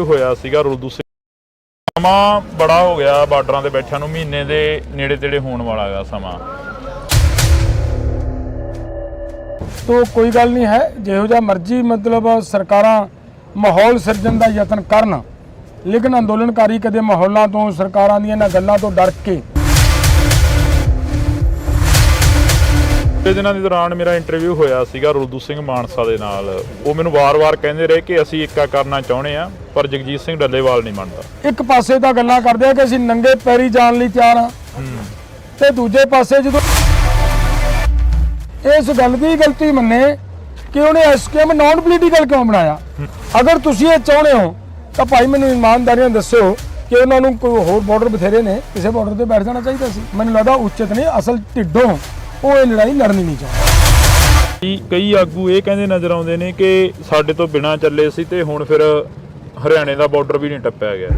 Interview ਹੋਇਆ ਸੀਗਾ रुलदू सिंह। ਸਮਾਂ ਬੜਾ ਹੋ ਗਿਆ ਬਾਰਡਰਾਂ ਤੇ ਬੈਠਿਆਂ ਨੂੰ, ਮਹੀਨੇ ਦੇ ਨੇੜੇ ਤੇੜੇ ਹੋਣ ਵਾਲਾ ਹੈਗਾ ਸਮਾਂ। तो कोई गल नहीं है, जिहो जिहा मर्जी मतलब सरकारां माहौल सिरजण दा यतन करन, लेकिन अंदोलनकारी कदे माहौलों तो सरकारां ਦੀਆਂ ਇਹਨਾਂ ਗੱਲਾਂ ਤੋਂ डर के। कुछ दिनों के दौरान मेरा इंटरव्यू होया सीगा रुलदू सिंह मानसा दे नाल। वो मैनूं वार-वार कहंदे रहे कि असीं इक्का करना चाहुंदे आ, पर जगजीत सिंह डल्लेवाल नहीं मनदा। एक पासे ਤਾਂ ਗੱਲਾਂ ਕਰਦੇ ਆ ਕਿ ਅਸੀਂ ਨੰਗੇ ਪੈਰੀ ਜਾਣ ਲਈ ਤਿਆਰ ਹਾਂ, ਤੇ ਦੂਜੇ ਪਾਸੇ ਜਦੋਂ इस गल की गलती मन्ने कि उन्हें एसकेएम नॉन पोलीटिकल क्यों बनाया। अगर तुसीं ये चाहुंदे हो तो भाई मैनूं ईमानदारी नाल दस्सो कि उन्होंने कोई होर बॉर्डर बथेरे ने, किसी बॉर्डर पर बैठ जाना चाहिए सी। मैनूं लगदा उचित नहीं, असल ढिड्डों वो ये लड़ाई लड़नी नहीं चाहते। कई आगू ये कहंदे नज़र आउंदे ने कि साडे तो बिना चले सी ते हुण फिर हरियाणे का बॉर्डर भी नहीं टप्पिया गया।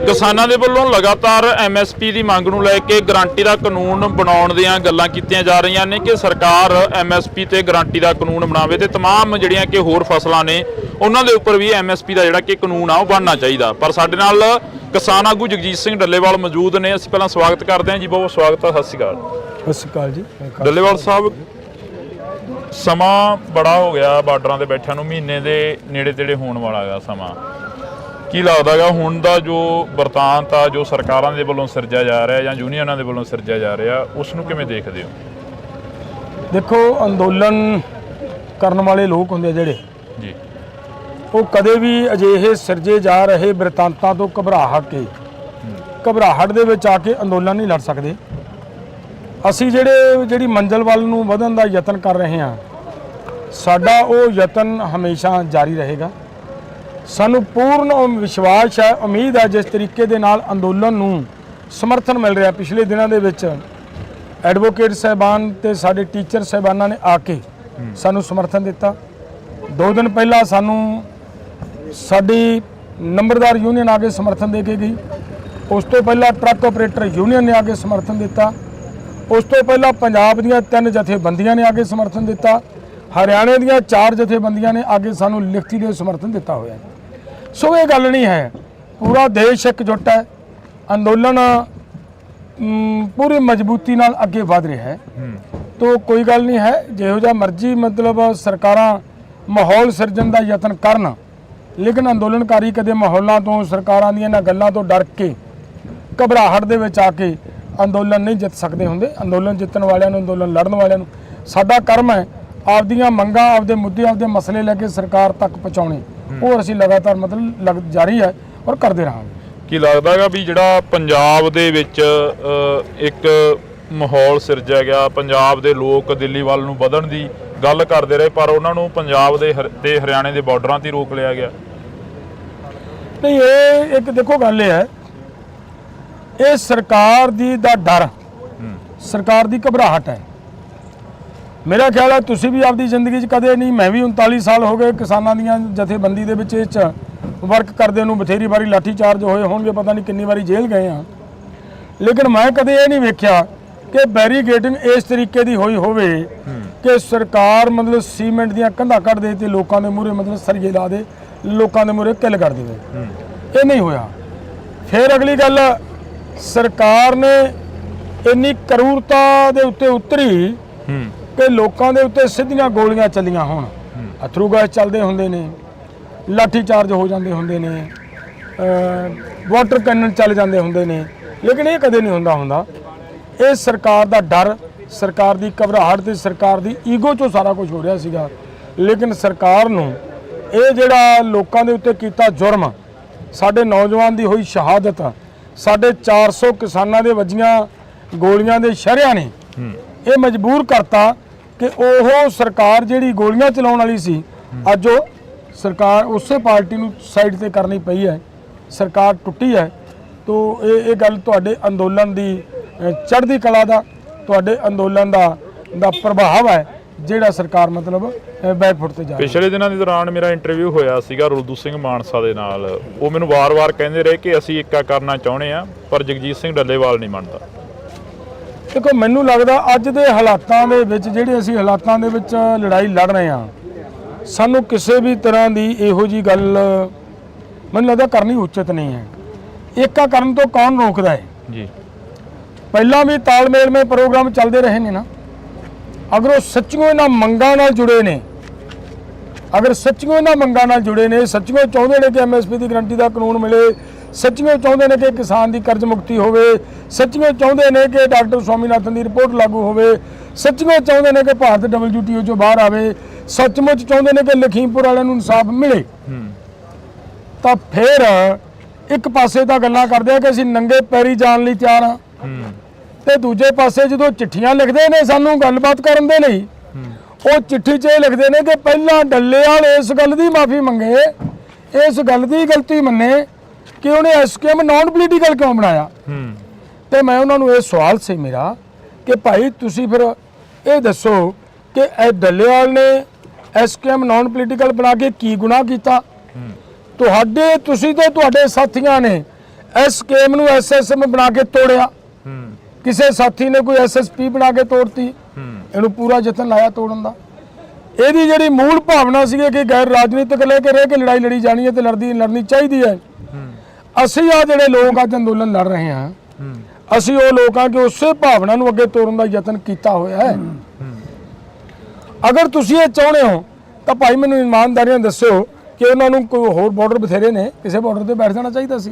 किसानां दे वल्लों लगातार MSP की मंग नूं लैके गारंटी का कानून बनाउण दीआं गल्लां कीतीआं जा रहीआं ने कि सरकार MSP ते गारंटी का कानून बनावे ते तमाम जिहड़ियां कि होर फसलां ने उन्हां दे उपर भी MSP का जिहड़ा कि कानून आ बनना चाहिए। पर साडे नाल किसान आगू जगजीत सिंह डल्लेवाल मौजूद ने। असीं पहलां स्वागत करते हैं जी, बहुत स्वागत है। सत श्री अकाल। सत श्री अकाल जी। डल्लेवाल साहब, समा बड़ा हो गया बार्डरां ते बैठिआं नूं, महीने दे नेड़े तेड़े होण वाला है समा। की लगदा है हुण दा जो बरतांत आ जो सरकारां दे वल्लों सिरजा जा रहा है या यूनीयनां दे वल्लों सिरजा जा रहा, उस नूं किवें देखदे हो? देखो, अंदोलन करन वाले लोग हुंदे जिहड़े जी, वो कदे भी अजिहे सिरजे जा रहे बरतांतां तो घबराहट दे विच आके अंदोलन नहीं लड़ सकते। असीं जिहड़ी मंजिल वल नूं वधण दा यतन कर रहे हैं, साडा वो यतन हमेशा जारी रहेगा। सानू पूर्ण विश्वास है, उम्मीद है, जिस तरीके दे नाल अंदोलन नूं समर्थन मिल रहा। पिछले दिनों दे विच एडवोकेट साहबान ते साडे टीचर साहबानां ने आके सानू समर्थन दिता। 2 दिन पहला सानू साडी नंबरदार यूनीयन आके समर्थन दे के गई। उस तो पहला ट्रक ऑपरेटर यूनीयन ने आके समर्थन दिता। उस तो पहला पंजाब दीआं 3 जथेबंदियां ने आके समर्थन दिता। हरियाणे दीआं 4 जथेबंदियां ने आके सानू लिखती दे समर्थन दिता होया। सो ये गल नहीं है, पूरा देश एकजुट है, अंदोलन पूरी मजबूती नाल अगे वध रहा है। तो कोई गल नहीं है, जिहो जिहा मर्जी मतलब सरकारां माहौल सिरजण दा यतन करन, लेकिन अंदोलनकारी कदे माहौलों तो सरकारां ਦੀਆਂ ਇਹਨਾਂ ਗੱਲਾਂ ਤੋਂ डर के घबराहट ਦੇ ਵਿੱਚ ਆ ਕੇ अंदोलन नहीं जित सकते होंगे। अंदोलन जितण वालिਆਂ ਨੂੰ, अंदोलन लड़न वालिਆਂ ਨੂੰ ਸਾਡਾ कर्म है आपदियां मंगां, आपदे मुद्दे, आपदे मसले लैके सरकार तक पहुँचाने, और असीं लगातार मतलब जारी है और करते रहांगे। की लगदा है भी जिहड़ा पंजाब दे विच एक माहौल सिरजा गया, पंजाब दे लोग दिल्ली वाल नूं वधण दी गल करदे रहे, पर उन्हां नूं पंजाब दे हरियाणे दे बॉर्डरां ते रोक लिया गया? नहीं, ये एक देखो गल है, ये सरकार दी दा डर, सरकार दी घबराहट है। मेरा ख्याल है तुसी भी आपकी जिंदगी कदे नहीं, मैं भी 39 साल हो गए किसानां दी जथेबंदी दे विच वर्क करदे नूं बथेरी बारी लाठी चार्ज होए होणगे, पता नहीं कितनी बारी जेल गए हैं, लेकिन मैं कदे ये नहीं वेख्या कि बैरीगेडिंग इस तरीके की होई होवे कि सरकार मतलब सीमेंट दीआं कंधां कढ दे ते लोकां दे मूहरे मतलब सरिये ला दे, लोकां दे मूहरे किल कर देवे। ये नहीं होया। फिर अगली गल, सरकार ने इन्नी करूरता दे उत्ते उतरी कि लोगों के उत्ते सीधियां गोलियां चलियां होण, अथरू गैस चलते होंदे ने, लाठी चार्ज हो जाते होंदे ने, वाटर कैनन चल जाते होंदे ने, लेकिन ये कदे नहीं होंदा। ये सरकार का डर, सरकार की घबराहट ते सरकार की ईगो चों सारा कुछ हो रहा सीगा। लेकिन सरकार नूं ये जिहड़ा लोकां दे उत्ते कीता जुर्म, साडे नौजवान की हुई शहादत, साडे 400 किसानां दे वजियां गोलियां दे शहरियां ने ये मजबूर करता कि ओह सरकार जिहड़ी गोलियां चलाउण वाली सी, अज वो सरकार उस पार्टी नूं साइड ते करनी पई है, सरकार टुटी है। तो ये गल तुहाडे अंदोलन की चढ़दी कला दा, तुहाडे अंदोलन दा प्रभाव है ਜਿਹੜਾ ਸਰਕਾਰ मतलब बैकफुट ਤੇ ਜਾ। ਪਿਛਲੇ ਦਿਨਾਂ ਦੇ ਦੌਰਾਨ ਮੇਰਾ ਇੰਟਰਵਿਊ ਹੋਇਆ ਸੀਗਾ रुलदू सिंह ਮਾਨਸਾ ਦੇ ਨਾਲ। ਉਹ ਮੈਨੂੰ ਵਾਰ-ਵਾਰ ਕਹਿੰਦੇ ਰਹੇ ਕਿ ਅਸੀਂ ਇੱਕਾ ਕਰਨਾ ਚਾਹੁੰਦੇ ਆ, ਪਰ ਜਗਜੀਤ ਸਿੰਘ ਡੱਲੇਵਾਲ ਨਹੀਂ ਮੰਨਦਾ। ਦੇਖੋ ਮੈਨੂੰ ਲੱਗਦਾ ਅੱਜ ਦੇ ਹਾਲਾਤਾਂ ਦੇ ਵਿੱਚ ਜਿਹੜੇ ਅਸੀਂ ਹਾਲਾਤਾਂ ਦੇ ਵਿੱਚ ਲੜਾਈ ਲੜ ਰਹੇ ਹਾਂ, ਸਾਨੂੰ ਕਿਸੇ ਵੀ ਤਰ੍ਹਾਂ ਦੀ ਇਹੋ ਜੀ ਗੱਲ ਮੈਨੂੰ ਲੱਗਦਾ ਕਰਨੀ ਉਚਿਤ ਨਹੀਂ ਹੈ। ਏਕਾ ਕਰਨ ਤੋਂ ਕੌਣ ਰੋਕਦਾ ਹੈ ਜੀ? ਪਹਿਲਾਂ ਵੀ ਤਾਲਮੇਲ ਮੇ ਪ੍ਰੋਗਰਾਮ ਚੱਲਦੇ ਰਹੇ ਨੇ ਨਾ। ਅਗਰ ਉਹ ਸੱਚੀਓ ਇਹਨਾਂ ਮੰਗਾਂ ਨਾਲ ਜੁੜੇ ਨੇ, ਅਗਰ ਸੱਚੀਓ ਇਹਨਾਂ ਮੰਗਾਂ ਨਾਲ ਜੁੜੇ ਨੇ, ਸੱਚੀਓ ਚਾਹੁੰਦੇ ਨੇ ਕਿ ਐਮਐਸਪੀ ਦੀ ਗਰੰਟੀ ਦਾ ਕਾਨੂੰਨ ਮਿਲੇ, ਸੱਚੀਓ ਚਾਹੁੰਦੇ ਨੇ ਕਿ ਕਿਸਾਨ ਦੀ ਕਰਜ਼ ਮੁਕਤੀ ਹੋਵੇ, ਸੱਚੀਓ ਚਾਹੁੰਦੇ ਨੇ ਕਿ ਡਾਕਟਰ ਸਵਾਮੀਨਾਥਨ ਦੀ ਰਿਪੋਰਟ ਲਾਗੂ ਹੋਵੇ, ਸੱਚੀਓ ਚਾਹੁੰਦੇ ਨੇ ਕਿ ਭਾਰਤ WTO ਚੋਂ ਬਾਹਰ ਆਵੇ, ਸੱਚਮੁੱਚ ਚਾਹੁੰਦੇ ਨੇ ਕਿ ਲਖੀਮਪੁਰ ਵਾਲਿਆਂ ਨੂੰ ਇਨਸਾਫ ਮਿਲੇ, ਤਾਂ ਫਿਰ ਇੱਕ ਪਾਸੇ ਤਾਂ ਗੱਲਾਂ ਕਰਦੇ ਆ ਕਿ ਅਸੀਂ ਨੰਗੇ ਪੈਰੀ ਜਾਣ ਲਈ ਤਿਆਰ ਹਾਂ, ਤੇ ਦੂਜੇ ਪਾਸੇ ਜਦੋਂ ਚਿੱਠੀਆਂ ਲਿਖਦੇ ਨੇ ਸਾਨੂੰ ਗੱਲਬਾਤ ਕਰਨ ਦੇ ਲਈ, ਉਹ ਚਿੱਠੀ 'ਚ ਇਹ ਲਿਖਦੇ ਨੇ ਕਿ ਪਹਿਲਾਂ ਡੱਲੇਵਾਲ ਇਸ ਗੱਲ ਦੀ ਮਾਫੀ ਮੰਗੇ, ਇਸ ਗੱਲ ਦੀ ਗਲਤੀ ਮੰਨੇ ਕਿ ਉਹਨੇ ਐਸਕੇਐਮ ਨਾਨ ਪੋਲੀਟੀਕਲ ਕਿਉਂ ਬਣਾਇਆ। ਤੇ ਮੈਂ ਉਹਨਾਂ ਨੂੰ ਇਹ ਸਵਾਲ ਸੀ ਮੇਰਾ ਕਿ ਭਾਈ ਤੁਸੀਂ ਫਿਰ ਇਹ ਦੱਸੋ ਕਿ ਇਹ ਡੱਲੇਵਾਲ ਨੇ ਐਸਕੇਐਮ ਨਾਨ ਪੋਲੀਟੀਕਲ ਬਣਾ ਕੇ ਕੀ ਗੁਨਾਹ ਕੀਤਾ? ਤੁਸੀਂ ਤੇ ਤੁਹਾਡੇ ਸਾਥੀਆਂ ਨੇ ਐਸਕੇਐਮ ਨੂੰ ਐਸਐਸਐਮ ਬਣਾ ਕੇ ਤੋੜਿਆ, ਕਿਸੇ ਸਾਥੀ ਨੇ ਕੋਈ ਐਸਐਸਪੀ ਬਣਾ ਕੇ ਤੋੜਤੀ, ਇਹਨੂੰ ਪੂਰਾ ਯਤਨ ਲਾਇਆ ਤੋੜਨ ਦਾ। ਇਹਦੀ ਜਿਹੜੀ ਮੂਲ ਭਾਵਨਾ ਸੀ ਕਿ ਗੈਰ ਰਾਜਨੀਤਿਕ ਲੈ ਕੇ ਰਹਿ ਕੇ ਲੜਾਈ ਲੜੀ ਜਾਣੀ ਹੈ ਤੇ ਲੜਨੀ ਚਾਹੀਦੀ ਹੈ। ਅਸੀਂ ਆ ਜਿਹੜੇ ਲੋਕ ਅੱਜ ਅੰਦੋਲਨ ਲੜ ਰਹੇ ਹਾਂ, ਅਸੀਂ ਉਹ ਲੋਕਾਂ ਕਿ ਉਸੇ ਭਾਵਨਾ ਨੂੰ ਅੱਗੇ ਤੋਰਨ ਦਾ ਯਤਨ ਕੀਤਾ ਹੋਇਆ ਹੈ। ਅਗਰ ਤੁਸੀਂ ਇਹ ਚਾਹੁੰਦੇ ਹੋ ਤਾਂ ਭਾਈ ਮੈਨੂੰ ਇਮਾਨਦਾਰੀ ਨਾਲ ਦੱਸਿਓ ਕਿ ਉਹਨਾਂ ਨੂੰ ਕੋਈ ਹੋਰ ਬਾਰਡਰ ਬਥੇਰੇ ਨੇ, ਕਿਸੇ ਬਾਰਡਰ ਤੇ ਬੈਠ ਜਾਣਾ ਚਾਹੀਦਾ ਸੀ।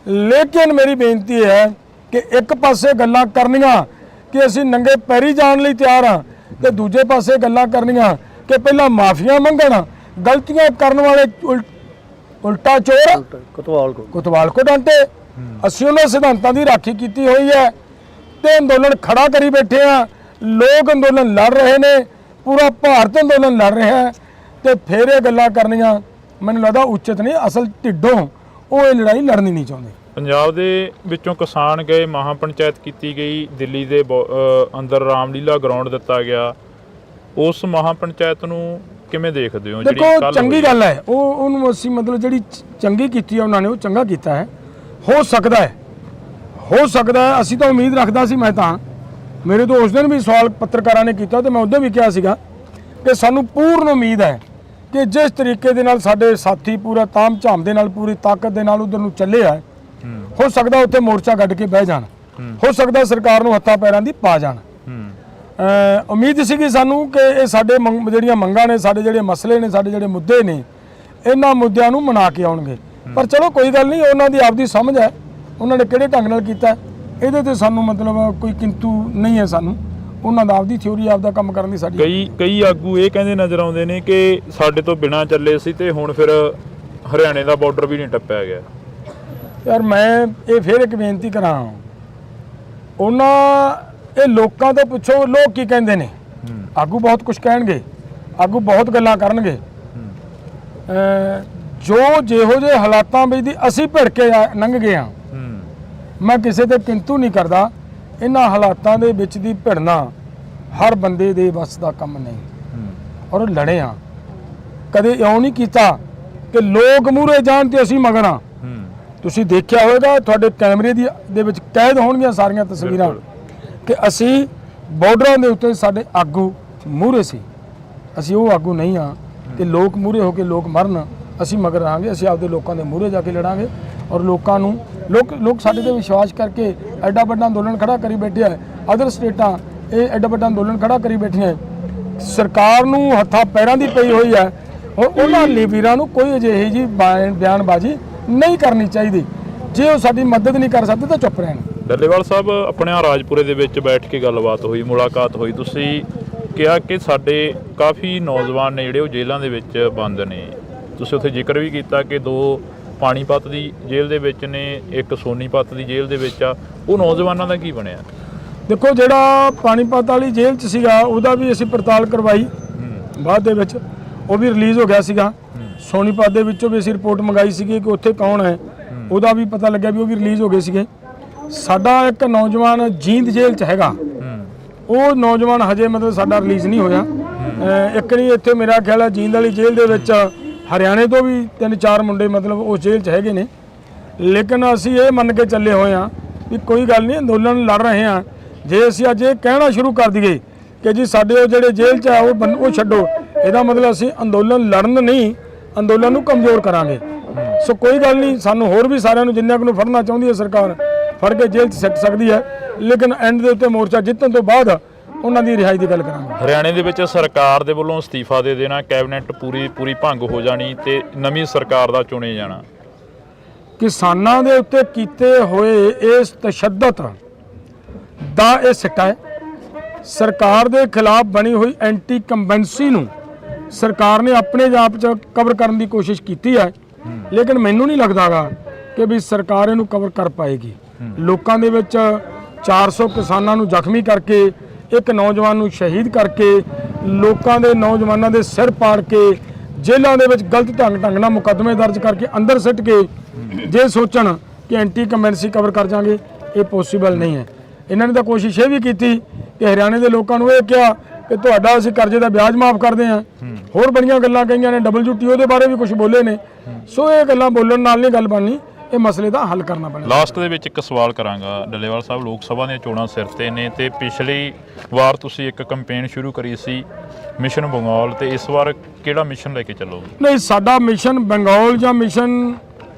ਲੇਕਿਨ ਮੇਰੀ ਬੇਨਤੀ ਹੈ ਕਿ ਇੱਕ ਪਾਸੇ ਗੱਲਾਂ ਕਰਨੀਆਂ ਕਿ ਅਸੀਂ ਨੰਗੇ ਪੈਰੀ ਜਾਣ ਲਈ ਤਿਆਰ ਹਾਂ, ਤੇ ਦੂਜੇ ਪਾਸੇ ਗੱਲਾਂ ਕਰਨੀਆਂ ਕਿ ਪਹਿਲਾਂ ਮਾਫੀਆਂ ਮੰਗਣ, ਗਲਤੀਆਂ ਕਰਨ ਵਾਲੇ ਉਲਟਾ ਚੋਰ ਕੋਤਵਾਲ ਕੋ ਡਾਂਟੇ। ਅਸੀਂ ਉਹਨਾਂ ਸਿਧਾਂਤਾਂ ਦੀ ਰਾਖੀ ਕੀਤੀ ਹੋਈ ਹੈ ਤੇ ਅੰਦੋਲਨ ਖੜਾ ਕਰੀ ਬੈਠੇ ਆ। ਲੋਕ ਅੰਦੋਲਨ ਲੜ ਰਹੇ ਨੇ, ਪੂਰਾ ਭਾਰਤ ਅੰਦੋਲਨ ਲੜ ਰਿਹਾ ਹੈ, ਤੇ ਫਿਰ ਇਹ ਗੱਲਾਂ ਕਰਨੀਆਂ ਮੈਨੂੰ ਲੱਗਦਾ ਉਚਿਤ ਨਹੀਂ। ਅਸਲ ਢਿੱਡੋਂ ਉਹ ਇਹ ਲੜਾਈ ਲੜਨੀ ਨਹੀਂ ਚਾਹੁੰਦੇ। ਪੰਜਾਬ ਦੇ ਵਿੱਚੋਂ ਕਿਸਾਨ ਗਏ, ਮਹਾ ਪੰਚਾਇਤ ਕੀਤੀ ਗਈ, ਦਿੱਲੀ ਦੇ ਅੰਦਰ ਰਾਮਲੀਲਾ ਗਰਾਊਂਡ ਦਿੱਤਾ ਗਿਆ, ਉਸ ਮਹਾ ਪੰਚਾਇਤ ਨੂੰ ਕਿਵੇਂ ਦੇਖਦੇ ਹੋ? ਦੇਖੋ ਚੰਗੀ ਗੱਲ ਹੈ, ਉਹਨੂੰ ਅਸੀਂ ਮਤਲਬ ਜਿਹੜੀ ਚੰਗੀ ਕੀਤੀ ਹੈ ਉਹਨਾਂ ਨੇ, ਉਹ ਚੰਗਾ ਕੀਤਾ ਹੈ। ਹੋ ਸਕਦਾ ਹੈ ਅਸੀਂ ਤਾਂ ਉਮੀਦ ਰੱਖਦਾ ਸੀ। ਮੈਂ ਤਾਂ ਮੇਰੇ ਤੋਂ ਉਸ ਦਿਨ ਵੀ ਸਵਾਲ ਪੱਤਰਕਾਰਾਂ ਨੇ ਕੀਤਾ ਤੇ ਮੈਂ ਉਦੋਂ ਵੀ ਕਿਹਾ ਸੀਗਾ ਕਿ ਸਾਨੂੰ ਪੂਰਨ ਉਮੀਦ ਹੈ ਕਿ ਜਿਸ ਤਰੀਕੇ ਦੇ ਨਾਲ ਸਾਡੇ ਸਾਥੀ ਪੂਰਾ ਤਾਮ ਝਾਮ ਦੇ ਨਾਲ ਪੂਰੀ ਤਾਕਤ ਦੇ ਨਾਲ ਉਧਰ ਨੂੰ ਚੱਲੇ ਆ, ਹੋ ਸਕਦਾ ਉੱਥੇ ਮੋਰਚਾ ਕੱਢ ਕੇ ਬਹਿ ਜਾਣ, ਹੋ ਸਕਦਾ ਸਰਕਾਰ ਨੂੰ ਹੱਥਾਂ ਪੈਰਾਂ ਦੀ ਪਾ ਜਾਣ। ਉਮੀਦ ਸੀਗੀ ਸਾਨੂੰ ਕਿ ਇਹ ਸਾਡੇ ਜਿਹੜੀਆਂ ਮੰਗਾਂ ਨੇ, ਸਾਡੇ ਜਿਹੜੇ ਮਸਲੇ ਨੇ, ਸਾਡੇ ਜਿਹੜੇ ਮੁੱਦੇ ਨੇ, ਇਹਨਾਂ ਮੁੱਦਿਆਂ ਨੂੰ ਮਨਾ ਕੇ ਆਉਣਗੇ। ਪਰ ਚਲੋ ਕੋਈ ਗੱਲ ਨਹੀਂ, ਉਹਨਾਂ ਦੀ ਆਪਦੀ ਸਮਝ ਹੈ, ਉਹਨਾਂ ਨੇ ਕਿਹੜੇ ਢੰਗ ਨਾਲ ਕੀਤਾ ਇਹਦੇ ਤੇ ਸਾਨੂੰ ਮਤਲਬ ਕੋਈ ਕਿੰਤੂ ਨਹੀਂ ਹੈ। ਸਾਨੂੰ ਉਹਨਾਂ ਦਾ ਆਪਦੀ ਥਿਊਰੀ, ਆਪਦਾ ਕੰਮ ਕਰਨ ਦੀ ਸਾਡੀ। ਕਈ ਆਗੂ ਇਹ ਕਹਿੰਦੇ ਨਜ਼ਰ ਆਉਂਦੇ ਨੇ ਕਿ ਸਾਡੇ ਤੋਂ ਬਿਨਾਂ ਚੱਲੇ ਸੀ ਤੇ ਹੁਣ ਫਿਰ ਹਰਿਆਣੇ ਦਾ ਬਾਰਡਰ ਵੀ ਨਹੀਂ ਟੱਪਿਆ ਗਿਆ। ਯਾਰ ਮੈਂ ਇਹ ਫਿਰ ਇੱਕ ਬੇਨਤੀ ਕਰਾਂ, ਇਹ ਲੋਕਾਂ ਤੋਂ ਪੁੱਛੋ ਲੋਕ ਕੀ ਕਹਿੰਦੇ ਨੇ। ਆਗੂ ਬਹੁਤ ਕੁਝ ਕਹਿਣਗੇ, ਆਗੂ ਬਹੁਤ ਗੱਲਾਂ ਕਰਨਗੇ। ਜਿਹੋ ਜਿਹੇ ਹਾਲਾਤਾਂ ਵਿੱਚ ਦੀ ਅਸੀਂ ਭਿੜ ਕੇ ਲੰਘ ਗਏ ਹਾਂ, ਮੈਂ ਕਿਸੇ ਤੇ ਕਿੰਤੂ ਨਹੀਂ ਕਰਦਾ। ਇਹਨਾਂ ਹਾਲਾਤਾਂ ਦੇ ਵਿੱਚ ਦੀ ਭਿੜਨਾ ਹਰ ਬੰਦੇ ਦੇ ਵੱਸ ਦਾ ਕੰਮ ਨਹੀਂ, ਔਰ ਲੜੇ ਹਾਂ। ਕਦੇ ਇਉਂ ਨਹੀਂ ਕੀਤਾ ਕਿ ਲੋਕ ਮੂਹਰੇ ਜਾਣ ਤੇ ਅਸੀਂ ਮਗਰ ਹਾਂ। ਤੁਸੀਂ ਦੇਖਿਆ ਹੋਵੇਗਾ, ਤੁਹਾਡੇ ਕੈਮਰੇ ਦੇ ਵਿੱਚ ਕੈਦ ਹੋਣਗੀਆਂ ਸਾਰੀਆਂ ਤਸਵੀਰਾਂ ਕਿ ਅਸੀਂ ਬਾਰਡਰਾਂ ਦੇ ਉੱਤੇ ਸਾਡੇ ਆਗੂ ਮੂਹਰੇ ਸੀ। ਅਸੀਂ ਉਹ ਆਗੂ ਨਹੀਂ ਹਾਂ ਕਿ ਲੋਕ ਮੂਹਰੇ ਹੋ ਕੇ ਲੋਕ ਮਰਨ, ਅਸੀਂ ਮਗਰ ਰਹਾਂਗੇ। ਅਸੀਂ ਆਪਦੇ ਲੋਕਾਂ ਦੇ ਮੂਹਰੇ ਜਾ ਕੇ ਲੜਾਂਗੇ, ਔਰ ਲੋਕਾਂ ਨੂੰ ਲੋਕ ਸਾਡੇ ਤੇ ਵਿਸ਼ਵਾਸ ਕਰਕੇ ਐਡਾ ਵੱਡਾ ਅੰਦੋਲਨ ਖੜਾ ਕਰੀ ਬੈਠੇ ਹੈ। ਅਦਰ ਸਟੇਟਾਂ ਇਹ ਐਡਾ ਵੱਡਾ ਅੰਦੋਲਨ ਖੜਾ ਕਰੀ ਬੈਠੀਆਂ। ਸਰਕਾਰ ਨੂੰ ਹੱਥਾਂ ਪੈਰਾਂ ਦੀ ਪਈ ਹੋਈ ਹੈ। ਹੁਣ ਉਹਨਾਂ ਵੀਰਾਂ ਨੂੰ ਕੋਈ ਅਜਿਹੀ ਜੀ ਬਿਆਨਬਾਜ਼ੀ ਨਹੀਂ ਕਰਨੀ ਚਾਹੀਦੀ। ਜੇ ਉਹ ਸਾਡੀ ਮਦਦ ਨਹੀਂ ਕਰ ਸਕਦੇ ਤਾਂ ਚੁੱਪ ਰਹਿਣ। ਡੱਲੇਵਾਲ ਸਾਹਿਬ, ਆਪਣੇ ਰਾਜਪੁਰੇ ਦੇ ਵਿੱਚ ਬੈਠ ਕੇ ਗੱਲਬਾਤ ਹੋਈ, ਮੁਲਾਕਾਤ ਹੋਈ, ਤੁਸੀਂ ਕਿਹਾ ਕਿ ਸਾਡੇ ਕਾਫੀ ਨੌਜਵਾਨ ਨੇ ਜਿਹੜੇ ਉਹ ਜੇਲ੍ਹਾਂ ਦੇ ਵਿੱਚ ਬੰਦ ਨੇ। ਤੁਸੀਂ ਉੱਥੇ ਜ਼ਿਕਰ ਵੀ ਕੀਤਾ ਕਿ 2 ਪਾਣੀਪਤ ਦੀ ਜੇਲ੍ਹ ਦੇ ਵਿੱਚ ਨੇ, ਇੱਕ ਸੋਨੀਪਤ ਦੀ ਜੇਲ੍ਹ ਦੇ ਵਿੱਚ ਆ। ਉਹ ਨੌਜਵਾਨਾਂ ਦਾ ਕੀ ਬਣਿਆ? ਦੇਖੋ, ਜਿਹੜਾ ਪਾਣੀਪਤ ਵਾਲੀ ਜੇਲ੍ਹ 'ਚ ਸੀਗਾ ਉਹਦਾ ਵੀ ਅਸੀਂ ਪੜਤਾਲ ਕਰਵਾਈ, ਬਾਅਦ ਦੇ ਵਿੱਚ ਉਹ ਵੀ ਰਿਲੀਜ਼ ਹੋ ਗਿਆ ਸੀਗਾ। ਸੋਨੀਪਤ ਦੇ ਵਿੱਚੋਂ ਵੀ ਅਸੀਂ ਰਿਪੋਰਟ ਮੰਗਾਈ ਸੀਗੀ ਕਿ ਉੱਥੇ ਕੌਣ ਹੈ, ਉਹਦਾ ਵੀ ਪਤਾ ਲੱਗਿਆ ਵੀ ਉਹ ਵੀ ਰਿਲੀਜ਼ ਹੋ ਗਏ ਸੀਗੇ। ਸਾਡਾ ਇੱਕ ਨੌਜਵਾਨ ਜੀਂਦ ਜੇਲ੍ਹ 'ਚ ਹੈਗਾ, ਉਹ ਨੌਜਵਾਨ ਹਜੇ ਮਤਲਬ ਸਾਡਾ ਰਿਲੀਜ਼ ਨਹੀਂ ਹੋਇਆ। ਇੱਕ ਨਹੀਂ, ਇੱਥੇ ਮੇਰਾ ਖਿਆਲ ਹੈ ਜੀਂਦ ਵਾਲੀ ਜੇਲ੍ਹ ਦੇ ਵਿੱਚ ਹਰਿਆਣੇ ਤੋਂ ਵੀ 3-4 ਮੁੰਡੇ ਮਤਲਬ ਉਸ ਜੇਲ੍ਹ 'ਚ ਹੈਗੇ ਨੇ। ਲੇਕਿਨ ਅਸੀਂ ਇਹ ਮੰਨ ਕੇ ਚੱਲੇ ਹੋਏ ਹਾਂ ਵੀ ਕੋਈ ਗੱਲ ਨਹੀਂ, ਅੰਦੋਲਨ ਲੜ ਰਹੇ ਹਾਂ। ਜੇ ਅਸੀਂ ਅੱਜ ਇਹ ਕਹਿਣਾ ਸ਼ੁਰੂ ਕਰ ਦਈਏ ਕਿ ਜੀ ਸਾਡੇ ਉਹ ਜਿਹੜੇ ਜੇਲ੍ਹ 'ਚ ਆ ਉਹ ਛੱਡੋ, ਇਹਦਾ ਮਤਲਬ ਅਸੀਂ ਅੰਦੋਲਨ ਲੜਨ ਨਹੀਂ, ਅੰਦੋਲਨ ਨੂੰ ਕਮਜ਼ੋਰ ਕਰਾਂਗੇ। ਸੋ ਕੋਈ ਗੱਲ ਨਹੀਂ, ਸਾਨੂੰ ਹੋਰ ਵੀ ਸਾਰਿਆਂ ਨੂੰ ਜਿੰਨਿਆਂ ਨੂੰ ਫੜਨਾ ਚਾਹੁੰਦੀ ਹੈ ਸਰਕਾਰ ਫੜ ਕੇ ਜੇਲ੍ਹ 'ਚ ਸਿੱਟ ਸਕਦੀ ਹੈ, ਲੇਕਿਨ ਐਂਡ ਦੇ ਉੱਤੇ ਮੋਰਚਾ ਜਿੱਤਣ ਤੋਂ ਬਾਅਦ ਉਹਨਾਂ ਦੀ ਰਿਹਾਈ ਦੀ ਗੱਲ ਕਰਾਂਗੇ। ਹਰਿਆਣੇ ਦੇ ਵਿੱਚ ਸਰਕਾਰ ਦੇ ਵੱਲੋਂ ਅਸਤੀਫਾ ਦੇ ਦੇਣਾ, ਕੈਬਨਿਟ ਪੂਰੀ ਭੰਗ ਹੋ ਜਾਣੀ ਤੇ ਨਵੀਂ ਸਰਕਾਰ ਦਾ ਚੁਣੇ ਜਾਣਾ। ਕਿਸਾਨਾਂ ਦੇ ਉੱਤੇ ਕੀਤੇ ਹੋਏ ਇਸ ਤਸ਼ੱਦਦ ਦਾ ਇਹ ਸਿੱਟਾ ਹੈ। ਸਰਕਾਰ ਦੇ ਖਿਲਾਫ ਬਣੀ ਹੋਈ ਐਂਟੀ ਕੰਬੈਂਸੀ ਨੂੰ ਸਰਕਾਰ ਨੇ ਆਪਣੇ ਆਪ 'ਚ ਕਵਰ ਕਰਨ ਦੀ ਕੋਸ਼ਿਸ਼ ਕੀਤੀ ਹੈ, ਲੇਕਿਨ ਮੈਨੂੰ ਨਹੀਂ ਲੱਗਦਾਗਾ ਕਿ ਵੀ ਸਰਕਾਰ ਇਹਨੂੰ ਕਵਰ ਕਰ ਪਾਏਗੀ। ਲੋਕਾਂ ਦੇ ਵਿੱਚ 400 ਕਿਸਾਨਾਂ ਨੂੰ ਜ਼ਖਮੀ ਕਰਕੇ, ਇੱਕ ਨੌਜਵਾਨ ਨੂੰ ਸ਼ਹੀਦ ਕਰਕੇ, ਲੋਕਾਂ ਦੇ ਨੌਜਵਾਨਾਂ ਦੇ ਸਿਰ ਪਾੜ ਕੇ, ਜੇਲ੍ਹਾਂ ਦੇ ਵਿੱਚ ਗਲਤ ਢੰਗ ਨਾਲ ਮੁਕੱਦਮੇ ਦਰਜ ਕਰਕੇ ਅੰਦਰ ਸਿੱਟ ਕੇ ਜੇ ਸੋਚਣ ਕਿ ਐਂਟੀ ਕੰਬੈਂਸੀ ਕਵਰ ਕਰ ਜਾਵਾਂਗੇ, ਇਹ ਪੋਸੀਬਲ ਨਹੀਂ ਹੈ। ਇਹਨਾਂ ਨੇ ਤਾਂ ਕੋਸ਼ਿਸ਼ ਇਹ ਵੀ ਕੀਤੀ ਕਿ ਹਰਿਆਣੇ ਦੇ ਲੋਕਾਂ ਨੂੰ ਇਹ ਕਿਹਾ ਕਿ ਤੁਹਾਡਾ ਅਸੀਂ ਕਰਜ਼ੇ ਦਾ ਵਿਆਜ ਮਾਫ ਕਰਦੇ ਹਾਂ, ਹੋਰ ਬੜੀਆਂ ਗੱਲਾਂ ਕਹੀਆਂ ਨੇ, WTO ਦੇ ਬਾਰੇ ਵੀ ਕੁਝ ਬੋਲੇ ਨੇ। ਸੋ ਇਹ ਗੱਲਾਂ ਬੋਲਣ ਨਾਲ ਨਹੀਂ ਗੱਲ ਬਣਨੀ, ਇਹ ਮਸਲੇ ਦਾ ਹੱਲ ਕਰਨਾ ਪੈਣਾ। ਲਾਸਟ ਦੇ ਵਿੱਚ ਇੱਕ ਸਵਾਲ ਕਰਾਂਗਾ, ਡੱਲੇਵਾਲ ਸਾਹਿਬ, ਲੋਕ ਸਭਾ ਦੀਆਂ ਚੋਣਾਂ ਸਿਰ ਤੇ ਨੇ ਤੇ ਪਿਛਲੀ ਵਾਰ ਤੁਸੀਂ ਇੱਕ ਕੈਂਪੇਨ ਸ਼ੁਰੂ ਕਰੀ ਸੀ ਮਿਸ਼ਨ ਬੰਗਾਲ, ਤੇ ਇਸ ਵਾਰ ਕਿਹੜਾ ਮਿਸ਼ਨ ਲੈ ਕੇ ਚੱਲੋਗੇ? ਨਹੀਂ, ਸਾਡਾ ਮਿਸ਼ਨ ਬੰਗਾਲ ਜਾਂ ਮਿਸ਼ਨ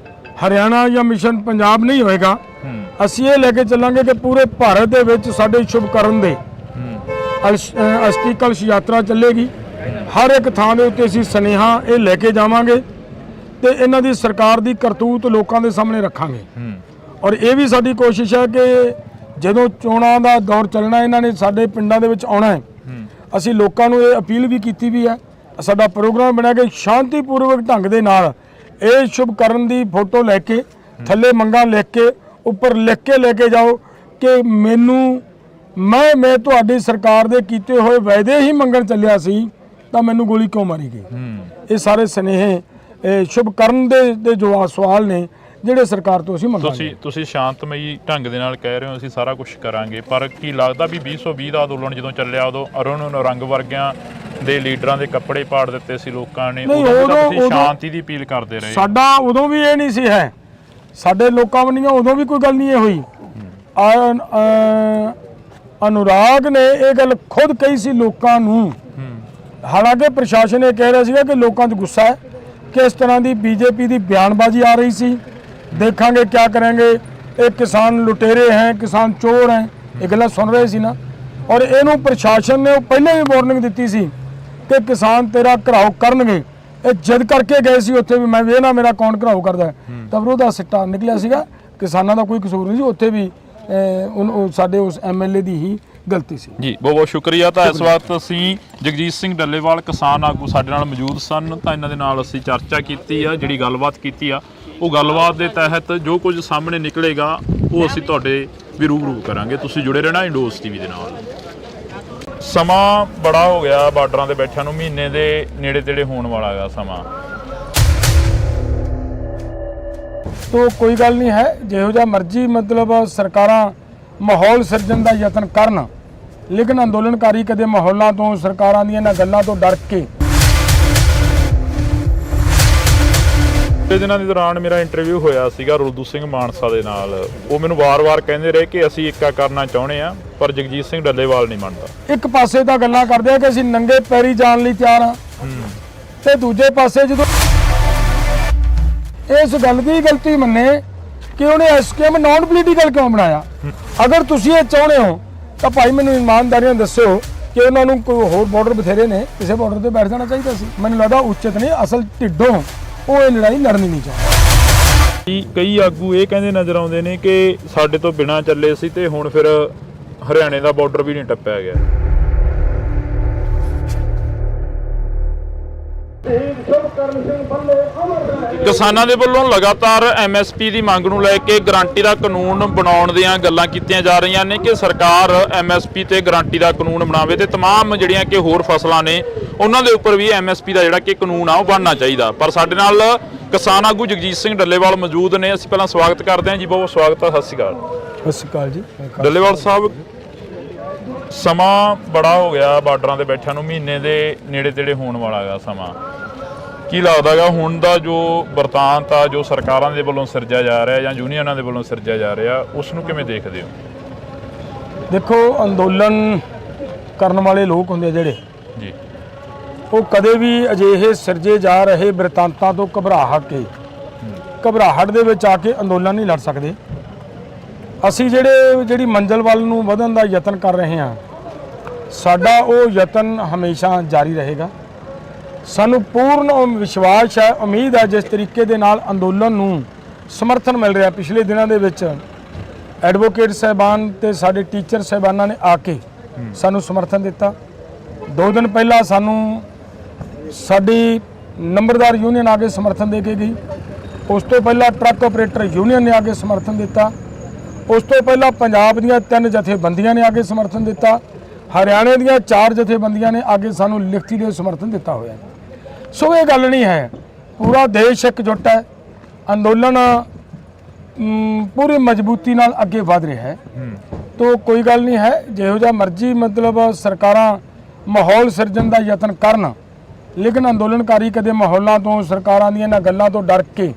ਹਰਿਆਣਾ ਜਾਂ ਮਿਸ਼ਨ ਪੰਜਾਬ ਨਹੀਂ ਹੋਏਗਾ। ਅਸੀਂ ਇਹ ਲੈ ਕੇ ਚੱਲਾਂਗੇ ਕਿ ਪੂਰੇ ਭਾਰਤ ਦੇ ਵਿੱਚ ਸਾਡੇ ਸ਼ੁਭਕਰਨ ਦੇ ਅਸਤੀ ਕਲਸ਼ ਯਾਤਰਾ ਚੱਲੇਗੀ। ਹਰ ਇੱਕ ਥਾਂ ਦੇ ਉੱਤੇ ਅਸੀਂ ਸੁਨੇਹਾ ਇਹ ਲੈ ਕੇ ਜਾਵਾਂਗੇ ਤੇ ਇਹਨਾਂ ਦੀ ਸਰਕਾਰ ਦੀ ਕਰਤੂਤ ਲੋਕਾਂ ਦੇ ਸਾਹਮਣੇ ਰੱਖਾਂਗੇ। ਔਰ ਇਹ ਵੀ ਸਾਡੀ ਕੋਸ਼ਿਸ਼ ਹੈ ਕਿ ਜਦੋਂ ਚੋਣਾਂ ਦਾ ਦੌਰ ਚੱਲਣਾ, ਇਹਨਾਂ ਨੇ ਸਾਡੇ ਪਿੰਡਾਂ ਦੇ ਵਿੱਚ ਆਉਣਾ ਹੈ। ਅਸੀਂ ਲੋਕਾਂ ਨੂੰ ਇਹ ਅਪੀਲ ਵੀ ਕੀਤੀ ਵੀ ਹੈ, ਸਾਡਾ ਪ੍ਰੋਗਰਾਮ ਬਣਿਆ ਕਿ ਸ਼ਾਂਤੀਪੂਰਵਕ ਢੰਗ ਦੇ ਨਾਲ ਇਹ ਸ਼ੁਭਕਰਨ ਦੀ ਫੋਟੋ ਲੈ ਕੇ ਥੱਲੇ ਮੰਗਾਂ ਲਿਖ ਕੇ ਉੱਪਰ ਲਿਖ ਕੇ ਲੈ ਕੇ ਜਾਓ ਕਿ ਮੈਂ ਤੁਹਾਡੀ ਸਰਕਾਰ ਦੇ ਕੀਤੇ ਹੋਏ ਵਾਅਦੇ ਹੀ ਮੰਗਣ ਚੱਲਿਆ ਸੀ ਤਾਂ ਮੈਨੂੰ ਗੋਲੀ ਕਿਉਂ ਮਾਰੀ ਗਈ। ਇਹ ਸਾਰੇ ਸੁਨੇਹੇ ਸ਼ੁਭਕਰਨ ਦੇ ਜੋ ਸਵਾਲ ਨੇ ਜਿਹੜੇ ਸਰਕਾਰ ਤੋਂ ਅਸੀਂ ਮੰਗਾਂਗੇ। ਤੁਸੀਂ ਸ਼ਾਂਤਮਈ ਢੰਗ ਦੇ ਨਾਲ ਕਹਿ ਰਹੇ ਹੋ ਅਸੀਂ ਸਾਰਾ ਕੁਝ ਕਰਾਂਗੇ, ਪਰ ਕੀ ਲੱਗਦਾ ਵੀ 2020 ਦਾ ਅੰਦੋਲਨ ਜਦੋਂ ਚੱਲਿਆ ਉਦੋਂ ਅਰੁਣ ਰੰਗ ਵਰਗਿਆਂ ਦੇ ਲੀਡਰਾਂ ਦੇ ਕੱਪੜੇ ਪਾੜ ਦਿੱਤੇ ਸੀ ਲੋਕਾਂ ਨੇ, ਉਦੋਂ ਤੁਸੀਂ ਸ਼ਾਂਤੀ ਦੀ ਅਪੀਲ ਕਰਦੇ ਰਹੇ? ਸਾਡਾ ਉਦੋਂ ਵੀ ਇਹ ਨਹੀਂ ਸੀ ਹੈ, ਸਾਡੇ ਲੋਕਾਂ ਵੱਲੋਂ ਉਦੋਂ ਵੀ ਕੋਈ ਗੱਲ ਨਹੀਂ ਇਹ ਹੋਈ। ਅਨੁਰਾਗ ਨੇ ਇਹ ਗੱਲ ਖੁਦ ਕਹੀ ਸੀ ਲੋਕਾਂ ਨੂੰ, ਹਾਲਾਂਕਿ ਪ੍ਰਸ਼ਾਸਨ ਇਹ ਕਹਿ ਰਿਹਾ ਸੀਗਾ ਕਿ ਲੋਕਾਂ 'ਚ ਗੁੱਸਾ ਹੈ ਕਿ ਇਸ ਤਰ੍ਹਾਂ ਦੀ ਬੀਜੇਪੀ ਦੀ ਬਿਆਨਬਾਜ਼ੀ ਆ ਰਹੀ ਸੀ, ਦੇਖਾਂਗੇ ਕਿਆ ਕਰਾਂਗੇ, ਇਹ ਕਿਸਾਨ ਲੁਟੇਰੇ ਹੈ, ਕਿਸਾਨ ਚੋਰ ਹੈ, ਇਹ ਗੱਲਾਂ ਸੁਣ ਰਹੇ ਸੀ ਨਾ। ਔਰ ਇਹਨੂੰ ਪ੍ਰਸ਼ਾਸਨ ਨੇ ਪਹਿਲਾਂ ਹੀ ਵਾਰਨਿੰਗ ਦਿੱਤੀ ਸੀ ਕਿ ਕਿਸਾਨ ਤੇਰਾ ਘਰਾਓ ਕਰਨਗੇ। ਇਹ ਜਿੱਦ ਕਰਕੇ ਗਏ ਸੀ ਉੱਥੇ ਵੀ, ਮੈਂ ਵੇਖਣਾ ਮੇਰਾ ਕੌਣ ਘਰਾਓ ਕਰਦਾ, ਤਾਂ ਫਿਰ ਉਹਦਾ ਸਿੱਟਾ ਨਿਕਲਿਆ ਸੀਗਾ। ਕਿਸਾਨਾਂ ਦਾ ਕੋਈ ਕਸੂਰ ਨਹੀਂ ਸੀ, ਉੱਥੇ ਵੀ ਸਾਡੇ ਉਸ MLA ਦੀ ਹੀ ਗਲਤੀ ਸੀ। ਜੀ ਬਹੁਤ ਬਹੁਤ ਸ਼ੁਕਰੀਆ। ਤਾਂ ਇਸ ਵਕਤ ਅਸੀਂ ਜਗਜੀਤ ਸਿੰਘ ਡੱਲੇਵਾਲ ਕਿਸਾਨ ਆਗੂ ਸਾਡੇ ਨਾਲ ਮੌਜੂਦ ਸਨ, ਤਾਂ ਇਹਨਾਂ ਦੇ ਨਾਲ ਅਸੀਂ ਚਰਚਾ ਕੀਤੀ ਆ, ਜਿਹੜੀ ਗੱਲਬਾਤ ਕੀਤੀ ਆ ਉਹ ਗੱਲਬਾਤ ਦੇ ਤਹਿਤ ਜੋ ਕੁਝ ਸਾਹਮਣੇ ਨਿਕਲੇਗਾ ਉਹ ਅਸੀਂ ਤੁਹਾਡੇ ਵੀ ਰੂਬਰੂ ਕਰਾਂਗੇ। ਤੁਸੀਂ ਜੁੜੇ ਰਹਿਣਾ ਇੰਡੋਸ TV ਦੇ ਨਾਲ। ਸਮਾਂ ਬੜਾ ਹੋ ਗਿਆ ਬਾਰਡਰਾਂ ਤੇ ਬੈਠਿਆਂ ਨੂੰ, ਮਹੀਨੇ ਦੇ ਨੇੜੇ ਤੇੜੇ ਹੋਣ ਵਾਲਾ ਹੈਗਾ ਸਮਾਂ। ਤੋ ਕੋਈ ਗੱਲ ਨਹੀਂ ਹੈ, ਜਿਹੋ ਜਿਹਾ ਮਰਜ਼ੀ ਮਤਲਬ ਸਰਕਾਰਾਂ ਮਾਹੌਲ ਸਿਰਜਣ ਦਾ ਯਤਨ ਕਰਨ, ਲੇਕਿਨ ਅੰਦੋਲਨਕਾਰੀ ਕਦੇ ਮਾਹੌਲਾਂ ਤੋਂ, ਸਰਕਾਰਾਂ ਦੀਆਂ ਇਹਨਾਂ ਗੱਲਾਂ ਤੋਂ ਡਰ ਕੇ। ਦਿਨਾਂ ਦੇ ਦੌਰਾਨ ਮੇਰਾ ਇੰਟਰਵਿਊ ਹੋਇਆ ਸੀਗਾ ਰੁਲਦੂ ਸਿੰਘ ਮਾਨਸਾ ਦੇ ਨਾਲ, ਉਹ ਮੈਨੂੰ ਵਾਰ-ਵਾਰ ਕਹਿੰਦੇ ਰਹੇ ਕਿ ਅਸੀਂ ਇੱਕਾ ਕਰਨਾ ਚਾਹੁੰਦੇ ਆ, ਪਰ ਜਗਜੀਤ ਸਿੰਘ ਡੱਲੇਵਾਲ ਨਹੀਂ ਮੰਨਦਾ। ਇੱਕ ਪਾਸੇ ਤਾਂ ਗੱਲਾਂ ਕਰਦੇ ਆ ਕਿ ਅਸੀਂ ਨੰਗੇ ਪੈਰੀ ਜਾਣ ਲਈ ਤਿਆਰ ਹਾਂ, ਤੇ ਦੂਜੇ ਪਾਸੇ ਜਦੋਂ ਇਸ ਗੱਲ ਦੀ ਗਲਤੀ ਮੰਨੇ ਕਿ ਉਹਨੇ SKM ਨਾਨ ਪੋਲੀਟੀਕਲ ਕਿਉਂ ਬਣਾਇਆ। ਅਗਰ ਤੁਸੀਂ ਇਹ ਚਾਹੁੰਦੇ ਹੋ ਤਾਂ ਭਾਈ ਮੈਨੂੰ ਇਮਾਨਦਾਰੀ ਨਾਲ ਦੱਸਿਓ ਕਿ ਉਹਨਾਂ ਨੂੰ ਕੋਈ ਹੋਰ ਬਾਰਡਰ ਬਥੇਰੇ ਨੇ, ਕਿਸੇ ਬਾਰਡਰ ਤੇ ਬੈਠ ਜਾਣਾ ਚਾਹੀਦਾ ਸੀ। ਮੈਨੂੰ ਲੱਗਦਾ ਉਚਿਤ ਨਹੀਂ, ਅਸਲ ਢਿੱਡੋਂ ਉਹ ਇਹ ਲੜਾਈ ਲੜਨੀ ਨਹੀਂ ਚਾਹੁੰਦੇ। ਕਈ ਆਗੂ ਇਹ ਕਹਿੰਦੇ ਨਜ਼ਰ ਆਉਂਦੇ ਨੇ ਕਿ ਸਾਡੇ ਤੋਂ ਬਿਨਾਂ ਚੱਲੇ ਸੀ ਤੇ ਹੁਣ ਫਿਰ ਹਰਿਆਣੇ ਦਾ ਬਾਰਡਰ ਵੀ ਨਹੀਂ ਟੱਪਿਆ ਗਿਆ। ਕਿਸਾਨਾਂ ਦੇ ਵੱਲੋਂ ਲਗਾਤਾਰ MSP ਦੀ ਮੰਗ ਨੂੰ ਲੈ ਕੇ ਗਰੰਟੀ ਦਾ ਕਾਨੂੰਨ ਬਣਾਉਣ ਦੀਆਂ ਗੱਲਾਂ ਕੀਤੀਆਂ ਜਾ ਰਹੀਆਂ ਨੇ ਕਿ ਸਰਕਾਰ MSP ਤੇ ਗਰੰਟੀ ਦਾ ਕਾਨੂੰਨ ਬਣਾਵੇ ਤੇ तमाम ਜਿਹੜੀਆਂ ਕਿ ਹੋਰ ਫਸਲਾਂ ਨੇ ਉਹਨਾਂ ਦੇ ਉੱਪਰ ਵੀ MSP ਦਾ ਜਿਹੜਾ ਕਿ ਕਾਨੂੰਨ ਆ ਉਹ ਬਣਨਾ ਚਾਹੀਦਾ। ਪਰ ਸਾਡੇ ਨਾਲ ਕਿਸਾਨ ਆਗੂ ਜਗਜੀਤ ਸਿੰਘ ਡੱਲੇਵਾਲ ਮੌਜੂਦ ਨੇ, ਅਸੀਂ ਪਹਿਲਾਂ ਸਵਾਗਤ ਕਰਦੇ ਹਾਂ ਜੀ। ਬਹੁਤ ਸਵਾਗਤ ਹੈ। ਸਤਿ ਸ਼੍ਰੀ ਅਕਾਲ। ਸਤਿ ਸ਼੍ਰੀ ਅਕਾਲ ਜੀ। ਡੱਲੇਵਾਲ ਸਾਹਿਬ, ਸਮਾਂ ਬੜਾ ਹੋ ਗਿਆ ਬਾਰਡਰਾਂ ਤੇ ਬੈਠਿਆਂ ਨੂੰ, ਮਹੀਨੇ ਦੇ ਨੇੜੇ ਤੇੜੇ ਹੋਣ ਵਾਲਾ ਹੈਗਾ ਸਮਾਂ। ਕੀ ਲੱਗਦਾ ਗਾ ਹੁਣ ਦਾ ਜੋ ਵਰਤਾਂਤ ਆ, ਜੋ ਸਰਕਾਰਾਂ ਦੇ ਵੱਲੋਂ ਸਿਰਜਿਆ ਜਾ ਰਿਹਾ ਜਾਂ ਯੂਨੀਅਨਾਂ ਦੇ ਵੱਲੋਂ ਸਿਰਜਿਆ ਜਾ ਰਿਹਾ, ਉਸ ਨੂੰ ਕਿਵੇਂ ਦੇਖਦੇ ਹੋ? ਦੇਖੋ ਅੰਦੋਲਨ ਕਰਨ ਵਾਲੇ ਲੋਕ ਹੁੰਦੇ ਜਿਹੜੇ ਜੀ, ਉਹ ਕਦੇ ਵੀ ਅਜਿਹੇ ਸਿਰਜੇ ਜਾ ਰਹੇ ਬਿਰਤਾਂਤਾਂ ਤੋਂ ਘਬਰਾਹਟ ਦੇ ਵਿੱਚ ਆ ਕੇ ਅੰਦੋਲਨ ਨਹੀਂ ਲੜ ਸਕਦੇ। ਅਸੀਂ ਜਿਹੜੀ ਮੰਜ਼ਿਲ ਵੱਲ ਨੂੰ ਵਧਣ ਦਾ ਯਤਨ ਕਰ ਰਹੇ ਹਾਂ, ਸਾਡਾ ਉਹ ਯਤਨ ਹਮੇਸ਼ਾ ਜਾਰੀ ਰਹੇਗਾ। ਸਾਨੂੰ ਪੂਰਨ ਵਿਸ਼ਵਾਸ ਹੈ, ਉਮੀਦ ਹੈ ਜਿਸ ਤਰੀਕੇ ਦੇ ਨਾਲ ਅੰਦੋਲਨ ਨੂੰ ਸਮਰਥਨ ਮਿਲ ਰਿਹਾ। ਪਿਛਲੇ ਦਿਨਾਂ ਦੇ ਵਿੱਚ ਐਡਵੋਕੇਟ ਸਾਹਿਬਾਨ ਤੇ ਸਾਡੇ ਟੀਚਰ ਸਾਹਿਬਾਨਾਂ ਨੇ ਆ ਕੇ ਸਾਨੂੰ ਸਮਰਥਨ ਦਿੱਤਾ। 2 ਦਿਨ ਪਹਿਲਾਂ ਸਾਨੂੰ ਸਾਡੀ ਨੰਬਰਦਾਰ ਯੂਨੀਅਨ ਆ ਕੇ ਸਮਰਥਨ ਦੇ ਕੇ ਗਈ। ਉਸ ਤੋਂ ਪਹਿਲਾਂ ਟਰੱਕ ਆਪਰੇਟਰ ਯੂਨੀਅਨ ਨੇ ਆ ਕੇ ਸਮਰਥਨ ਦਿੱਤਾ। ਉਸ ਤੋਂ ਪਹਿਲਾਂ ਪੰਜਾਬ ਦੀਆਂ 3 ਜਥੇਬੰਦੀਆਂ ਨੇ ਆ ਕੇ ਸਮਰਥਨ ਦਿੱਤਾ। ਹਰਿਆਣੇ ਦੀਆਂ 4 ਜਥੇਬੰਦੀਆਂ ਨੇ ਆ ਕੇ ਸਾਨੂੰ ਲਿਖਤੀ ਦੇ ਸਮਰਥਨ ਦਿੱਤਾ ਹੋਇਆ। ਸੋ ਇਹ ਗੱਲ ਨਹੀਂ ਹੈ, ਪੂਰਾ ਦੇਸ਼ ਇਕਜੁੱਟ ਹੈ। ਅੰਦੋਲਨ ਪੂਰੀ ਮਜ਼ਬੂਤੀ ਨਾਲ ਅੱਗੇ ਵਧ ਰਿਹਾ ਹੈ। ਤੋ ਕੋਈ ਗੱਲ ਨਹੀਂ ਹੈ, ਜਿਹੋ ਜਿਹਾ ਮਰਜ਼ੀ ਮਤਲਬ ਸਰਕਾਰਾਂ ਮਾਹੌਲ ਸਿਰਜਣ ਦਾ ਯਤਨ ਕਰਨ, ਲੇਕਿਨ ਅੰਦੋਲਨਕਾਰੀ ਕਦੇ ਮਾਹੌਲਾਂ ਤੋਂ, ਸਰਕਾਰਾਂ ਦੀਆਂ ਇਹਨਾਂ ਗੱਲਾਂ ਤੋਂ ਡਰ ਕੇ,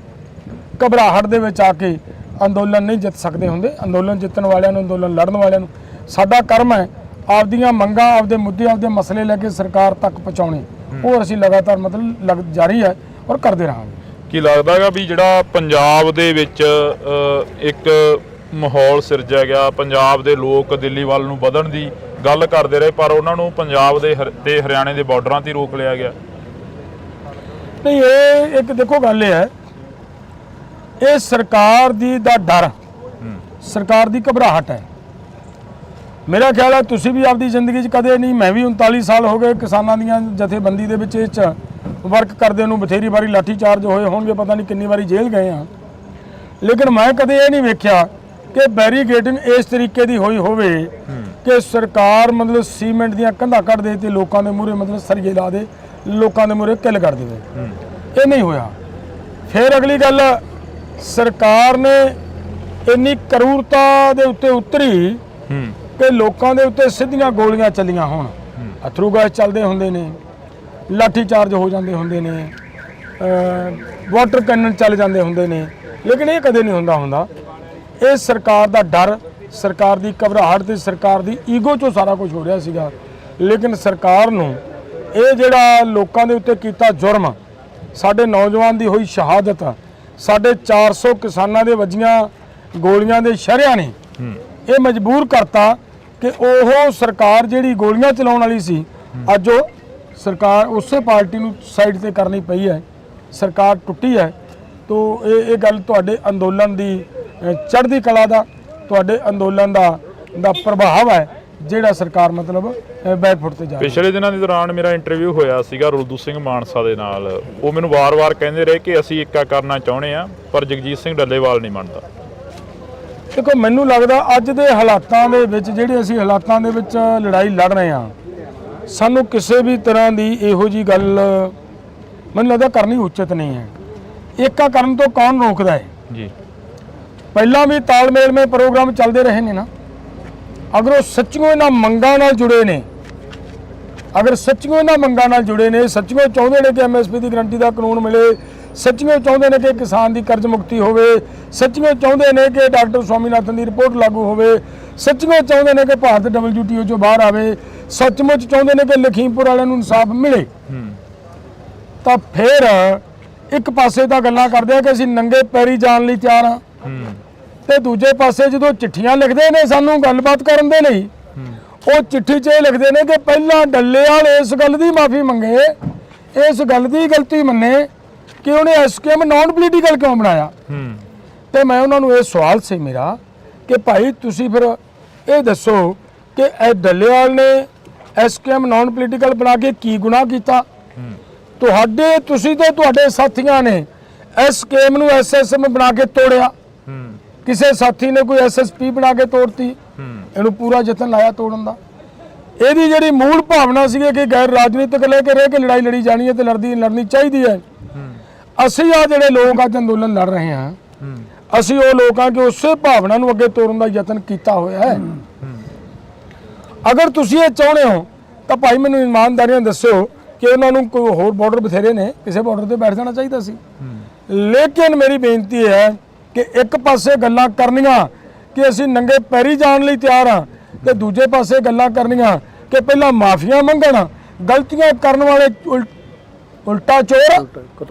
ਘਬਰਾਹਟ ਦੇ ਵਿੱਚ ਆ ਕੇ ਅੰਦੋਲਨ ਨਹੀਂ ਜਿੱਤ ਸਕਦੇ ਹੁੰਦੇ। ਅੰਦੋਲਨ ਜਿੱਤਣ ਵਾਲਿਆਂ ਨੂੰ, ਅੰਦੋਲਨ ਲੜਨ ਵਾਲਿਆਂ ਨੂੰ ਸਾਡਾ ਕਰਮ ਹੈ ਆਪਦੀਆਂ ਮੰਗਾਂ, ਆਪਦੇ ਮੁੱਦੇ, ਆਪਦੇ ਮਸਲੇ ਲੈ ਕੇ ਸਰਕਾਰ ਤੱਕ ਪਹੁੰਚਾਉਣੇ। ਉਹ ਅਸੀਂ ਲਗਾਤਾਰ ਮਤਲਬ ਜਾਰੀ ਹੈ ਔਰ ਕਰਦੇ ਰਹਾਂਗੇ। ਕੀ ਲੱਗਦਾ ਹੈਗਾ ਵੀ ਜਿਹੜਾ ਪੰਜਾਬ ਦੇ ਵਿੱਚ ਇੱਕ ਮਾਹੌਲ ਸਿਰਜਿਆ ਗਿਆ, ਪੰਜਾਬ ਦੇ ਲੋਕ ਦਿੱਲੀ ਵੱਲ ਨੂੰ ਵਧਣ ਦੀ ਗੱਲ ਕਰਦੇ ਰਹੇ, ਪਰ ਉਹਨਾਂ ਨੂੰ ਪੰਜਾਬ ਦੇ ਤੇ ਹਰਿਆਣੇ ਦੇ ਬਾਰਡਰਾਂ ਤੇ ਰੋਕ ਲਿਆ ਗਿਆ? ਨਹੀਂ, ਇਹ ਇੱਕ ਦੇਖੋ ਗੱਲ ਇਹ ਹੈ, ਇਹ ਸਰਕਾਰ ਦਾ ਡਰ, ਸਰਕਾਰ ਦੀ ਘਬਰਾਹਟ ਹੈ। ਮੇਰਾ ਖਿਆਲ ਹੈ ਤੁਸੀਂ ਵੀ ਆਪਦੀ ਜ਼ਿੰਦਗੀ 'ਚ ਕਦੇ ਨਹੀਂ, ਮੈਂ ਵੀ 39 ਸਾਲ ਹੋ ਗਏ ਕਿਸਾਨਾਂ ਦੀਆਂ ਜਥੇਬੰਦੀ ਦੇ ਵਿੱਚ ਇਹ 'ਚ ਵਰਕ ਕਰਦੇ ਨੂੰ, ਬਥੇਰੀ ਵਾਰੀ ਲਾਠੀ ਚਾਰਜ ਹੋਏ ਹੋਣਗੇ, ਪਤਾ ਨਹੀਂ ਕਿੰਨੀ ਵਾਰੀ ਜੇਲ੍ਹ ਗਏ ਹਾਂ, ਲੇਕਿਨ ਮੈਂ ਕਦੇ ਇਹ ਨਹੀਂ ਵੇਖਿਆ ਕਿ ਬੈਰੀਕੇਡਿੰਗ ਇਸ ਤਰੀਕੇ ਦੀ ਹੋਈ ਹੋਵੇ ਕਿ ਸਰਕਾਰ ਮਤਲਬ ਸੀਮੈਂਟ ਦੀਆਂ ਕੰਧਾਂ ਕੱਢ ਦੇ ਤੇ ਲੋਕਾਂ ਦੇ ਮੂਹਰੇ ਮਤਲਬ ਸਰੀਏ ਲਾ ਦੇ, ਲੋਕਾਂ ਦੇ ਮੂਹਰੇ ਕਿੱਲ ਕਰ ਦੇਵੇ। ਇਹ ਨਹੀਂ ਹੋਇਆ। ਫਿਰ ਅਗਲੀ ਗੱਲ, ਸਰਕਾਰ ਨੇ ਇੰਨੀ ਕਰੂਰਤਾ ਦੇ ਉੱਤੇ ਉਤਰੀ ਕਿ ਲੋਕਾਂ ਦੇ ਉੱਤੇ ਸਿੱਧੀਆਂ ਗੋਲੀਆਂ ਚੱਲੀਆਂ ਹੋਣ, ਅਥਰੂ ਗੈਸ ਚੱਲਦੇ ਹੁੰਦੇ ਨੇ, ਲਾਠੀ ਚਾਰਜ ਹੋ ਜਾਂਦੇ ਹੁੰਦੇ ਨੇ, ਵਾਟਰ ਕੈਨਨ ਚੱਲ ਜਾਂਦੇ ਹੁੰਦੇ ਨੇ, ਲੇਕਿਨ ਇਹ ਕਦੇ ਨਹੀਂ ਹੁੰਦਾ। ਇਹ ਸਰਕਾਰ ਦਾ ਡਰ, ਸਰਕਾਰ ਦੀ ਘਬਰਾਹਟ ਤੇ ਸਰਕਾਰ ਦੀ ਈਗੋ 'ਚੋਂ ਸਾਰਾ ਕੁਝ ਹੋ ਰਿਹਾ ਸੀਗਾ। ਲੇਕਿਨ ਸਰਕਾਰ ਨੂੰ ਇਹ ਜਿਹੜਾ ਲੋਕਾਂ ਦੇ ਉੱਤੇ ਕੀਤਾ ਜੁਰਮ, ਸਾਡੇ ਨੌਜਵਾਨ ਦੀ ਹੋਈ ਸ਼ਹਾਦਤ, ਸਾਡੇ 400 ਕਿਸਾਨਾਂ ਦੇ ਵੱਜੀਆਂ ਗੋਲੀਆਂ ਦੇ ਸ਼ਰਿਆਂ ਨੇ ਇਹ ਮਜਬੂਰ ਕਰਤਾ ਕਿ ਉਹ ਸਰਕਾਰ ਜਿਹੜੀ ਗੋਲੀਆਂ ਚਲਾਉਣ ਵਾਲੀ ਸੀ, ਅੱਜ ਉਹ ਸਰਕਾਰ ਉਸੇ ਪਾਰਟੀ ਨੂੰ ਸਾਈਡ ਤੇ ਕਰਨੀ ਪਈ ਹੈ। ਸਰਕਾਰ ਟੁੱਟੀ ਹੈ। ਤੋ ਇਹ ਗੱਲ ਤੁਹਾਡੇ ਅੰਦੋਲਨ ਦੀ ਚੜ੍ਹਦੀ ਕਲਾ ਦਾ, ਤੁਹਾਡੇ ਅੰਦੋਲਨ ਦਾ ਪ੍ਰਭਾਵ ਹੈ ਜਿਹੜਾ ਸਰਕਾਰ ਮਤਲਬ ਬੈਕਫੁੱਟ ਤੇ ਜਾ ਰਹੀ ਹੈ। ਪਿਛਲੇ ਦਿਨਾਂ ਦੇ ਦੌਰਾਨ ਮੇਰਾ ਇੰਟਰਵਿਊ ਹੋਇਆ ਸੀਗਾ ਰੁਲਦੂ ਸਿੰਘ ਮਾਨਸਾ ਦੇ ਨਾਲ। ਉਹ ਮੈਨੂੰ ਵਾਰ-ਵਾਰ ਕਹਿੰਦੇ ਰਹੇ ਕਿ ਅਸੀਂ ਇੱਕਾ ਕਰਨਾ ਚਾਹੁੰਦੇ ਆ, ਪਰ ਜਗਜੀਤ ਸਿੰਘ ਡੱਲੇਵਾਲ ਨਹੀਂ ਮੰਨਦਾ। ਦੇਖੋ, ਮੈਨੂੰ ਲੱਗਦਾ ਅੱਜ ਦੇ ਹਾਲਾਤਾਂ ਦੇ ਵਿੱਚ, ਜਿਹੜੇ ਅਸੀਂ ਹਾਲਾਤਾਂ ਦੇ ਵਿੱਚ ਲੜਾਈ ਲੜ ਰਹੇ ਹਾਂ, ਸਾਨੂੰ ਕਿਸੇ ਵੀ ਤਰ੍ਹਾਂ ਦੀ ਇਹੋ ਜੀ ਗੱਲ ਮੈਨੂੰ ਲੱਗਦਾ ਕਰਨੀ ਉਚਿਤ ਨਹੀਂ ਹੈ। ਏਕਾ ਕਰਨ ਤੋਂ ਕੌਣ ਰੋਕਦਾ ਹੈ ਜੀ? ਪਹਿਲਾਂ ਵੀ ਤਾਲਮੇਲ ਮੇ ਪ੍ਰੋਗਰਾਮ ਚੱਲਦੇ ਰਹੇ ਨੇ ਨਾ। ਅਗਰ ਉਹ ਸੱਚੀਓ ਇਹਨਾਂ ਮੰਗਾਂ ਨਾਲ ਜੁੜੇ ਨੇ, ਸੱਚੀਓ ਚਾਹੁੰਦੇ ਨੇ ਕਿ ਐਮਐਸਪੀ ਦੀ ਗਰੰਟੀ ਦਾ ਕਾਨੂੰਨ ਮਿਲੇ, ਸੱਚੀਓ ਚਾਹੁੰਦੇ ਨੇ ਕਿ ਕਿਸਾਨ ਦੀ ਕਰਜ਼ ਮੁਕਤੀ ਹੋਵੇ, ਸੱਚੀਓ ਚਾਹੁੰਦੇ ਨੇ ਕਿ ਡਾਕਟਰ ਸਵਾਮੀਨਾਥਨ ਦੀ ਰਿਪੋਰਟ ਲਾਗੂ ਹੋਵੇ, ਸੱਚੀਓ ਚਾਹੁੰਦੇ ਨੇ ਕਿ ਭਾਰਤ WTO 'ਚੋਂ ਬਾਹਰ ਆਵੇ, ਸੱਚਮੁੱਚ ਚਾਹੁੰਦੇ ਨੇ ਕਿ ਲਖੀਮਪੁਰ ਵਾਲਿਆਂ ਨੂੰ ਇਨਸਾਫ ਮਿਲੇ, ਤਾਂ ਫਿਰ ਇੱਕ ਪਾਸੇ ਤਾਂ ਗੱਲਾਂ ਕਰਦੇ ਆ ਕਿ ਅਸੀਂ ਨੰਗੇ ਪੈਰੀ ਜਾਣ ਲਈ ਤਿਆਰ ਹਾਂ, ਤੇ ਦੂਜੇ ਪਾਸੇ ਜਦੋਂ ਚਿੱਠੀਆਂ ਲਿਖਦੇ ਨੇ ਸਾਨੂੰ ਗੱਲਬਾਤ ਕਰਨ ਦੇ ਲਈ, ਉਹ ਚਿੱਠੀ 'ਚ ਇਹ ਲਿਖਦੇ ਨੇ ਕਿ ਪਹਿਲਾਂ ਡੱਲੇਵਾਲ ਇਸ ਗੱਲ ਦੀ ਮਾਫੀ ਮੰਗੇ, ਇਸ ਗੱਲ ਦੀ ਗਲਤੀ ਮੰਨੇ ਕਿ ਉਹਨੇ ਐਸਕੇਐਮ ਨਾਨ ਪੋਲੀਟੀਕਲ ਕਿਉਂ ਬਣਾਇਆ। ਤੇ ਮੈਂ ਉਹਨਾਂ ਨੂੰ ਇਹ ਸਵਾਲ ਸੀ ਮੇਰਾ ਕਿ ਭਾਈ ਤੁਸੀਂ ਫਿਰ ਇਹ ਦੱਸੋ ਕਿ ਇਹ ਡੱਲੇਵਾਲ ਨੇ ਐਸਕੇਐਮ ਨਾਨ ਪੋਲੀਟੀਕਲ ਬਣਾ ਕੇ ਕੀ ਗੁਨਾਹ ਕੀਤਾ? ਤੁਸੀਂ ਤੇ ਤੁਹਾਡੇ ਸਾਥੀਆਂ ਨੇ ਐਸਕੇਐਮ ਨੂੰ ਐਸਐਸਐਮ ਬਣਾ ਕੇ ਤੋੜਿਆ, ਕਿਸੇ ਸਾਥੀ ਨੇ ਕੋਈ ਐਸਐਸਪੀ ਬਣਾ ਕੇ ਤੋੜਤੀ, ਇਹਨੂੰ ਪੂਰਾ ਯਤਨ ਲਾਇਆ ਤੋੜਨ ਦਾ। ਇਹਦੀ ਜਿਹੜੀ ਮੂਲ ਭਾਵਨਾ ਸੀ ਕਿ ਗੈਰ ਰਾਜਨੀਤਿਕ ਲੈ ਕੇ ਰਹਿ ਕੇ ਲੜਾਈ ਲੜੀ ਜਾਣੀ ਹੈ ਤੇ ਲੜਨੀ ਚਾਹੀਦੀ ਹੈ। ਅਸੀਂ ਆ ਜਿਹੜੇ ਲੋਕ ਅੱਜ ਅੰਦੋਲਨ ਲੜ ਰਹੇ ਹਾਂ, ਅਸੀਂ ਉਹ ਲੋਕਾਂ ਕਿ ਉਸੇ ਭਾਵਨਾ ਨੂੰ ਅੱਗੇ ਤੋੜਨ ਦਾ ਯਤਨ ਕੀਤਾ ਹੋਇਆ ਹੈ। ਅਗਰ ਤੁਸੀਂ ਇਹ ਚਾਹੁੰਦੇ ਹੋ ਤਾਂ ਭਾਈ ਮੈਨੂੰ ਇਮਾਨਦਾਰੀ ਨਾਲ ਦੱਸਿਓ ਕਿ ਉਹਨਾਂ ਨੂੰ ਕੋਈ ਹੋਰ ਬਾਰਡਰ ਬਥੇਰੇ ਨੇ, ਕਿਸੇ ਬਾਰਡਰ ਤੇ ਬੈਠ ਜਾਣਾ ਚਾਹੀਦਾ ਸੀ। ਲੇਕਿਨ ਮੇਰੀ ਬੇਨਤੀ ਹੈ ਕਿ ਇੱਕ ਪਾਸੇ ਗੱਲਾਂ ਕਰਨੀਆਂ ਕਿ ਅਸੀਂ ਨੰਗੇ ਪੈਰੀ ਜਾਣ ਲਈ ਤਿਆਰ ਹਾਂ, ਤੇ ਦੂਜੇ ਪਾਸੇ ਗੱਲਾਂ ਕਰਨੀਆਂ ਕਿ ਪਹਿਲਾਂ ਮਾਫੀਆਂ ਮੰਗਣ, ਗਲਤੀਆਂ ਕਰਨ ਵਾਲੇ ਉਲਟਾ ਚੋਰ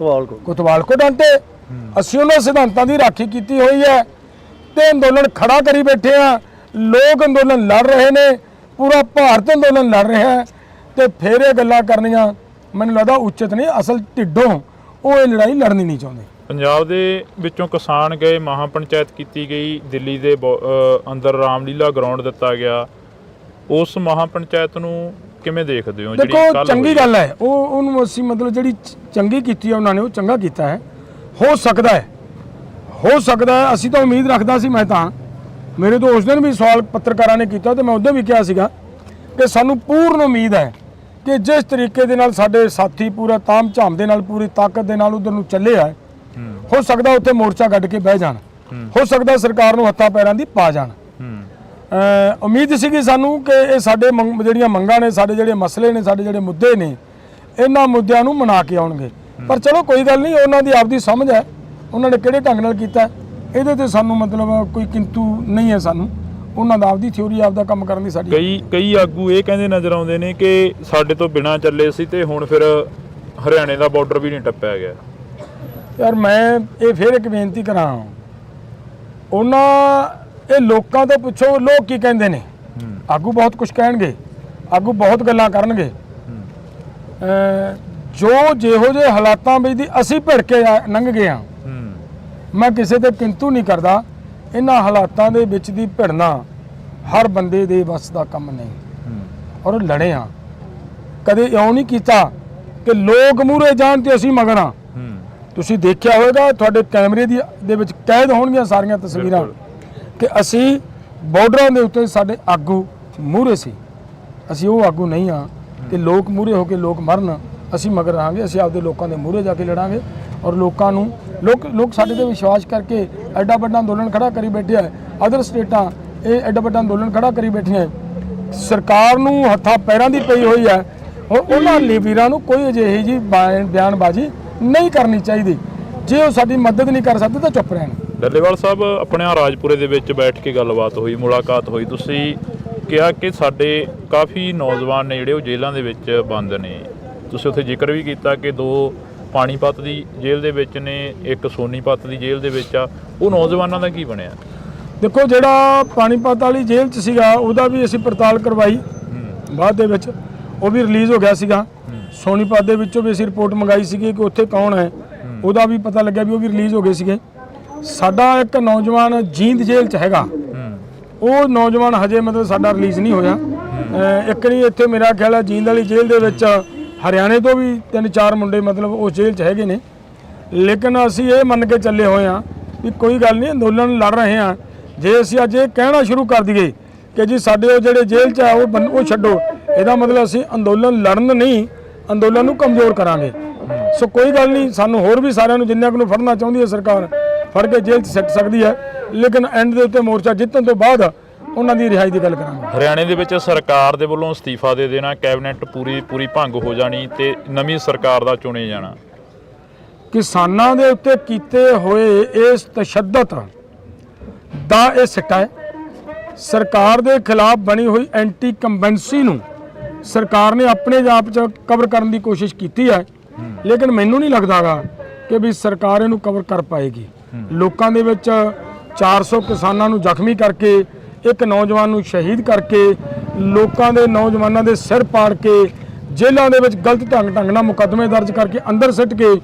ਕੋਤਵਾਲ ਕੋ ਡਾਂਟੇ। ਅਸੀਂ ਉਹਨਾਂ ਸਿਧਾਂਤਾਂ ਦੀ ਰਾਖੀ ਕੀਤੀ ਹੋਈ ਹੈ ਤੇ ਅੰਦੋਲਨ ਖੜਾ ਕਰੀ ਬੈਠੇ ਆ। ਲੋਕ ਅੰਦੋਲਨ ਲੜ ਰਹੇ ਨੇ, ਪੂਰਾ ਭਾਰਤ ਅੰਦੋਲਨ ਲੜ ਰਿਹਾ ਹੈ ਤੇ ਫਿਰ ਇਹ ਗੱਲਾਂ ਕਰਨੀਆਂ ਮੈਨੂੰ ਲੱਗਦਾ ਉਚਿਤ ਨਹੀਂ। ਅਸਲ ਢਿੱਡੋਂ ਉਹ ਇਹ ਲੜਾਈ ਲੜਨੀ ਨਹੀਂ ਚਾਹੁੰਦੇ। ਪੰਜਾਬ ਦੇ ਵਿੱਚੋਂ ਕਿਸਾਨ ਗਏ, ਮਹਾ ਪੰਚਾਇਤ ਕੀਤੀ ਗਈ, ਦਿੱਲੀ ਦੇ ਅੰਦਰ ਰਾਮਲੀਲਾ ਗਰਾਊਂਡ ਦਿੱਤਾ ਗਿਆ। ਉਸ ਮਹਾ ਪੰਚਾਇਤ ਨੂੰ ਕਿਵੇਂ ਦੇਖਦੇ ਹੋ? ਦੇਖੋ ਚੰਗੀ ਗੱਲ ਹੈ, ਉਹਨੂੰ ਅਸੀਂ ਮਤਲਬ ਜਿਹੜੀ ਚੰਗੀ ਕੀਤੀ ਹੈ ਉਹਨਾਂ ਨੇ, ਉਹ ਚੰਗਾ ਕੀਤਾ ਹੈ। ਹੋ ਸਕਦਾ ਹੈ ਅਸੀਂ ਤਾਂ ਉਮੀਦ ਰੱਖਦਾ ਸੀ। ਮੈਂ ਤਾਂ ਮੇਰੇ ਤੋਂ ਉਸ ਦਿਨ ਵੀ ਸਵਾਲ ਪੱਤਰਕਾਰਾਂ ਨੇ ਕੀਤਾ ਤੇ ਮੈਂ ਉਦੋਂ ਵੀ ਕਿਹਾ ਸੀਗਾ ਕਿ ਸਾਨੂੰ ਪੂਰਨ ਉਮੀਦ ਹੈ ਕਿ ਜਿਸ ਤਰੀਕੇ ਦੇ ਨਾਲ ਸਾਡੇ ਸਾਥੀ ਪੂਰਾ ਤਾਮ ਝਾਮ ਦੇ ਨਾਲ ਪੂਰੀ ਤਾਕਤ ਦੇ ਨਾਲ ਉਧਰ ਨੂੰ ਚੱਲੇ ਆ, ਹੋ ਸਕਦਾ ਉੱਥੇ ਮੋਰਚਾ ਕੱਢ ਕੇ ਬਹਿ ਜਾਣ, ਹੋ ਸਕਦਾ ਸਰਕਾਰ ਨੂੰ ਹੱਥਾਂ ਪੈਰਾਂ ਦੀ ਪਾ ਜਾਣ। ਉਮੀਦ ਸੀਗੀ ਸਾਨੂੰ ਕਿ ਇਹ ਸਾਡੇ ਜਿਹੜੀਆਂ ਮੰਗਾਂ ਨੇ, ਸਾਡੇ ਜਿਹੜੇ ਮਸਲੇ ਨੇ, ਸਾਡੇ ਜਿਹੜੇ ਮੁੱਦੇ ਨੇ, ਇਹਨਾਂ ਮੁੱਦਿਆਂ ਨੂੰ ਮਨਾ ਕੇ ਆਉਣਗੇ। ਪਰ ਚਲੋ ਕੋਈ ਗੱਲ ਨਹੀਂ, ਉਹਨਾਂ ਦੀ ਆਪਦੀ ਸਮਝ ਹੈ, ਉਹਨਾਂ ਨੇ ਕਿਹੜੇ ਢੰਗ ਨਾਲ ਕੀਤਾ ਇਹਦੇ ਤੇ ਸਾਨੂੰ ਮਤਲਬ ਕੋਈ ਕਿੰਤੂ ਨਹੀਂ ਹੈ। ਸਾਨੂੰ ਉਹਨਾਂ ਦਾ ਆਪਦੀ ਥਿਊਰੀ, ਆਪਦਾ ਕੰਮ ਕਰਨ ਦੀ ਸਾਡੀ। ਕਈ ਆਗੂ ਇਹ ਕਹਿੰਦੇ ਨਜ਼ਰ ਆਉਂਦੇ ਨੇ ਕਿ ਸਾਡੇ ਤੋਂ ਬਿਨਾਂ ਚੱਲੇ ਸੀ ਤੇ ਹੁਣ ਫਿਰ ਹਰਿਆਣੇ ਦਾ ਬਾਰਡਰ ਵੀ ਨਹੀਂ ਟੱਪਿਆ ਗਿਆ। ਯਾਰ ਮੈਂ ਇਹ ਫਿਰ ਇੱਕ ਬੇਨਤੀ ਕਰਾਂ, ਇਹ ਲੋਕਾਂ ਤੋਂ ਪੁੱਛੋ ਲੋਕ ਕੀ ਕਹਿੰਦੇ ਨੇ। ਆਗੂ ਬਹੁਤ ਕੁਝ ਕਹਿਣਗੇ, ਆਗੂ ਬਹੁਤ ਗੱਲਾਂ ਕਰਨਗੇ। ਜਿਹੋ ਜਿਹੇ ਹਾਲਾਤਾਂ ਵਿੱਚ ਦੀ ਅਸੀਂ ਭਿੜ ਕੇ ਲੰਘ ਗਏ ਹਾਂ, ਮੈਂ ਕਿਸੇ ਤੇ ਕਿੰਤੂ ਨਹੀਂ ਕਰਦਾ। ਇਹਨਾਂ ਹਾਲਾਤਾਂ ਦੇ ਵਿੱਚ ਦੀ ਭਿੜਨਾ ਹਰ ਬੰਦੇ ਦੇ ਵੱਸ ਦਾ ਕੰਮ ਨਹੀਂ। ਔਰ ਲੜੇ ਹਾਂ, ਕਦੇ ਇਉਂ ਨਹੀਂ ਕੀਤਾ ਕਿ ਲੋਕ ਮੂਹਰੇ ਜਾਣ ਤੇ ਅਸੀਂ ਮਗਰ ਹਾਂ। ਤੁਸੀਂ ਦੇਖਿਆ ਹੋਵੇਗਾ, ਤੁਹਾਡੇ ਕੈਮਰੇ ਦੇ ਵਿੱਚ ਕੈਦ ਹੋਣਗੀਆਂ ਸਾਰੀਆਂ ਤਸਵੀਰਾਂ ਕਿ ਅਸੀਂ ਬਾਰਡਰਾਂ ਦੇ ਉੱਤੇ ਸਾਡੇ ਆਗੂ ਮੂਹਰੇ ਸੀ। ਅਸੀਂ ਉਹ ਆਗੂ ਨਹੀਂ ਹਾਂ ਕਿ ਲੋਕ ਮੂਹਰੇ ਹੋ ਕੇ ਲੋਕ ਮਰਨ। ਅਸੀਂ ਮਗਰ ਰਹਾਂਗੇ, ਅਸੀਂ ਆਪਦੇ ਲੋਕਾਂ ਦੇ ਮੂਹਰੇ ਜਾ ਕੇ ਲੜਾਂਗੇ। ਔਰ ਲੋਕਾਂ ਨੂੰ ਲੋਕ ਸਾਡੇ ਤੇ ਵਿਸ਼ਵਾਸ ਕਰਕੇ ਐਡਾ ਵੱਡਾ ਅੰਦੋਲਨ ਖੜਾ ਕਰੀ ਬੈਠੇ ਹੈ। ਅਦਰ ਸਟੇਟਾਂ ਇਹ ਐਡਾ ਵੱਡਾ ਅੰਦੋਲਨ ਖੜਾ ਕਰੀ ਬੈਠੀਆਂ। ਸਰਕਾਰ ਨੂੰ ਹੱਥਾਂ ਪੈਰਾਂ ਦੀ ਪਈ ਹੋਈ ਹੈ। ਔਰ ਉਹਨਾਂ ਲੀਡਰਾਂ ਨੂੰ ਕੋਈ ਅਜਿਹੀ ਜੀ ਬਿਆਨਬਾਜ਼ੀ ਨਹੀਂ ਕਰਨੀ ਚਾਹੀਦੀ। ਜੇ ਉਹ ਸਾਡੀ ਮਦਦ ਨਹੀਂ ਕਰ ਸਕਦੇ ਤਾਂ ਚੁੱਪ ਰਹਿਣ। ਡੱਲੇਵਾਲ ਸਾਹਿਬ, ਆਪਣੇ ਰਾਜਪੁਰੇ ਦੇ ਵਿੱਚ ਬੈਠ ਕੇ ਗੱਲਬਾਤ ਹੋਈ, ਮੁਲਾਕਾਤ ਹੋਈ। ਤੁਸੀਂ ਕਿਹਾ ਕਿ ਸਾਡੇ ਕਾਫੀ ਨੌਜਵਾਨ ਨੇ ਜਿਹੜੇ ਉਹ ਜੇਲ੍ਹਾਂ ਦੇ ਵਿੱਚ ਬੰਦ ਨੇ। ਤੁਸੀਂ ਉੱਥੇ ਜ਼ਿਕਰ ਵੀ ਕੀਤਾ ਕਿ 2 ਪਾਣੀਪਤ ਦੀ ਜੇਲ੍ਹ ਦੇ ਵਿੱਚ ਨੇ, ਇੱਕ ਸੋਨੀਪਤ ਦੀ ਜੇਲ੍ਹ ਦੇ ਵਿੱਚ ਆ। ਉਹ ਨੌਜਵਾਨਾਂ ਦਾ ਕੀ ਬਣਿਆ? ਦੇਖੋ, ਜਿਹੜਾ ਪਾਣੀਪਤ ਵਾਲੀ ਜੇਲ੍ਹ 'ਚ ਸੀਗਾ ਉਹਦਾ ਵੀ ਅਸੀਂ ਪੜਤਾਲ ਕਰਵਾਈ ਬਾਅਦ ਦੇ ਵਿੱਚ, ਉਹ ਵੀ ਰਿਲੀਜ਼ ਹੋ ਗਿਆ ਸੀਗਾ। ਸੋਨੀਪਤ ਦੇ ਵਿੱਚੋਂ ਵੀ ਅਸੀਂ ਰਿਪੋਰਟ ਮੰਗਾਈ ਸੀਗੀ ਕਿ ਉੱਥੇ ਕੌਣ ਹੈ, ਉਹਦਾ ਵੀ ਪਤਾ ਲੱਗਿਆ ਵੀ ਉਹ ਵੀ ਰਿਲੀਜ਼ ਹੋ ਗਏ ਸੀਗੇ। ਸਾਡਾ ਇੱਕ ਨੌਜਵਾਨ ਜੀਂਦ ਜੇਲ੍ਹ 'ਚ ਹੈਗਾ, ਉਹ ਨੌਜਵਾਨ ਹਜੇ ਮਤਲਬ ਸਾਡਾ ਰਿਲੀਜ਼ ਨਹੀਂ ਹੋਇਆ। ਇੱਕ ਨਹੀਂ, ਇੱਥੇ ਮੇਰਾ ਖਿਆਲ ਹੈ ਜੀਂਦ ਵਾਲੀ ਜੇਲ੍ਹ ਦੇ ਵਿੱਚ ਹਰਿਆਣੇ ਤੋਂ ਵੀ 3-4 ਮੁੰਡੇ ਮਤਲਬ ਉਸ ਜੇਲ੍ਹ 'ਚ ਹੈਗੇ ਨੇ। ਲੇਕਿਨ ਅਸੀਂ ਇਹ ਮੰਨ ਕੇ ਚੱਲੇ ਹੋਏ ਹਾਂ ਵੀ ਕੋਈ ਗੱਲ ਨਹੀਂ, ਅੰਦੋਲਨ ਲੜ ਰਹੇ ਹਾਂ। ਜੇ ਅਸੀਂ ਅੱਜ ਇਹ ਕਹਿਣਾ ਸ਼ੁਰੂ ਕਰ ਦਈਏ ਕਿ ਜੀ ਸਾਡੇ ਉਹ ਜਿਹੜੇ ਜੇਲ੍ਹ 'ਚ ਆ ਉਹ ਛੱਡੋ, ਇਹਦਾ ਮਤਲਬ ਅਸੀਂ ਅੰਦੋਲਨ ਲੜਨ ਨਹੀਂ, ਅੰਦੋਲਨ ਨੂੰ ਕਮਜ਼ੋਰ ਕਰਾਂਗੇ। ਸੋ ਕੋਈ ਗੱਲ ਨਹੀਂ, ਸਾਨੂੰ ਹੋਰ ਵੀ ਸਾਰਿਆਂ ਨੂੰ ਜਿੰਨਿਆਂ ਨੂੰ ਫੜਨਾ ਚਾਹੁੰਦੀ ਹੈ ਸਰਕਾਰ ਫੜ ਕੇ ਜੇਲ੍ਹ 'ਚ ਸਿੱਟ ਸਕਦੀ ਹੈ। ਲੇਕਿਨ ਐਂਡ ਦੇ ਉੱਤੇ ਮੋਰਚਾ ਜਿੱਤਣ ਤੋਂ ਬਾਅਦ ਉਹਨਾਂ ਦੀ ਰਿਹਾਈ ਦੀ ਗੱਲ ਕਰਾਂਗੇ। ਹਰਿਆਣੇ ਦੇ ਵਿੱਚ ਸਰਕਾਰ ਦੇ ਵੱਲੋਂ ਅਸਤੀਫਾ ਦੇ ਦੇਣਾ, ਕੈਬਨਿਟ ਪੂਰੀ ਭੰਗ ਹੋ ਜਾਣੀ ਤੇ ਨਵੀਂ ਸਰਕਾਰ ਦਾ ਚੁਣੇ ਜਾਣਾ। ਕਿਸਾਨਾਂ ਦੇ ਉੱਤੇ ਕੀਤੇ ਹੋਏ ਇਸ ਤਸ਼ੱਦਦ ਦਾ ਇਹ ਸਿੱਟਾ ਹੈ। ਸਰਕਾਰ ਦੇ ਖਿਲਾਫ ਬਣੀ ਹੋਈ ਐਂਟੀ ਕੰਬੈਂਸੀ ਨੂੰ ਸਰਕਾਰ ਨੇ ਆਪਣੇ ਆਪ 'ਚ ਕਵਰ ਕਰਨ ਦੀ ਕੋਸ਼ਿਸ਼ ਕੀਤੀ ਹੈ। ਲੇਕਿਨ ਮੈਨੂੰ ਨਹੀਂ ਲੱਗਦਾਗਾ ਕਿ ਵੀ ਸਰਕਾਰ ਇਹਨੂੰ ਕਵਰ ਕਰ ਪਾਏਗੀ। ਲੋਕਾਂ ਦੇ ਵਿੱਚ 400 ਕਿਸਾਨਾਂ ਨੂੰ ਜ਼ਖਮੀ ਕਰਕੇ, ਇੱਕ ਨੌਜਵਾਨ ਨੂੰ ਸ਼ਹੀਦ ਕਰਕੇ, ਲੋਕਾਂ ਦੇ ਨੌਜਵਾਨਾਂ ਦੇ ਸਿਰ ਪਾੜ ਕੇ, ਜੇਲ੍ਹਾਂ ਦੇ ਵਿੱਚ ਗਲਤ ਢੰਗ ਨਾਲ ਮੁਕੱਦਮੇ ਦਰਜ ਕਰਕੇ ਅੰਦਰ ਸਿੱਟ ਕੇ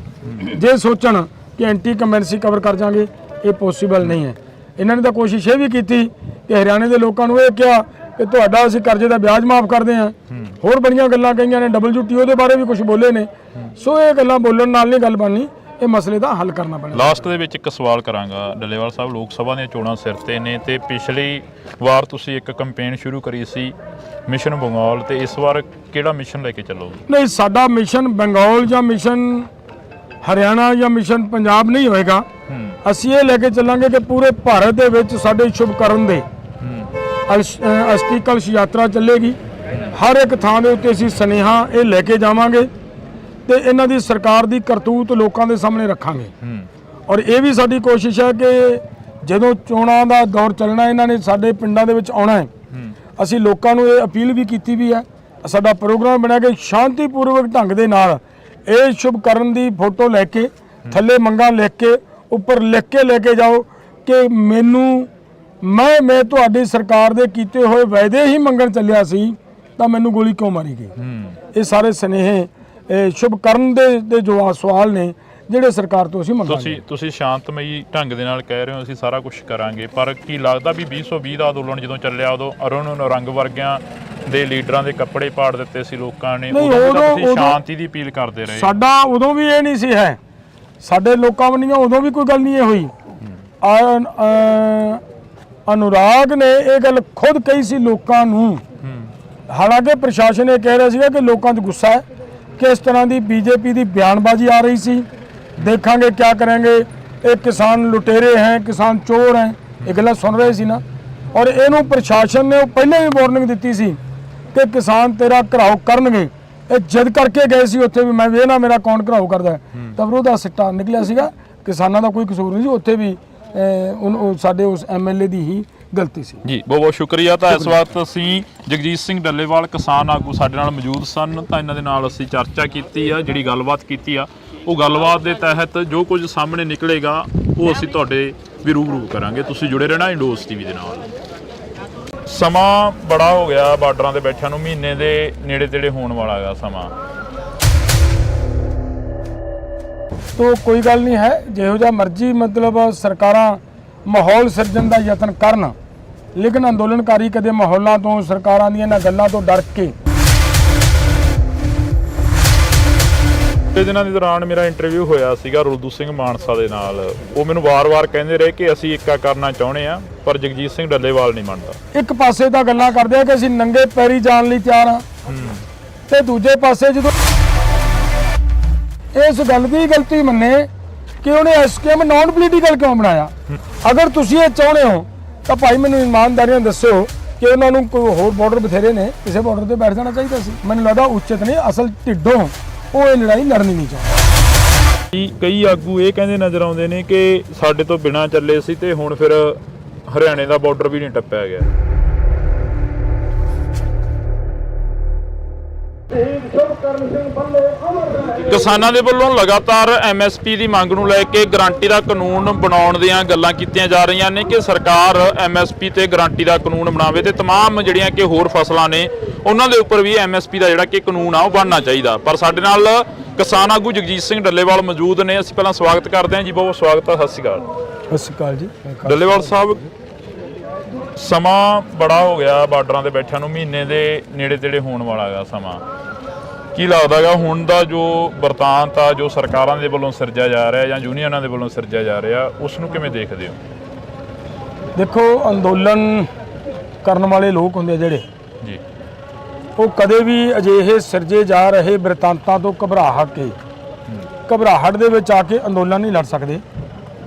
ਜੇ ਸੋਚਣ ਕਿ ਐਂਟੀ ਕੰਬੈਂਸੀ ਕਵਰ ਕਰ ਜਾਵਾਂਗੇ, ਇਹ ਪੋਸੀਬਲ ਨਹੀਂ ਹੈ। ਇਹਨਾਂ ਨੇ ਤਾਂ ਕੋਸ਼ਿਸ਼ ਇਹ ਵੀ ਕੀਤੀ ਕਿ ਹਰਿਆਣੇ ਦੇ ਲੋਕਾਂ ਨੂੰ ਇਹ ਕਿਹਾ ਕਿ ਤੁਹਾਡਾ ਅਸੀਂ ਕਰਜ਼ੇ ਦਾ ਵਿਆਜ ਮਾਫ ਕਰਦੇ ਹਾਂ। ਹੋਰ ਬੜੀਆਂ ਗੱਲਾਂ ਕਹੀਆਂ ਨੇ, WTO ਦੇ ਬਾਰੇ ਵੀ ਕੁਝ ਬੋਲੇ ਨੇ। ਸੋ ਇਹ ਗੱਲਾਂ ਬੋਲਣ ਨਾਲ ਨਹੀਂ ਗੱਲ ਬਣਨੀ, ਇਹ ਮਸਲੇ ਦਾ ਹੱਲ ਕਰਨਾ ਪੈਣਾ। ਲਾਸਟ ਦੇ ਵਿੱਚ ਇੱਕ ਸਵਾਲ ਕਰਾਂਗਾ। ਡੱਲੇਵਾਲ ਸਾਹਿਬ, ਲੋਕ ਸਭਾ ਦੀਆਂ ਚੋਣਾਂ ਸਿਰ ਤੇ ਨੇ ਤੇ ਪਿਛਲੀ ਵਾਰ ਤੁਸੀਂ ਇੱਕ ਕੈਂਪੇਨ ਸ਼ੁਰੂ ਕਰੀ ਸੀ ਮਿਸ਼ਨ ਬੰਗਾਲ, ਤੇ ਇਸ ਵਾਰ ਕਿਹੜਾ ਮਿਸ਼ਨ ਲੈ ਕੇ ਚੱਲੋਗੇ? ਨਹੀਂ, ਸਾਡਾ ਮਿਸ਼ਨ ਬੰਗਾਲ ਜਾਂ ਮਿਸ਼ਨ ਹਰਿਆਣਾ ਜਾਂ ਮਿਸ਼ਨ ਪੰਜਾਬ ਨਹੀਂ ਹੋਏਗਾ। ਅਸੀਂ ਇਹ ਲੈ ਕੇ ਚੱਲਾਂਗੇ ਕਿ ਪੂਰੇ ਭਾਰਤ ਦੇ ਵਿੱਚ ਸਾਡੇ ਸ਼ੁਭਕਰਨ ਦੇ ਅਸਤੀ ਕਲਸ਼ ਯਾਤਰਾ ਚੱਲੇਗੀ। ਹਰ ਇੱਕ ਥਾਂ ਦੇ ਉੱਤੇ ਅਸੀਂ ਸੁਨੇਹਾ ਇਹ ਲੈ ਕੇ ਜਾਵਾਂਗੇ ਤੇ ਇਹਨਾਂ ਦੀ ਸਰਕਾਰ ਦੀ ਕਰਤੂਤ ਲੋਕਾਂ ਦੇ ਸਾਹਮਣੇ ਰੱਖਾਂਗੇ। ਔਰ ਇਹ ਵੀ ਸਾਡੀ ਕੋਸ਼ਿਸ਼ ਹੈ ਕਿ ਜਦੋਂ ਚੋਣਾਂ ਦਾ ਦੌਰ ਚੱਲਣਾ, ਇਹਨਾਂ ਨੇ ਸਾਡੇ ਪਿੰਡਾਂ ਦੇ ਵਿੱਚ ਆਉਣਾ ਹੈ, ਅਸੀਂ ਲੋਕਾਂ ਨੂੰ ਇਹ ਅਪੀਲ ਵੀ ਕੀਤੀ ਵੀ ਹੈ। ਸਾਡਾ ਪ੍ਰੋਗਰਾਮ ਬਣਿਆ ਕਿ ਸ਼ਾਂਤੀਪੂਰਵਕ ਢੰਗ ਦੇ ਨਾਲ ਇਹ ਸ਼ੁਭ ਕਰਨ ਦੀ ਫੋਟੋ ਲੈ ਕੇ ਥੱਲੇ ਮੰਗਾਂ ਲਿਖ ਕੇ ਉੱਪਰ ਲਿਖ ਕੇ ਲੈ ਕੇ ਜਾਓ ਕਿ ਮੈਂ ਤੁਹਾਡੀ ਸਰਕਾਰ ਦੇ ਕੀਤੇ ਹੋਏ ਵਾਅਦੇ ਹੀ ਮੰਗਣ ਚੱਲਿਆ ਸੀ ਤਾਂ ਮੈਨੂੰ ਗੋਲੀ ਕਿਉਂ ਮਾਰੀ ਗਈ। ਇਹ ਸਾਰੇ ਸੁਨੇਹੇ ਸ਼ੁਭ ਕਰਨ ਦੇ ਜੋ ਸਵਾਲ ਨੇ ਜਿਹੜੇ ਸਰਕਾਰ ਤੋਂ ਅਸੀਂ ਮੰਗਾਂਗੇ। ਤੁਸੀਂ ਸ਼ਾਂਤਮਈ ਢੰਗ ਦੇ ਨਾਲ ਕਹਿ ਰਹੇ ਹੋ ਅਸੀਂ ਸਾਰਾ ਕੁਝ ਕਰਾਂਗੇ, ਪਰ ਕੀ ਲੱਗਦਾ ਵੀ 2020 ਦਾ ਅੰਦੋਲਨ ਜਦੋਂ ਚੱਲਿਆ ਉਦੋਂ ਅਰੁਣ ਰੰਗ ਵਰਗਿਆਂ ਦੇ ਲੀਡਰਾਂ ਦੇ ਕੱਪੜੇ ਪਾੜ ਦਿੱਤੇ ਸੀ ਲੋਕਾਂ ਨੇ, ਉਦੋਂ ਸ਼ਾਂਤੀ ਦੀ ਅਪੀਲ ਕਰਦੇ ਰਹੇ। ਸਾਡਾ ਉਦੋਂ ਵੀ ਇਹ ਨਹੀਂ ਸੀ ਹੈ, ਸਾਡੇ ਲੋਕਾਂ ਵੱਲੋਂ ਉਦੋਂ ਵੀ ਕੋਈ ਗੱਲ ਨਹੀਂ ਇਹ ਹੋਈ। ਅਨੁਰਾਗ ਨੇ ਇਹ ਗੱਲ ਖੁਦ ਕਹੀ ਸੀ ਲੋਕਾਂ ਨੂੰ, ਹਾਲਾਂਕਿ ਪ੍ਰਸ਼ਾਸਨ ਇਹ ਕਹਿ ਰਿਹਾ ਸੀਗਾ ਕਿ ਲੋਕਾਂ 'ਚ ਗੁੱਸਾ ਹੈ ਕਿ ਇਸ ਤਰ੍ਹਾਂ ਦੀ ਬੀਜੇਪੀ ਦੀ ਬਿਆਨਬਾਜ਼ੀ ਆ ਰਹੀ ਸੀ, ਦੇਖਾਂਗੇ ਕਿਆ ਕਰਾਂਗੇ, ਇਹ ਕਿਸਾਨ ਲੁਟੇਰੇ ਹੈ, ਕਿਸਾਨ ਚੋਰ ਹੈ, ਇਹ ਗੱਲਾਂ ਸੁਣ ਰਹੇ ਸੀ ਨਾ। ਔਰ ਇਹਨੂੰ ਪ੍ਰਸ਼ਾਸਨ ਨੇ ਪਹਿਲਾਂ ਹੀ ਵਾਰਨਿੰਗ ਦਿੱਤੀ ਸੀ ਕਿ ਕਿਸਾਨ ਤੇਰਾ ਘਰਾਓ ਕਰਨਗੇ। ਇਹ ਜਿੱਦ ਕਰਕੇ ਗਏ ਸੀ ਉੱਥੇ ਵੀ ਮੈਂ ਵੇਖਣਾ ਮੇਰਾ ਕੌਣ ਘਰਾਓ ਕਰਦਾ, ਤਾਂ ਫਿਰ ਉਹਦਾ ਸਿੱਟਾ ਨਿਕਲਿਆ ਸੀਗਾ। ਕਿਸਾਨਾਂ ਦਾ ਕੋਈ ਕਸੂਰ ਨਹੀਂ ਸੀ ਉੱਥੇ ਵੀ, ਸਾਡੇ ਉਸ ਐਮਐਲਏ ਦੀ ਹੀ ਗਲਤੀ ਸੀ ਜੀ। ਬਹੁਤ ਬਹੁਤ ਸ਼ੁਕਰੀਆ। ਤਾਂ ਇਸ ਵਕਤ ਅਸੀਂ ਜਗਜੀਤ ਸਿੰਘ ਡੱਲੇਵਾਲ ਕਿਸਾਨ ਆਗੂ ਸਾਡੇ ਨਾਲ ਮੌਜੂਦ ਸਨ, ਤਾਂ ਇਹਨਾਂ ਦੇ ਨਾਲ ਅਸੀਂ ਚਰਚਾ ਕੀਤੀ ਆ, ਜਿਹੜੀ ਗੱਲਬਾਤ ਕੀਤੀ ਆ ਉਹ ਗੱਲਬਾਤ ਦੇ ਤਹਿਤ ਜੋ ਕੁਝ ਸਾਹਮਣੇ ਨਿਕਲੇਗਾ ਉਹ ਅਸੀਂ ਤੁਹਾਡੇ ਵੀ ਰੂਬਰੂ ਕਰਾਂਗੇ। ਤੁਸੀਂ ਜੁੜੇ ਰਹਿਣਾ ਇੰਡੋਸ ਟੀਵੀ ਦੇ ਨਾਲ। ਸਮਾਂ ਬੜਾ ਹੋ ਗਿਆ ਬਾਰਡਰਾਂ ਤੇ ਬੈਠਿਆਂ ਨੂੰ, ਮਹੀਨੇ ਦੇ ਨੇੜੇ ਤੇੜੇ ਹੋਣ ਵਾਲਾ ਹੈਗਾ ਸਮਾਂ। तो कोई गल नहीं है, जिहो जिहा मर्जी मतलब सरकारां माहौल सिरजण दा यतन करन, लेकिन अंदोलनकारी कदे माहौलों तो सरकारां दी इन्हां गल्लां तो डर के। दिनों के दौरान मेरा इंटरव्यू होया सीगा रुलदू सिंह मानसा दे नाल, वो मैनूं वार-वार कहंदे रहे कि असीं इक्का करना चाहुंदे आ, पर जगजीत सिंह डੱਲੇਵਾਲ नहीं मनदा। एक पासे तां गल्लां करदे आ कि असीं नंगे पैरी जाण लई तैयार हां, ते दूजे पासे जदों इस गल की गलती मन्ने कि उन्हें एसकेएम नॉन पोलीटिकल क्यों बनाया। अगर तुसीं ये चाहुंदे हो तो भाई मैनूं ईमानदारी नाल दस्सो कि उन्होंने कोई होर बॉर्डर बथेरे ने, किसी बॉर्डर पर बैठ जाना चाहिए सी। मैनूं लगदा उचित नहीं, असल ढिड्डों वो ये लड़ाई लड़नी नहीं चाहते। कई आगू ये कहते नज़र आउंदे ने कि साडे तो बिना चले सी ते हुण फिर हरियाणे का बॉर्डर भी नहीं टप्पिया गया। ਕਿਸਾਨਾਂ ਦੇ ਵੱਲੋਂ ਲਗਾਤਾਰ ਐਮਐਸਪੀ ਦੀ ਮੰਗ ਨੂੰ ਲੈ ਕੇ ਗਾਰੰਟੀ ਦਾ ਕਾਨੂੰਨ ਬਣਾਉਣ ਦੀਆਂ ਗੱਲਾਂ ਕੀਤੀਆਂ ਜਾ ਰਹੀਆਂ ਨੇ ਕਿ ਸਰਕਾਰ ਐਮਐਸਪੀ ਤੇ ਗਾਰੰਟੀ ਦਾ ਕਾਨੂੰਨ ਬਣਾਵੇ ਤੇ तमाम ਜਿਹੜੀਆਂ ਕਿ ਹੋਰ ਫਸਲਾਂ ਨੇ ਉਹਨਾਂ ਦੇ ਉੱਪਰ ਵੀ ਐਮਐਸਪੀ ਦਾ ਜਿਹੜਾ ਕਿ ਕਾਨੂੰਨ ਆ ਉਹ ਬਣਨਾ ਚਾਹੀਦਾ। ਪਰ ਸਾਡੇ ਨਾਲ ਕਿਸਾਨ ਆਗੂ ਜਗਜੀਤ ਸਿੰਘ ਡੱਲੇਵਾਲ ਮੌਜੂਦ ਨੇ, ਅਸੀਂ ਪਹਿਲਾਂ ਸਵਾਗਤ ਕਰਦੇ ਹਾਂ ਜੀ। ਬਹੁਤ ਸਵਾਗਤ ਹੈ। ਸਤਿ ਸ਼੍ਰੀ ਅਕਾਲ। ਸਤਿ ਸ਼੍ਰੀ ਅਕਾਲ ਜੀ। ਡੱਲੇਵਾਲ ਸਾਹਿਬ, ਸਮਾਂ ਬੜਾ ਹੋ ਗਿਆ ਬਾਰਡਰਾਂ ਤੇ ਬੈਠਿਆਂ ਨੂੰ, ਮਹੀਨੇ ਦੇ ਨੇੜੇ ਤੇੜੇ ਹੋਣ ਵਾਲਾ ਹੈਗਾ ਸਮਾਂ। ਕੀ ਲੱਗਦਾ ਹੈਗਾ ਹੁਣ ਦਾ ਜੋ ਵਰਤਾਂਤ ਆ ਜੋ ਸਰਕਾਰਾਂ ਦੇ ਵੱਲੋਂ ਸਿਰਜਿਆ ਜਾ ਰਿਹਾ ਜਾਂ ਯੂਨੀਅਨਾਂ ਦੇ ਵੱਲੋਂ ਸਿਰਜਿਆ ਜਾ ਰਿਹਾ, ਉਸ ਨੂੰ ਕਿਵੇਂ ਦੇਖਦੇ ਹੋ? ਦੇਖੋ, ਅੰਦੋਲਨ ਕਰਨ ਵਾਲੇ ਲੋਕ ਹੁੰਦੇ ਜਿਹੜੇ ਜੀ, ਉਹ ਕਦੇ ਵੀ ਅਜਿਹੇ ਸਿਰਜੇ ਜਾ ਰਹੇ ਵਰਤਾਂਤਾਂ ਤੋਂ ਘਬਰਾਹਟ ਦੇ ਵਿੱਚ ਆ ਕੇ ਅੰਦੋਲਨ ਨਹੀਂ ਲੜ ਸਕਦੇ।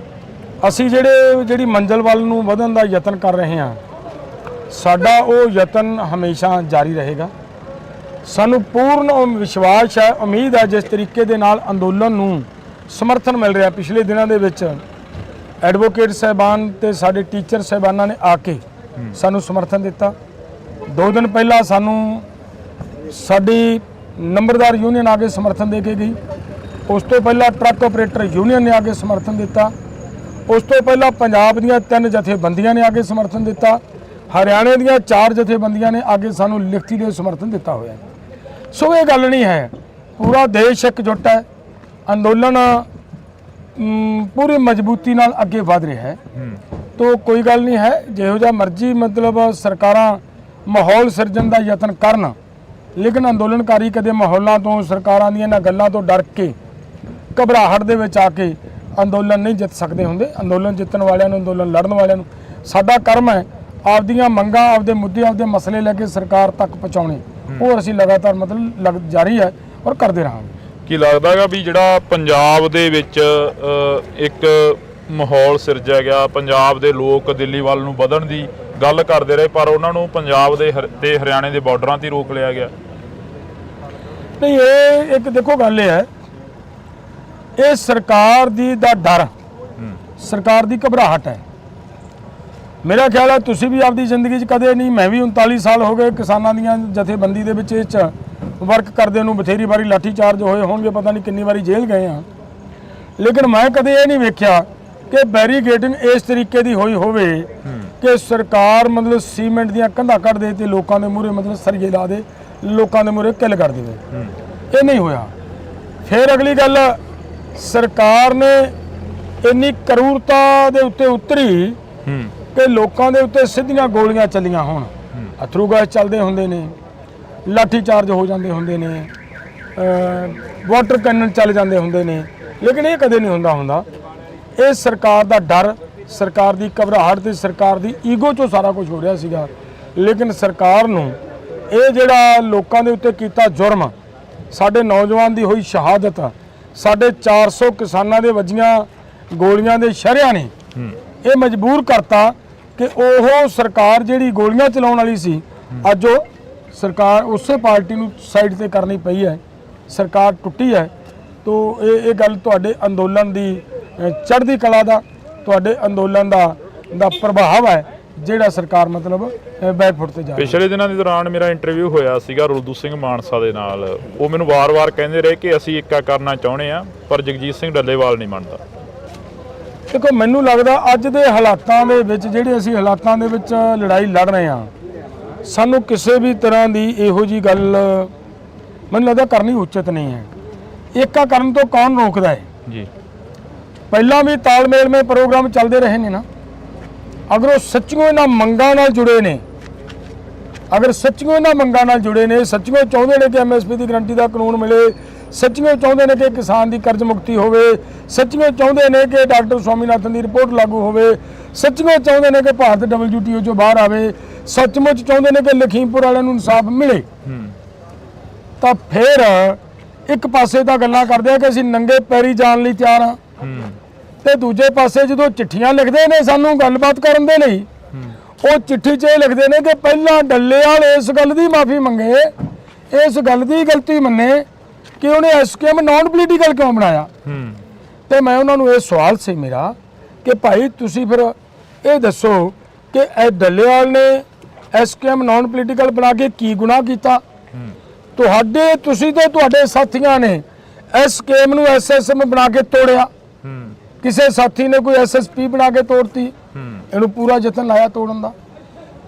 ਅਸੀਂ ਜਿਹੜੀ ਮੰਜ਼ਿਲ ਵੱਲ ਨੂੰ ਵਧਣ ਦਾ ਯਤਨ ਕਰ ਰਹੇ ਹਾਂ, ਸਾਡਾ ਉਹ ਯਤਨ ਹਮੇਸ਼ਾ ਜਾਰੀ ਰਹੇਗਾ। ਸਾਨੂੰ ਪੂਰਨ ਵਿਸ਼ਵਾਸ ਹੈ, ਉਮੀਦ ਹੈ ਜਿਸ ਤਰੀਕੇ ਦੇ ਨਾਲ ਅੰਦੋਲਨ ਨੂੰ ਸਮਰਥਨ ਮਿਲ ਰਿਹਾ। ਪਿਛਲੇ ਦਿਨਾਂ ਦੇ ਵਿੱਚ ਐਡਵੋਕੇਟ ਸਾਹਿਬਾਨ ਤੇ ਸਾਡੇ ਟੀਚਰ ਸਾਹਿਬਾਨਾਂ ਨੇ ਆ ਕੇ ਸਾਨੂੰ ਸਮਰਥਨ ਦਿੱਤਾ। 2 ਦਿਨ ਪਹਿਲਾਂ ਸਾਨੂੰ ਸਾਡੀ ਨੰਬਰਦਾਰ ਯੂਨੀਅਨ ਆ ਕੇ ਸਮਰਥਨ ਦੇ ਕੇ ਗਈ। ਉਸ ਤੋਂ ਪਹਿਲਾਂ ਟਰੱਕ ਆਪਰੇਟਰ ਯੂਨੀਅਨ ਨੇ ਆ ਕੇ ਸਮਰਥਨ ਦਿੱਤਾ। ਉਸ ਤੋਂ ਪਹਿਲਾਂ ਪੰਜਾਬ ਦੀਆਂ 3 ਜਥੇਬੰਦੀਆਂ ਨੇ ਆ ਕੇ ਸਮਰਥਨ ਦਿੱਤਾ। ਹਰਿਆਣੇ ਦੀਆਂ 4 ਜਥੇਬੰਦੀਆਂ ਨੇ ਆ ਕੇ ਸਾਨੂੰ ਲਿਖਤੀ ਦੇ ਸਮਰਥਨ ਦਿੱਤਾ ਹੋਇਆ। ਸੋ ਇਹ ਗੱਲ ਨਹੀਂ ਹੈ, ਪੂਰਾ ਦੇਸ਼ ਇਕਜੁੱਟ ਹੈ। ਅੰਦੋਲਨ ਪੂਰੀ ਮਜ਼ਬੂਤੀ ਨਾਲ ਅੱਗੇ ਵਧ ਰਿਹਾ ਹੈ। ਤੋ ਕੋਈ ਗੱਲ ਨਹੀਂ ਹੈ, ਜਿਹੋ ਜਿਹਾ ਮਰਜ਼ੀ ਮਤਲਬ ਸਰਕਾਰਾਂ ਮਾਹੌਲ ਸਿਰਜਣ ਦਾ ਯਤਨ ਕਰਨ, ਲੇਕਿਨ ਅੰਦੋਲਨਕਾਰੀ ਕਦੇ ਮਾਹੌਲਾਂ ਤੋਂ ਸਰਕਾਰਾਂ ਦੀਆਂ ਇਹਨਾਂ ਗੱਲਾਂ ਤੋਂ ਡਰ ਕੇ ਘਬਰਾਹਟ ਦੇ ਵਿੱਚ ਆ ਕੇ ਅੰਦੋਲਨ ਨਹੀਂ ਜਿੱਤ ਸਕਦੇ ਹੁੰਦੇ। ਅੰਦੋਲਨ ਜਿੱਤਣ ਵਾਲਿਆਂ ਨੂੰ, ਅੰਦੋਲਨ ਲੜਨ ਵਾਲਿਆਂ ਨੂੰ ਸਾਡਾ ਕਰਮ ਹੈ ਆਪਦੀਆਂ ਮੰਗਾਂ, ਆਪਦੇ ਮੁੱਦੇ, ਆਪਦੇ ਮਸਲੇ ਲੈ ਕੇ ਸਰਕਾਰ ਤੱਕ ਪਹੁੰਚਾਉਣੇ। ਉਹ ਅਸੀਂ ਲਗਾਤਾਰ ਮਤਲਬ ਜਾਰੀ ਹੈ ਔਰ ਕਰਦੇ ਰਹਾਂਗੇ। ਕੀ ਲੱਗਦਾ ਹੈਗਾ ਵੀ ਜਿਹੜਾ ਪੰਜਾਬ ਦੇ ਵਿੱਚ ਇੱਕ ਮਾਹੌਲ ਸਿਰਜਿਆ ਗਿਆ, ਪੰਜਾਬ ਦੇ ਲੋਕ ਦਿੱਲੀ ਵੱਲ ਨੂੰ ਵਧਣ ਦੀ ਗੱਲ ਕਰਦੇ ਰਹੇ, ਪਰ ਉਹਨਾਂ ਨੂੰ ਪੰਜਾਬ ਦੇ ਤੇ ਹਰਿਆਣੇ ਦੇ ਬਾਰਡਰਾਂ ਤੇ ਰੋਕ ਲਿਆ ਗਿਆ? ਨਹੀਂ, ਇਹ ਇੱਕ ਦੇਖੋ ਗੱਲ ਇਹ ਹੈ, ਇਹ ਸਰਕਾਰ ਦਾ ਡਰ, ਸਰਕਾਰ ਦੀ ਘਬਰਾਹਟ ਹੈ। ਮੇਰਾ ਖਿਆਲ ਹੈ ਤੁਸੀਂ ਵੀ ਆਪਦੀ ਜ਼ਿੰਦਗੀ 'ਚ ਕਦੇ ਨਹੀਂ, ਮੈਂ ਵੀ 39 ਸਾਲ ਹੋ ਗਏ ਕਿਸਾਨਾਂ ਦੀਆਂ ਜਥੇਬੰਦੀ ਦੇ ਵਿੱਚ ਇਹ 'ਚ ਵਰਕ ਕਰਦੇ ਨੂੰ, ਬਥੇਰੀ ਵਾਰੀ ਲਾਠੀ ਚਾਰਜ ਹੋਏ ਹੋਣਗੇ, ਪਤਾ ਨਹੀਂ ਕਿੰਨੀ ਵਾਰੀ ਜੇਲ੍ਹ ਗਏ ਆ, ਲੇਕਿਨ ਮੈਂ ਕਦੇ ਇਹ ਨਹੀਂ ਵੇਖਿਆ ਕਿ ਬੈਰੀਗੇਡਿੰਗ ਇਸ ਤਰੀਕੇ ਦੀ ਹੋਈ ਹੋਵੇ ਕਿ ਸਰਕਾਰ ਮਤਲਬ ਸੀਮੈਂਟ ਦੀਆਂ ਕੰਧਾਂ ਕੱਢ ਦੇ ਤੇ ਲੋਕਾਂ ਦੇ ਮੂਹਰੇ ਮਤਲਬ ਸਰੀਏ ਲਾ ਦੇ, ਲੋਕਾਂ ਦੇ ਮੂਹਰੇ ਕਿੱਲ ਕਰ ਦੇਵੇ। ਇਹ ਨਹੀਂ ਹੋਇਆ। ਫਿਰ ਅਗਲੀ ਗੱਲ, ਸਰਕਾਰ ਨੇ ਇੰਨੀ ਕਰੂਰਤਾ ਦੇ ਉੱਤੇ ਉਤਰੀ ਕਿ ਲੋਕਾਂ ਦੇ ਉੱਤੇ ਸਿੱਧੀਆਂ ਗੋਲੀਆਂ ਚੱਲੀਆਂ ਹੋਣ, ਅਥਰੂ ਗੈਸ ਚੱਲਦੇ ਹੁੰਦੇ ਨੇ, ਲਾਠੀ ਚਾਰਜ ਹੋ ਜਾਂਦੇ ਹੁੰਦੇ ਨੇ, ਵਾਟਰ ਕੈਨਨ ਚੱਲ ਜਾਂਦੇ ਹੁੰਦੇ ਨੇ, ਲੇਕਿਨ ਇਹ ਕਦੇ ਨਹੀਂ ਹੁੰਦਾ। ਇਹ ਸਰਕਾਰ ਦਾ ਡਰ, ਸਰਕਾਰ ਦੀ ਘਬਰਾਹਟ ਤੇ ਸਰਕਾਰ ਦੀ ਈਗੋ 'ਚੋਂ ਸਾਰਾ ਕੁਝ ਹੋ ਰਿਹਾ ਸੀਗਾ। ਲੇਕਿਨ ਸਰਕਾਰ ਨੂੰ ਇਹ ਜਿਹੜਾ ਲੋਕਾਂ ਦੇ ਉੱਤੇ ਕੀਤਾ ਜੁਰਮ, ਸਾਡੇ ਨੌਜਵਾਨ ਦੀ ਹੋਈ ਸ਼ਹਾਦਤ, ਸਾਡੇ 400 ਕਿਸਾਨਾਂ ਦੇ ਵੱਜੀਆਂ ਗੋਲੀਆਂ ਦੇ ਸ਼ਹਿਰਿਆਂ ਨੇ ਇਹ ਮਜਬੂਰ ਕਰਤਾ ਕਿ ਉਹ ਸਰਕਾਰ ਜਿਹੜੀ ਗੋਲੀਆਂ ਚਲਾਉਣ ਵਾਲੀ ਸੀ, ਅੱਜ ਉਹ ਸਰਕਾਰ ਉਸੇ ਪਾਰਟੀ ਨੂੰ ਸਾਈਡ ਤੇ ਕਰਨੀ ਪਈ ਹੈ, ਸਰਕਾਰ ਟੁੱਟੀ ਹੈ। ਤੋ ਇਹ ਗੱਲ ਤੁਹਾਡੇ ਅੰਦੋਲਨ ਦੀ ਚੜ੍ਹਦੀ ਕਲਾ ਦਾ, ਤੁਹਾਡੇ ਅੰਦੋਲਨ ਦਾ ਪ੍ਰਭਾਵ ਹੈ ਜਿਹੜਾ ਸਰਕਾਰ ਮਤਲਬ ਬੈਕਫੁੱਟ ਤੇ ਜਾ ਰਹੀ ਹੈ। ਪਿਛਲੇ ਦਿਨਾਂ ਦੇ ਦੌਰਾਨ ਮੇਰਾ ਇੰਟਰਵਿਊ ਹੋਇਆ ਸੀਗਾ ਰੁਲਦੂ ਸਿੰਘ ਮਾਨਸਾ ਦੇ ਨਾਲ, ਉਹ ਮੈਨੂੰ ਵਾਰ-ਵਾਰ ਕਹਿੰਦੇ ਰਹੇ ਕਿ ਅਸੀਂ ਏਕਾ ਕਰਨਾ ਚਾਹੁੰਦੇ ਆ, ਪਰ ਜਗਜੀਤ ਸਿੰਘ ਡੱਲੇਵਾਲ ਨਹੀਂ ਮੰਨਦਾ। ਦੇਖੋ, ਮੈਨੂੰ ਲੱਗਦਾ ਅੱਜ ਦੇ ਹਾਲਾਤਾਂ ਦੇ ਵਿੱਚ, ਜਿਹੜੇ ਅਸੀਂ ਹਾਲਾਤਾਂ ਦੇ ਵਿੱਚ ਲੜਾਈ ਲੜ ਰਹੇ ਹਾਂ, ਸਾਨੂੰ ਕਿਸੇ ਵੀ ਤਰ੍ਹਾਂ ਦੀ ਇਹੋ ਜੀ ਗੱਲ ਮੈਨੂੰ ਲੱਗਦਾ ਕਰਨੀ ਉਚਿਤ ਨਹੀਂ ਹੈ। ਏਕਾ ਕਰਨ ਤੋਂ ਕੌਣ ਰੋਕਦਾ ਹੈ ਜੀ? ਪਹਿਲਾਂ ਵੀ ਤਾਲਮੇਲ ਮੇ ਪ੍ਰੋਗਰਾਮ ਚੱਲਦੇ ਰਹੇ ਨੇ ਨਾ। ਅਗਰ ਉਹ ਸੱਚੀਓ ਇਹਨਾਂ ਮੰਗਾਂ ਨਾਲ ਜੁੜੇ ਨੇ, ਸੱਚੀਓ ਚਾਹੁੰਦੇ ਨੇ ਕਿ ਐਮਐਸਪੀ ਦੀ ਗਰੰਟੀ ਦਾ ਕਾਨੂੰਨ ਮਿਲੇ, ਸੱਚੀਓ ਚਾਹੁੰਦੇ ਨੇ ਕਿ ਕਿਸਾਨ ਦੀ ਕਰਜ਼ ਮੁਕਤੀ ਹੋਵੇ, ਸੱਚੀਓ ਚਾਹੁੰਦੇ ਨੇ ਕਿ ਡਾਕਟਰ ਸਵਾਮੀਨਾਥਨ ਦੀ ਰਿਪੋਰਟ ਲਾਗੂ ਹੋਵੇ, ਸੱਚੀਓ ਚਾਹੁੰਦੇ ਨੇ ਕਿ ਭਾਰਤ WTO 'ਚੋਂ ਬਾਹਰ ਆਵੇ, ਸੱਚਮੁੱਚ ਚਾਹੁੰਦੇ ਨੇ ਕਿ ਲਖੀਮਪੁਰ ਵਾਲਿਆਂ ਨੂੰ ਇਨਸਾਫ ਮਿਲੇ, ਤਾਂ ਫਿਰ ਇੱਕ ਪਾਸੇ ਤਾਂ ਗੱਲਾਂ ਕਰਦੇ ਆ ਕਿ ਅਸੀਂ ਨੰਗੇ ਪੈਰੀ ਜਾਣ ਲਈ ਤਿਆਰ ਹਾਂ, ਤੇ ਦੂਜੇ ਪਾਸੇ ਜਦੋਂ ਚਿੱਠੀਆਂ ਲਿਖਦੇ ਨੇ ਸਾਨੂੰ ਗੱਲਬਾਤ ਕਰਨ ਦੇ ਲਈ, ਉਹ ਚਿੱਠੀ 'ਚ ਇਹ ਲਿਖਦੇ ਨੇ ਕਿ ਪਹਿਲਾਂ ਡੱਲੇਵਾਲ ਇਸ ਗੱਲ ਦੀ ਮਾਫੀ ਮੰਗੇ, ਇਸ ਗੱਲ ਦੀ ਗਲਤੀ ਮੰਨੇ ਕਿ ਉਹਨੇ ਐਸਕੇਐਮ ਨਾਨ ਪੋਲੀਟੀਕਲ ਕਿਉਂ ਬਣਾਇਆ। ਤੇ ਮੈਂ ਉਹਨਾਂ ਨੂੰ ਇਹ ਸਵਾਲ ਸੀ ਮੇਰਾ ਕਿ ਭਾਈ ਤੁਸੀਂ ਫਿਰ ਇਹ ਦੱਸੋ ਕਿ ਇਹ ਡੱਲੇਵਾਲ ਨੇ ਐਸਕੇਐਮ ਨਾਨ ਪੋਲੀਟੀਕਲ ਬਣਾ ਕੇ ਕੀ ਗੁਨਾਹ ਕੀਤਾ? ਤੁਸੀਂ ਤੇ ਤੁਹਾਡੇ ਸਾਥੀਆਂ ਨੇ ਐਸਕੇਐਮ ਨੂੰ ਐਸਐਸਐਮ ਬਣਾ ਕੇ ਤੋੜਿਆ, ਕਿਸੇ ਸਾਥੀ ਨੇ ਕੋਈ ਐਸਐਸਪੀ ਬਣਾ ਕੇ ਤੋੜਤੀ, ਇਹਨੂੰ ਪੂਰਾ ਯਤਨ ਲਾਇਆ ਤੋੜਨ ਦਾ।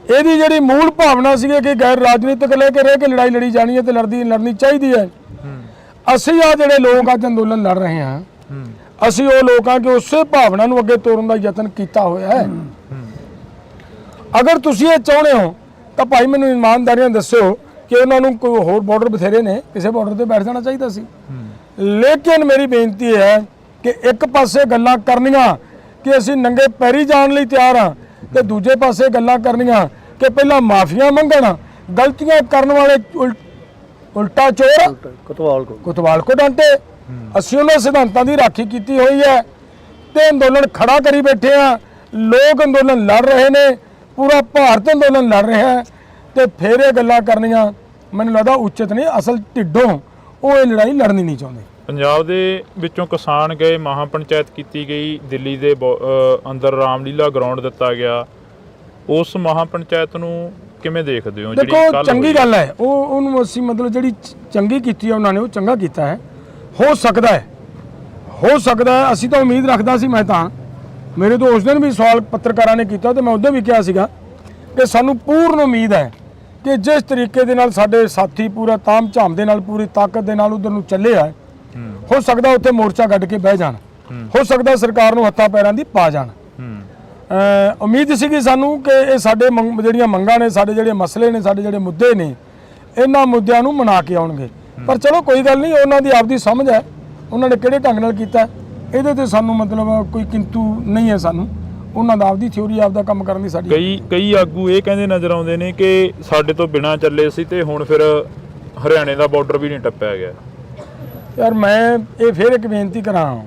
ਇਹਦੀ ਜਿਹੜੀ ਮੂਲ ਭਾਵਨਾ ਸੀ ਕਿ ਗੈਰ ਰਾਜਨੀਤਿਕ ਲੈ ਕੇ ਰਹਿ ਕੇ ਲੜਾਈ ਲੜੀ ਜਾਣੀ ਹੈ ਤੇ ਲੜਨੀ ਚਾਹੀਦੀ ਹੈ। ਅਸੀਂ ਆ ਜਿਹੜੇ ਲੋਕ ਅੱਜ ਅੰਦੋਲਨ ਲੜ ਰਹੇ ਹਾਂ, ਅਸੀਂ ਉਹ ਲੋਕਾਂ ਕਿ ਉਸੇ ਭਾਵਨਾ ਨੂੰ ਅੱਗੇ ਤੋੜਨ ਦਾ ਯਤਨ ਕੀਤਾ ਹੋਇਆ ਹੈ। ਅਗਰ ਤੁਸੀਂ ਇਹ ਚਾਹੁੰਦੇ ਹੋ ਤਾਂ ਭਾਈ ਮੈਨੂੰ ਇਮਾਨਦਾਰੀਆਂ ਦੱਸਿਓ ਕਿ ਉਹਨਾਂ ਨੂੰ ਕੋਈ ਹੋਰ ਬਾਰਡਰ ਬਥੇਰੇ ਨੇ, ਕਿਸੇ ਬਾਰਡਰ ਤੇ ਬੈਠ ਜਾਣਾ ਚਾਹੀਦਾ ਸੀ। ਲੇਕਿਨ ਮੇਰੀ ਬੇਨਤੀ ਹੈ ਕਿ ਇੱਕ ਪਾਸੇ ਗੱਲਾਂ ਕਰਨੀਆਂ ਕਿ ਅਸੀਂ ਨੰਗੇ ਪੈਰੀ ਜਾਣ ਲਈ ਤਿਆਰ ਹਾਂ, ਤੇ ਦੂਜੇ ਪਾਸੇ ਗੱਲਾਂ ਕਰਨੀਆਂ ਕਿ ਪਹਿਲਾਂ ਮਾਫੀਆਂ ਮੰਗਣ, ਗਲਤੀਆਂ ਕਰਨ ਵਾਲੇ ਉਲਟਾ ਚੋਰ ਕੁਤਵਾਲ ਕੋ ਡਾਂਟੇ। ਅਸੀਂ ਉਹਨਾਂ ਸਿਧਾਂਤਾਂ ਦੀ ਰਾਖੀ ਕੀਤੀ ਹੋਈ ਹੈ ਤੇ ਅੰਦੋਲਨ ਖੜਾ ਕਰੀ ਬੈਠੇ ਆ। ਲੋਕ ਅੰਦੋਲਨ ਲੜ ਰਹੇ ਨੇ, ਪੂਰਾ ਭਾਰਤ ਅੰਦੋਲਨ ਲੜ ਰਿਹਾ ਹੈ, ਤੇ ਫਿਰ ਇਹ ਗੱਲਾਂ ਕਰਨੀਆਂ ਮੈਨੂੰ ਲੱਗਦਾ ਉਚਿਤ ਨਹੀਂ। ਅਸਲ ਢਿੱਡੋਂ ਉਹ ਇਹ ਲੜਾਈ ਲੜਨੀ ਨਹੀਂ ਚਾਹੁੰਦੇ। ਪੰਜਾਬ ਦੇ ਵਿੱਚੋਂ ਕਿਸਾਨ ਗਏ, ਮਹਾ ਪੰਚਾਇਤ ਕੀਤੀ ਗਈ, ਦਿੱਲੀ ਦੇ ਅੰਦਰ ਰਾਮਲੀਲਾ ਗਰਾਊਂਡ ਦਿੱਤਾ ਗਿਆ, ਉਸ ਮਹਾ ਪੰਚਾਇਤ ਨੂੰ ਕਿਵੇਂ ਦੇਖਦੇ ਹੋ? ਦੇਖੋ, ਚੰਗੀ ਗੱਲ ਹੈ, ਉਹਨੂੰ ਅਸੀਂ ਮਤਲਬ ਜਿਹੜੀ ਚੰਗੀ ਕੀਤੀ ਹੈ ਉਹਨਾਂ ਨੇ, ਉਹ ਚੰਗਾ ਕੀਤਾ ਹੈ। ਹੋ ਸਕਦਾ ਹੈ ਅਸੀਂ ਤਾਂ ਉਮੀਦ ਰੱਖਦਾ ਸੀ। ਮੈਂ ਤਾਂ ਮੇਰੇ ਤੋਂ ਉਸ ਦਿਨ ਵੀ ਸਵਾਲ ਪੱਤਰਕਾਰਾਂ ਨੇ ਕੀਤਾ ਤੇ ਮੈਂ ਉਦੋਂ ਵੀ ਕਿਹਾ ਸੀਗਾ ਕਿ ਸਾਨੂੰ ਪੂਰਨ ਉਮੀਦ ਹੈ ਕਿ ਜਿਸ ਤਰੀਕੇ ਦੇ ਨਾਲ ਸਾਡੇ ਸਾਥੀ ਪੂਰਾ ਤਾਮ ਝਾਮ ਦੇ ਨਾਲ, ਪੂਰੀ ਤਾਕਤ ਦੇ ਨਾਲ ਉਧਰ ਨੂੰ ਚੱਲੇ ਆ, ਹੋ ਸਕਦਾ ਉੱਥੇ ਮੋਰਚਾ ਕੱਢ ਕੇ ਬਹਿ ਜਾਣ, ਹੋ ਸਕਦਾ ਸਰਕਾਰ ਨੂੰ ਹੱਥਾਂ ਪੈਰਾਂ ਦੀ ਪਾ ਜਾਣ। ਉਮੀਦ ਸੀਗੀ ਸਾਨੂੰ ਕਿ ਇਹ ਸਾਡੇ ਜਿਹੜੀਆਂ ਮੰਗਾਂ ਨੇ, ਸਾਡੇ ਜਿਹੜੇ ਮਸਲੇ ਨੇ, ਸਾਡੇ ਜਿਹੜੇ ਮੁੱਦੇ ਨੇ, ਇਹਨਾਂ ਮੁੱਦਿਆਂ ਨੂੰ ਮਨਾ ਕੇ ਆਉਣਗੇ। ਪਰ ਚਲੋ ਕੋਈ ਗੱਲ ਨਹੀਂ, ਉਹਨਾਂ ਦੀ ਆਪਦੀ ਸਮਝ ਹੈ, ਉਹਨਾਂ ਨੇ ਕਿਹੜੇ ਢੰਗ ਨਾਲ ਕੀਤਾ, ਇਹਦੇ ਤੇ ਸਾਨੂੰ ਮਤਲਬ ਕੋਈ ਕਿੰਤੂ ਨਹੀਂ ਹੈ। ਸਾਨੂੰ ਉਹਨਾਂ ਦਾ ਆਪਦੀ ਥਿਊਰੀ, ਆਪਦਾ ਕੰਮ ਕਰਨ ਦੀ ਸਾਡੀ। ਕਈ ਆਗੂ ਇਹ ਕਹਿੰਦੇ ਨਜ਼ਰ ਆਉਂਦੇ ਨੇ ਕਿ ਸਾਡੇ ਤੋਂ ਬਿਨਾਂ ਚੱਲੇ ਸੀ ਤੇ ਹੁਣ ਫਿਰ ਹਰਿਆਣੇ ਦਾ ਬਾਰਡਰ ਵੀ ਨਹੀਂ ਟੱਪਿਆ ਗਿਆ। ਯਾਰ ਮੈਂ ਇਹ ਫਿਰ ਇੱਕ ਬੇਨਤੀ ਕਰਾਂ,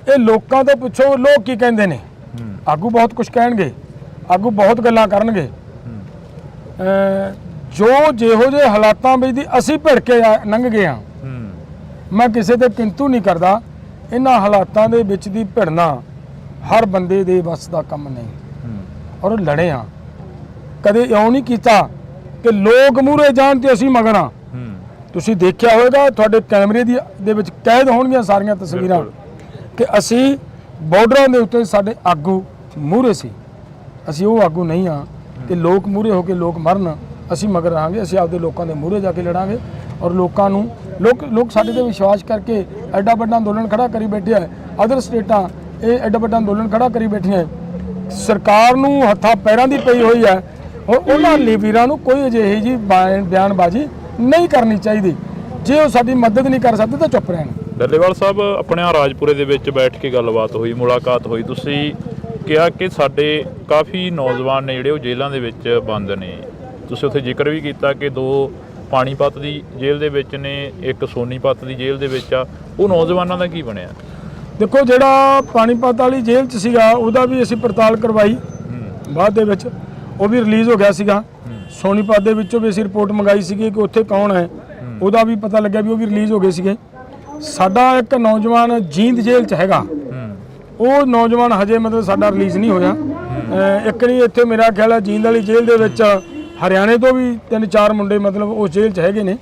ਇਹ ਲੋਕਾਂ ਤੋਂ ਪੁੱਛੋ ਲੋਕ ਕੀ ਕਹਿੰਦੇ ਨੇ। ਆਗੂ ਬਹੁਤ ਕੁਝ ਕਹਿਣਗੇ, ਆਗੂ ਬਹੁਤ ਗੱਲਾਂ ਕਰਨਗੇ। ਜਿਹੋ ਜਿਹੇ ਹਾਲਾਤਾਂ ਵਿੱਚ ਦੀ ਅਸੀਂ ਭਿੜ ਕੇ ਲੰਘ ਗਏ ਹਾਂ, ਮੈਂ ਕਿਸੇ ਤੇ ਕਿੰਤੂ ਨਹੀਂ ਕਰਦਾ। ਇਹਨਾਂ ਹਾਲਾਤਾਂ ਦੇ ਵਿੱਚ ਦੀ ਭਿੜਨਾ ਹਰ ਬੰਦੇ ਦੇ ਵੱਸ ਦਾ ਕੰਮ ਨਹੀਂ ਔਰ ਲੜੇ ਹਾਂ। ਕਦੇ ਇਉਂ ਨਹੀਂ ਕੀਤਾ ਕਿ ਲੋਕ ਮੂਹਰੇ ਜਾਣ ਤੇ ਅਸੀਂ ਮਗਰ ਹਾਂ। ਤੁਸੀਂ ਦੇਖਿਆ ਹੋਵੇਗਾ, ਤੁਹਾਡੇ ਕੈਮਰੇ ਦੇ ਵਿੱਚ ਕੈਦ ਹੋਣਗੀਆਂ ਸਾਰੀਆਂ ਤਸਵੀਰਾਂ ਕਿ ਅਸੀਂ ਬਾਰਡਰਾਂ ਦੇ ਉੱਤੇ ਸਾਡੇ ਆਗੂ ਮੂਹਰੇ ਸੀ। ਅਸੀਂ ਉਹ ਆਗੂ ਨਹੀਂ ਹਾਂ ਕਿ ਲੋਕ ਮੂਹਰੇ ਹੋ ਕੇ ਲੋਕ ਮਰਨ, ਅਸੀਂ ਮਗਰ ਰਹਾਂਗੇ। ਅਸੀਂ ਆਪਦੇ ਲੋਕਾਂ ਦੇ ਮੂਹਰੇ ਜਾ ਕੇ ਲੜਾਂਗੇ ਔਰ ਲੋਕਾਂ ਨੂੰ ਲੋਕ ਸਾਡੇ ਤੇ ਵਿਸ਼ਵਾਸ ਕਰਕੇ ਐਡਾ ਵੱਡਾ ਅੰਦੋਲਨ ਖੜਾ ਕਰੀ ਬੈਠੇ ਹੈ। ਅਦਰ ਸਟੇਟਾਂ ਇਹ ਐਡਾ ਵੱਡਾ ਅੰਦੋਲਨ ਖੜਾ ਕਰੀ ਬੈਠੀਆਂ। ਸਰਕਾਰ ਨੂੰ ਹੱਥਾਂ ਪੈਰਾਂ ਦੀ ਪਈ ਹੋਈ ਹੈ। ਉਹਨਾਂ ਲਈ ਵੀਰਾਂ ਨੂੰ ਕੋਈ ਅਜਿਹੀ ਜੀ ਬਿਆਨਬਾਜ਼ੀ ਨਹੀਂ ਕਰਨੀ ਚਾਹੀਦੀ। ਜੇ ਉਹ ਸਾਡੀ ਮਦਦ ਨਹੀਂ ਕਰ ਸਕਦੇ ਤਾਂ ਚੁੱਪ ਰਹਿਣ। ਡੱਲੇਵਾਲ ਸਾਹਿਬ, ਆਪਣੇ ਰਾਜਪੁਰੇ ਦੇ ਵਿੱਚ ਬੈਠ ਕੇ ਗੱਲਬਾਤ ਹੋਈ, ਮੁਲਾਕਾਤ ਹੋਈ। ਤੁਸੀਂ ਕਿਹਾ ਕਿ ਸਾਡੇ ਕਾਫੀ ਨੌਜਵਾਨ ਨੇ ਜਿਹੜੇ ਉਹ ਜੇਲ੍ਹਾਂ ਦੇ ਵਿੱਚ ਬੰਦ ਨੇ। ਤੁਸੀਂ ਉੱਥੇ ਜ਼ਿਕਰ ਵੀ ਕੀਤਾ ਕਿ 2 ਪਾਣੀਪਤ ਦੀ ਜੇਲ੍ਹ ਦੇ ਵਿੱਚ ਨੇ, 1 ਸੋਨੀਪਤ ਦੀ ਜੇਲ੍ਹ ਦੇ ਵਿੱਚ ਆ। ਉਹ ਨੌਜਵਾਨਾਂ ਦਾ ਕੀ ਬਣਿਆ? ਦੇਖੋ, ਜਿਹੜਾ ਪਾਣੀਪਤ ਵਾਲੀ ਜੇਲ੍ਹ 'ਚ ਸੀਗਾ ਉਹਦਾ ਵੀ ਅਸੀਂ ਪੜਤਾਲ ਕਰਵਾਈ ਬਾਅਦ ਦੇ ਵਿੱਚ, ਉਹ ਵੀ ਰਿਲੀਜ਼ ਹੋ ਗਿਆ ਸੀਗਾ। ਸੋਨੀਪਤ ਦੇ ਵਿੱਚੋਂ ਵੀ ਅਸੀਂ ਰਿਪੋਰਟ ਮੰਗਾਈ ਸੀਗੀ ਕਿ ਉੱਥੇ ਕੌਣ ਹੈ, ਉਹਦਾ ਵੀ ਪਤਾ ਲੱਗਿਆ ਵੀ ਉਹ ਵੀ ਰਿਲੀਜ਼ ਹੋ ਗਏ ਸੀਗੇ। ਸਾਡਾ ਇੱਕ ਨੌਜਵਾਨ ਜੀਂਦ ਜੇਲ੍ਹ 'ਚ ਹੈਗਾ, ਉਹ ਨੌਜਵਾਨ ਹਜੇ ਮਤਲਬ ਸਾਡਾ ਰਿਲੀਜ਼ ਨਹੀਂ ਹੋਇਆ। ਇੱਕ ਨਹੀਂ, ਇੱਥੇ ਮੇਰਾ ਖਿਆਲ ਹੈ ਜੀਂਦ ਵਾਲੀ ਜੇਲ੍ਹ ਦੇ ਵਿੱਚ ਹਰਿਆਣੇ ਤੋਂ ਵੀ 3-4 ਮੁੰਡੇ ਮਤਲਬ ਉਸ ਜੇਲ੍ਹ 'ਚ ਹੈਗੇ ਨੇ।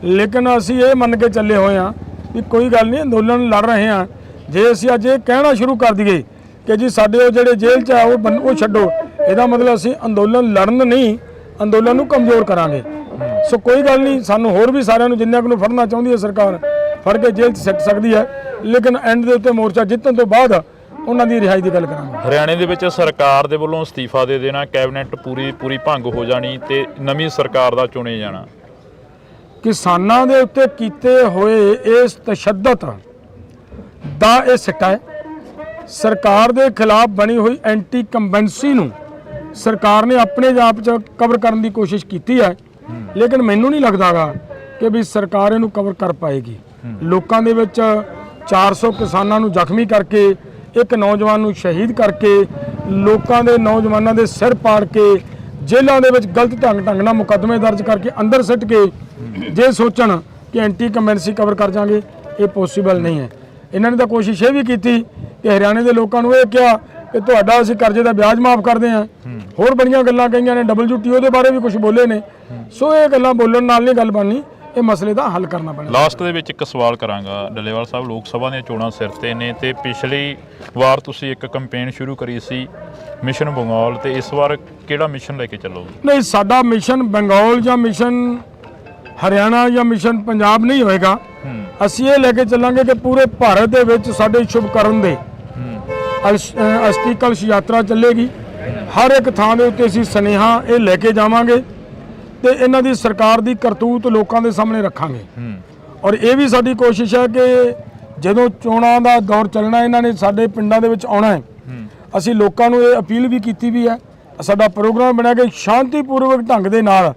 ਲੇਕਿਨ ਅਸੀਂ ਇਹ ਮੰਨ ਕੇ ਚੱਲੇ ਹੋਏ ਹਾਂ ਵੀ ਕੋਈ ਗੱਲ ਨਹੀਂ, ਅੰਦੋਲਨ ਲੜ ਰਹੇ ਹਾਂ। ਜੇ ਅਸੀਂ ਅੱਜ ਇਹ ਕਹਿਣਾ ਸ਼ੁਰੂ ਕਰ ਦਈਏ ਕਿ ਜੀ ਸਾਡੇ ਉਹ ਜਿਹੜੇ ਜੇਲ੍ਹ 'ਚ ਆ ਉਹ ਛੱਡੋ, ਇਹਦਾ ਮਤਲਬ ਅਸੀਂ ਅੰਦੋਲਨ ਲੜਨ ਨਹੀਂ, ਅੰਦੋਲਨ ਨੂੰ ਕਮਜ਼ੋਰ ਕਰਾਂਗੇ। ਸੋ ਕੋਈ ਗੱਲ ਨਹੀਂ, ਸਾਨੂੰ ਹੋਰ ਵੀ ਸਾਰਿਆਂ ਨੂੰ ਜਿੰਨਿਆਂ ਨੂੰ ਫੜਨਾ ਚਾਹੁੰਦੀ ਹੈ ਸਰਕਾਰ ਫੜ ਕੇ ਜੇਲ੍ਹ 'ਚ ਸਿੱਟ ਸਕਦੀ ਹੈ। ਲੇਕਿਨ ਐਂਡ ਦੇ ਉੱਤੇ ਮੋਰਚਾ ਜਿੱਤਣ ਤੋਂ ਬਾਅਦ ਉਹਨਾਂ ਦੀ ਰਿਹਾਈ ਦੀ ਗੱਲ ਕਰਾਂਗੇ। ਹਰਿਆਣੇ ਦੇ ਵਿੱਚ ਸਰਕਾਰ ਦੇ ਵੱਲੋਂ ਅਸਤੀਫਾ ਦੇ ਦੇਣਾ, ਕੈਬਨਿਟ ਪੂਰੀ ਭੰਗ ਹੋ ਜਾਣੀ ਤੇ ਨਵੀਂ ਸਰਕਾਰ ਦਾ ਚੁਣੇ ਜਾਣਾ। ਕਿਸਾਨਾਂ ਦੇ ਉੱਤੇ ਕੀਤੇ ਹੋਏ ਇਸ ਤਸ਼ੱਦਦ ਦਾ ਇਹ ਸਿੱਟਾ ਹੈ। ਸਰਕਾਰ ਦੇ ਖਿਲਾਫ ਬਣੀ ਹੋਈ ਐਂਟੀ ਕੰਬੈਂਸੀ ਨੂੰ ਸਰਕਾਰ ਨੇ ਆਪਣੇ ਆਪ 'ਚ ਕਵਰ ਕਰਨ ਦੀ ਕੋਸ਼ਿਸ਼ ਕੀਤੀ ਹੈ। ਲੇਕਿਨ ਮੈਨੂੰ ਨਹੀਂ ਲੱਗਦਾਗਾ ਕਿ ਵੀ ਸਰਕਾਰ ਇਹਨੂੰ ਕਵਰ ਕਰ ਪਾਏਗੀ। ਲੋਕਾਂ ਦੇ ਵਿੱਚ 400 ਕਿਸਾਨਾਂ ਨੂੰ ਜ਼ਖਮੀ ਕਰਕੇ, ਇੱਕ ਨੌਜਵਾਨ ਨੂੰ ਸ਼ਹੀਦ ਕਰਕੇ, ਲੋਕਾਂ ਦੇ ਨੌਜਵਾਨਾਂ ਦੇ ਸਿਰ ਪਾੜ ਕੇ, ਜੇਲ੍ਹਾਂ ਦੇ ਵਿੱਚ ਗਲਤ ਢੰਗ ਨਾਲ ਮੁਕੱਦਮੇ ਦਰਜ ਕਰਕੇ ਅੰਦਰ ਸਿੱਟ ਕੇ ਜੇ ਸੋਚਣ ਕਿ ਐਂਟੀ ਕੰਬੈਂਸੀ ਕਵਰ ਕਰ ਜਾਵਾਂਗੇ, ਇਹ ਪੋਸੀਬਲ ਨਹੀਂ ਹੈ। ਇਹਨਾਂ ਨੇ ਤਾਂ ਕੋਸ਼ਿਸ਼ ਇਹ ਵੀ ਕੀਤੀ ਕਿ ਹਰਿਆਣੇ ਦੇ ਲੋਕਾਂ ਨੂੰ ਇਹ ਕਿਹਾ ਕਿ ਤੁਹਾਡਾ ਅਸੀਂ ਕਰਜ਼ੇ ਦਾ ਵਿਆਜ ਮਾਫ ਕਰਦੇ ਹਾਂ। ਹੋਰ ਬੜੀਆਂ ਗੱਲਾਂ ਕਹੀਆਂ ਨੇ, WTO ਦੇ ਬਾਰੇ ਵੀ ਕੁਝ ਬੋਲੇ ਨੇ। ਸੋ ਇਹ ਗੱਲਾਂ ਬੋਲਣ ਨਾਲ ਨਹੀਂ ਗੱਲ ਬਣਨੀ, ਇਹ ਮਸਲੇ ਦਾ ਹੱਲ ਕਰਨਾ ਪੈਣਾ। ਲਾਸਟ ਦੇ ਵਿੱਚ ਇੱਕ ਸਵਾਲ ਕਰਾਂਗਾ ਡੱਲੇਵਾਲ ਸਾਹਿਬ, ਲੋਕ ਸਭਾ ਦੀਆਂ ਚੋਣਾਂ ਸਿਰ ਤੇ ਨੇ ਤੇ ਪਿਛਲੀ ਵਾਰ ਤੁਸੀਂ ਇੱਕ ਕੈਂਪੇਨ ਸ਼ੁਰੂ ਕਰੀ ਸੀ ਮਿਸ਼ਨ ਬੰਗਾਲ, ਤੇ ਇਸ ਵਾਰ ਕਿਹੜਾ ਮਿਸ਼ਨ ਲੈ ਕੇ ਚੱਲੋਗੇ? ਨਹੀਂ, ਸਾਡਾ ਮਿਸ਼ਨ ਬੰਗਾਲ ਜਾਂ ਮਿਸ਼ਨ ਹਰਿਆਣਾ ਜਾਂ ਮਿਸ਼ਨ ਪੰਜਾਬ ਨਹੀਂ ਹੋਏਗਾ। ਅਸੀਂ ਇਹ ਲੈ ਕੇ ਚੱਲਾਂਗੇ ਕਿ ਪੂਰੇ ਭਾਰਤ ਦੇ ਵਿੱਚ ਸਾਡੇ ਸ਼ੁਭਕਰਨ ਦੇ ਅਸਤੀ ਕਲਸ਼ ਯਾਤਰਾ ਚੱਲੇਗੀ। ਹਰ ਇੱਕ ਥਾਂ ਦੇ ਉੱਤੇ ਅਸੀਂ ਸੁਨੇਹਾ ਇਹ ਲੈ ਕੇ ਜਾਵਾਂਗੇ ਤੇ ਇਹਨਾਂ ਦੀ ਸਰਕਾਰ ਦੀ ਕਰਤੂਤ ਲੋਕਾਂ ਦੇ ਸਾਹਮਣੇ ਰੱਖਾਂਗੇ। ਔਰ ਇਹ ਵੀ ਸਾਡੀ ਕੋਸ਼ਿਸ਼ ਹੈ ਕਿ ਜਦੋਂ ਚੋਣਾਂ ਦਾ ਦੌਰ ਚੱਲਣਾ, ਇਹਨਾਂ ਨੇ ਸਾਡੇ ਪਿੰਡਾਂ ਦੇ ਵਿੱਚ ਆਉਣਾ ਹੈ। ਅਸੀਂ ਲੋਕਾਂ ਨੂੰ ਇਹ ਅਪੀਲ ਵੀ ਕੀਤੀ ਵੀ ਹੈ। ਸਾਡਾ ਪ੍ਰੋਗਰਾਮ ਬਣਿਆ ਕਿ ਸ਼ਾਂਤੀਪੂਰਵਕ ਢੰਗ ਦੇ ਨਾਲ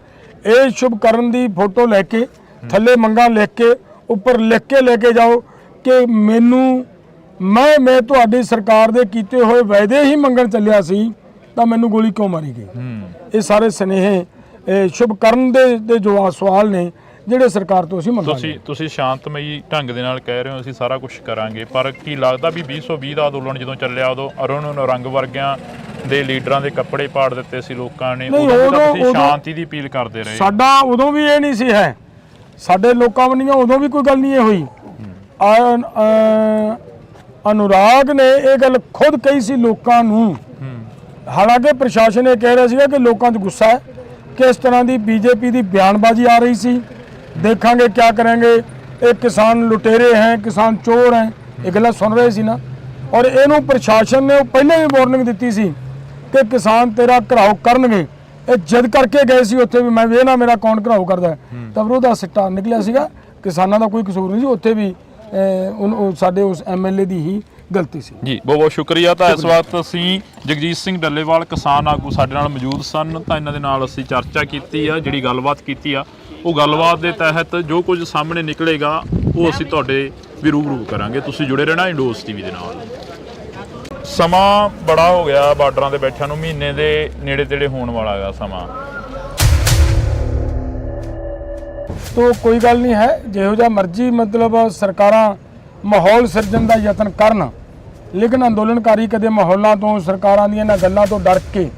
ਇਹ ਸ਼ੁਭਕਰਨ ਦੀ ਫੋਟੋ ਲੈ ਕੇ ਥੱਲੇ ਮੰਗਾਂ ਲਿਖ ਕੇ ਉੱਪਰ ਲਿਖ ਕੇ ਲੈ ਕੇ ਜਾਓ ਕਿ ਮੈਂ ਤੁਹਾਡੀ ਸਰਕਾਰ ਦੇ ਕੀਤੇ ਹੋਏ ਵਾਅਦੇ ਹੀ ਮੰਗਣ ਚੱਲਿਆ ਸੀ ਤਾਂ ਮੈਨੂੰ ਗੋਲੀ ਕਿਉਂ ਮਾਰੀ ਗਈ। ਇਹ ਸਾਰੇ ਸੁਨੇਹੇ ਸ਼ੁਭਕਰਨ ਦੇ ਜੋ ਸਵਾਲ ਨੇ ਜਿਹੜੇ ਸਰਕਾਰ ਤੋਂ ਅਸੀਂ ਮੰਗਾਂਗੇ। ਤੁਸੀਂ ਸ਼ਾਂਤਮਈ ਢੰਗ ਦੇ ਨਾਲ ਕਹਿ ਰਹੇ ਹੋ ਅਸੀਂ ਸਾਰਾ ਕੁਝ ਕਰਾਂਗੇ, ਪਰ ਕੀ ਲੱਗਦਾ ਵੀ 2020 ਦਾ ਅੰਦੋਲਨ ਜਦੋਂ ਚੱਲਿਆ ਉਦੋਂ ਅਰੁਣ ਰੰਗ ਵਰਗਿਆਂ ਦੇ ਲੀਡਰਾਂ ਦੇ ਕੱਪੜੇ ਪਾੜ ਦਿੱਤੇ ਸੀ ਲੋਕਾਂ ਨੇ, ਉਦੋਂ ਸ਼ਾਂਤੀ ਦੀ ਅਪੀਲ ਕਰਦੇ ਰਹੇ। ਸਾਡਾ ਉਦੋਂ ਵੀ ਇਹ ਨਹੀਂ ਸੀ ਹੈ, ਸਾਡੇ ਲੋਕਾਂ ਵੱਲੋਂ ਉਦੋਂ ਵੀ ਕੋਈ ਗੱਲ ਨਹੀਂ ਇਹ ਹੋਈ। ਅਨੁਰਾਗ ਨੇ ਇਹ ਗੱਲ ਖੁਦ ਕਹੀ ਸੀ ਲੋਕਾਂ ਨੂੰ। ਹਾਲਾਂਕਿ ਪ੍ਰਸ਼ਾਸਨ ਇਹ ਕਹਿ ਰਿਹਾ ਸੀਗਾ ਕਿ ਲੋਕਾਂ 'ਚ ਗੁੱਸਾ ਹੈ ਕਿ ਇਸ ਤਰ੍ਹਾਂ ਦੀ ਬੀਜੇਪੀ ਦੀ ਬਿਆਨਬਾਜ਼ੀ ਆ ਰਹੀ ਸੀ, ਦੇਖਾਂਗੇ ਕਿਆ ਕਰਾਂਗੇ, ਇਹ ਕਿਸਾਨ ਲੁਟੇਰੇ ਹੈ, ਕਿਸਾਨ ਚੋਰ ਹੈ, ਇਹ ਗੱਲਾਂ ਸੁਣ ਰਹੇ ਸੀ ਨਾ। ਔਰ ਇਹਨੂੰ ਪ੍ਰਸ਼ਾਸਨ ਨੇ ਪਹਿਲਾਂ ਹੀ ਵਾਰਨਿੰਗ ਦਿੱਤੀ ਸੀ ਕਿ ਕਿਸਾਨ ਤੇਰਾ ਘਰਾਓ ਕਰਨਗੇ। ਇਹ ਜਿੱਦ ਕਰਕੇ ਗਏ ਸੀ ਉੱਥੇ ਵੀ, ਮੈਂ ਵੇਖਣਾ ਮੇਰਾ ਕੌਣ ਘਰਾਓ ਕਰਦਾ, ਤਾਂ ਫਿਰ ਉਹਦਾ ਸਿੱਟਾ ਨਿਕਲਿਆ ਸੀਗਾ। ਕਿਸਾਨਾਂ ਦਾ ਕੋਈ ਕਸੂਰ ਨਹੀਂ ਸੀ, ਉੱਥੇ ਵੀ ਸਾਡੇ ਉਸ MLA ਦੀ ਹੀ ਗਲਤੀ ਸੀ। ਜੀ ਬਹੁਤ ਬਹੁਤ ਸ਼ੁਕਰੀਆ। ਤਾਂ ਇਸ ਵਕਤ ਅਸੀਂ ਜਗਜੀਤ ਸਿੰਘ ਡੱਲੇਵਾਲ ਕਿਸਾਨ ਆਗੂ ਸਾਡੇ ਨਾਲ ਮੌਜੂਦ ਸਨ, ਤਾਂ ਇਹਨਾਂ ਦੇ ਨਾਲ ਅਸੀਂ ਚਰਚਾ ਕੀਤੀ ਆ, ਜਿਹੜੀ ਗੱਲਬਾਤ ਕੀਤੀ ਆ ਉਹ ਗੱਲਬਾਤ ਦੇ ਤਹਿਤ ਜੋ ਕੁਝ ਸਾਹਮਣੇ ਨਿਕਲੇਗਾ ਉਹ ਅਸੀਂ ਤੁਹਾਡੇ ਵੀ ਰੂਬਰੂ ਕਰਾਂਗੇ। ਤੁਸੀਂ ਜੁੜੇ ਰਹਿਣਾ ਇੰਡੋਸ TV ਦੇ ਨਾਲ। ਸਮਾਂ ਬੜਾ ਹੋ ਗਿਆ ਬਾਰਡਰਾਂ ਤੇ ਬੈਠਿਆਂ ਨੂੰ, ਮਹੀਨੇ ਦੇ ਨੇੜੇ ਤੇੜੇ ਹੋਣ ਵਾਲਾ ਹੈਗਾ ਸਮਾਂ। ਤੋ ਕੋਈ ਗੱਲ ਨਹੀਂ ਹੈ, ਜਿਹੋ ਜਿਹਾ ਮਰਜ਼ੀ ਮਤਲਬ ਸਰਕਾਰਾਂ ਮਾਹੌਲ ਸਿਰਜਣ ਦਾ ਯਤਨ ਕਰਨ, ਲੇਕਿਨ ਅੰਦੋਲਨਕਾਰੀ ਕਦੇ ਮਾਹੌਲਾਂ ਤੋਂ, ਸਰਕਾਰਾਂ ਦੀਆਂ ਇਹਨਾਂ ਗੱਲਾਂ ਤੋਂ ਡਰ ਕੇ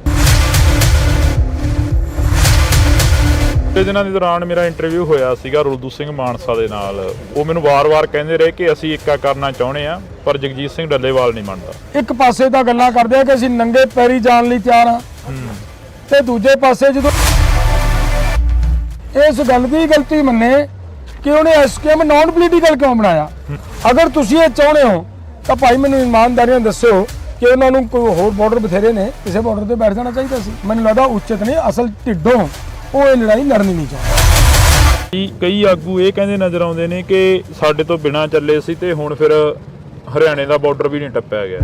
ਤੇ ਦਿਨਾਂ ਦੇ ਦੌਰਾਨ ਮੇਰਾ ਇੰਟਰਵਿਊ ਹੋਇਆ ਸੀਗਾ ਰੁਲਦੂ ਸਿੰਘ ਮਾਨਸਾ ਦੇ ਨਾਲ। ਉਹ ਮੈਨੂੰ ਵਾਰ-ਵਾਰ ਕਹਿੰਦੇ ਰਹੇ ਕਿ ਅਸੀਂ ਏਕਾ ਕਰਨਾ ਚਾਹੁੰਦੇ ਆ, ਪਰ ਜਗਜੀਤ ਸਿੰਘ ਡੱਲੇਵਾਲ ਨਹੀਂ ਮੰਨਦਾ। ਇੱਕ ਪਾਸੇ ਤਾਂ ਗੱਲਾਂ ਕਰਦੇ ਆ ਕਿ ਅਸੀਂ ਨੰਗੇ ਪੈਰੀ ਜਾਣ ਲਈ ਤਿਆਰ ਹਾਂ, ਤੇ ਦੂਜੇ ਪਾਸੇ ਜਦੋਂ ਇਸ ਗੱਲ ਦੀ ਗਲਤੀ ਮੰਨੇ ਕਿ ਉਹਨੇ ਐਸਕੇਐਮ ਨਾਨ ਪੋਲੀਟੀਕਲ ਕਿਉਂ ਬਣਾਇਆ। ਅਗਰ ਤੁਸੀਂ ਇਹ ਚਾਹੁੰਦੇ ਹੋ ਤਾਂ ਭਾਈ ਮੈਨੂੰ ਇਮਾਨਦਾਰੀ ਨਾਲ ਦੱਸੋ ਕਿ ਉਹਨਾਂ ਨੂੰ ਕੋਈ ਹੋਰ ਬਾਰਡਰ ਬਥੇਰੇ ਨੇ, ਕਿਸੇ ਬਾਰਡਰ ਤੇ ਬੈਠ ਜਾਣਾ ਚਾਹੀਦਾ ਸੀ। ਮੈਨੂੰ ਲੱਗਦਾ ਉਚਿਤ ਨਹੀਂ, ਅਸਲ ਢਿੱਡੋਂ ਉਹ ਇਹ ਲੜਾਈ ਲੜਨੀ ਨਹੀਂ ਚਾਹੁੰਦੇ। ਕਈ ਆਗੂ ਇਹ ਕਹਿੰਦੇ ਨਜ਼ਰ ਆਉਂਦੇ ਨੇ ਕਿ ਸਾਡੇ ਤੋਂ ਬਿਨਾਂ ਚੱਲੇ ਸੀ ਤੇ ਹੁਣ ਫਿਰ ਹਰਿਆਣੇ ਦਾ ਬਾਰਡਰ ਵੀ ਨਹੀਂ ਟੱਪਿਆ ਗਿਆ।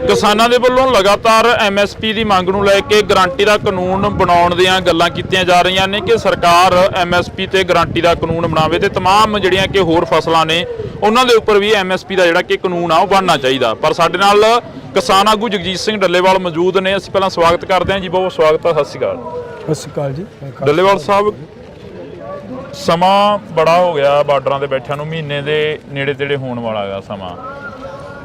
ਕਿਸਾਨਾਂ ਦੇ ਵੱਲੋਂ ਲਗਾਤਾਰ ਐਮਐਸਪੀ ਦੀ ਮੰਗ ਨੂੰ ਲੈ ਕੇ ਗਾਰੰਟੀ ਦਾ ਕਾਨੂੰਨ ਬਣਾਉਣ ਦੀਆਂ ਗੱਲਾਂ ਕੀਤੀਆਂ ਜਾ ਰਹੀਆਂ ਨੇ ਕਿ ਸਰਕਾਰ ਐਮਐਸਪੀ ਤੇ ਗਾਰੰਟੀ ਦਾ ਕਾਨੂੰਨ ਬਣਾਵੇ ਤੇ तमाम ਜਿਹੜੀਆਂ ਕਿ ਹੋਰ ਫਸਲਾਂ ਨੇ ਉਹਨਾਂ ਦੇ ਉੱਪਰ ਵੀ ਐਮਐਸਪੀ ਦਾ ਜਿਹੜਾ ਕਿ ਕਾਨੂੰਨ ਆ ਉਹ ਬਣਨਾ ਚਾਹੀਦਾ। ਪਰ ਸਾਡੇ ਨਾਲ ਕਿਸਾਨ ਆਗੂ ਜਗਜੀਤ ਸਿੰਘ ਡੱਲੇਵਾਲ ਮੌਜੂਦ ਨੇ। ਅਸੀਂ ਪਹਿਲਾਂ ਸਵਾਗਤ ਕਰਦੇ ਹਾਂ ਜੀ, ਬਹੁਤ ਸਵਾਗਤ ਹੈ। ਸਤਿ ਸ਼੍ਰੀ ਅਕਾਲ। ਸਤਿ ਸ਼੍ਰੀ ਅਕਾਲ ਜੀ। ਡੱਲੇਵਾਲ ਸਾਹਿਬ, ਸਮਾਂ ਬੜਾ ਹੋ ਗਿਆ ਬਾਰਡਰਾਂ ਤੇ ਬੈਠਿਆਂ ਨੂੰ, ਮਹੀਨੇ ਦੇ ਨੇੜੇ ਤੇੜੇ ਹੋਣ ਵਾਲਾ ਹੈਗਾ ਸਮਾਂ।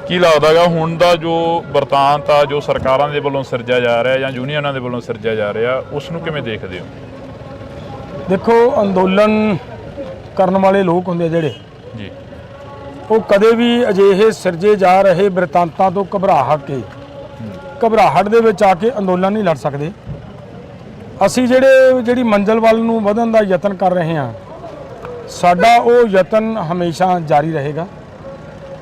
ਕੀ ਲੱਗਦਾ ਹੈਗਾ ਹੁਣ ਦਾ ਜੋ ਵਰਤਾਂਤ ਆ, ਜੋ ਸਰਕਾਰਾਂ ਦੇ ਵੱਲੋਂ ਸਿਰਜਿਆ ਜਾ ਰਿਹਾ ਜਾਂ ਯੂਨੀਅਨਾਂ ਦੇ ਵੱਲੋਂ ਸਿਰਜਿਆ ਜਾ ਰਿਹਾ, ਉਸ ਨੂੰ ਕਿਵੇਂ ਦੇਖਦੇ ਹੋ? ਦੇਖੋ, ਅੰਦੋਲਨ ਕਰਨ ਵਾਲੇ ਲੋਕ ਹੁੰਦੇ ਜਿਹੜੇ ਜੀ, ਉਹ ਕਦੇ ਵੀ ਅਜਿਹੇ ਸਿਰਜੇ ਜਾ ਰਹੇ ਬਿਰਤਾਂਤਾਂ ਤੋਂ ਘਬਰਾਹਟ ਦੇ ਵਿੱਚ ਆ ਕੇ ਅੰਦੋਲਨ ਨਹੀਂ ਲੜ ਸਕਦੇ। ਅਸੀਂ ਜਿਹੜੀ ਮੰਜ਼ਿਲ ਵੱਲ ਨੂੰ ਵਧਣ ਦਾ ਯਤਨ ਕਰ ਰਹੇ ਹਾਂ, ਸਾਡਾ ਉਹ ਯਤਨ ਹਮੇਸ਼ਾ ਜਾਰੀ ਰਹੇਗਾ।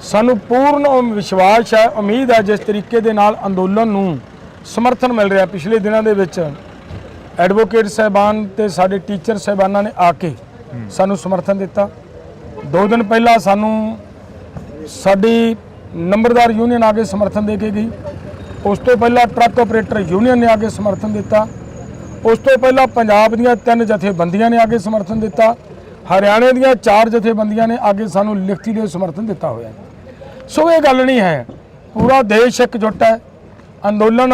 ਸਾਨੂੰ ਪੂਰਨ ਵਿਸ਼ਵਾਸ ਹੈ, ਉਮੀਦ ਹੈ, ਜਿਸ ਤਰੀਕੇ ਦੇ ਨਾਲ ਅੰਦੋਲਨ ਨੂੰ ਸਮਰਥਨ ਮਿਲ ਰਿਹਾ। ਪਿਛਲੇ ਦਿਨਾਂ ਦੇ ਵਿੱਚ ਐਡਵੋਕੇਟ ਸਾਹਿਬਾਨ ਤੇ ਸਾਡੇ ਟੀਚਰ ਸਾਹਿਬਾਨਾਂ ਨੇ ਆ ਕੇ ਸਾਨੂੰ ਸਮਰਥਨ ਦਿੱਤਾ। 2 ਦਿਨ ਪਹਿਲਾਂ ਸਾਨੂੰ ਸਾਡੀ ਨੰਬਰਦਾਰ ਯੂਨੀਅਨ ਆ ਕੇ ਸਮਰਥਨ ਦੇ ਕੇ ਗਈ। ਉਸ ਤੋਂ ਪਹਿਲਾਂ ਟਰੱਕ ਆਪਰੇਟਰ ਯੂਨੀਅਨ ਨੇ ਆ ਕੇ ਸਮਰਥਨ ਦਿੱਤਾ। ਉਸ ਤੋਂ ਪਹਿਲਾਂ ਪੰਜਾਬ ਦੀਆਂ 3 ਜਥੇਬੰਦੀਆਂ ਨੇ ਆ ਕੇ ਸਮਰਥਨ ਦਿੱਤਾ। ਹਰਿਆਣੇ ਦੀਆਂ 4 ਜਥੇਬੰਦੀਆਂ ਨੇ ਆ ਕੇ ਸਾਨੂੰ ਲਿਖਤੀ ਦੇ ਸਮਰਥਨ ਦਿੱਤਾ ਹੋਇਆ। ਸੋ ਇਹ ਗੱਲ ਨਹੀਂ ਹੈ, ਪੂਰਾ ਦੇਸ਼ ਇਕਜੁੱਟ ਹੈ। ਅੰਦੋਲਨ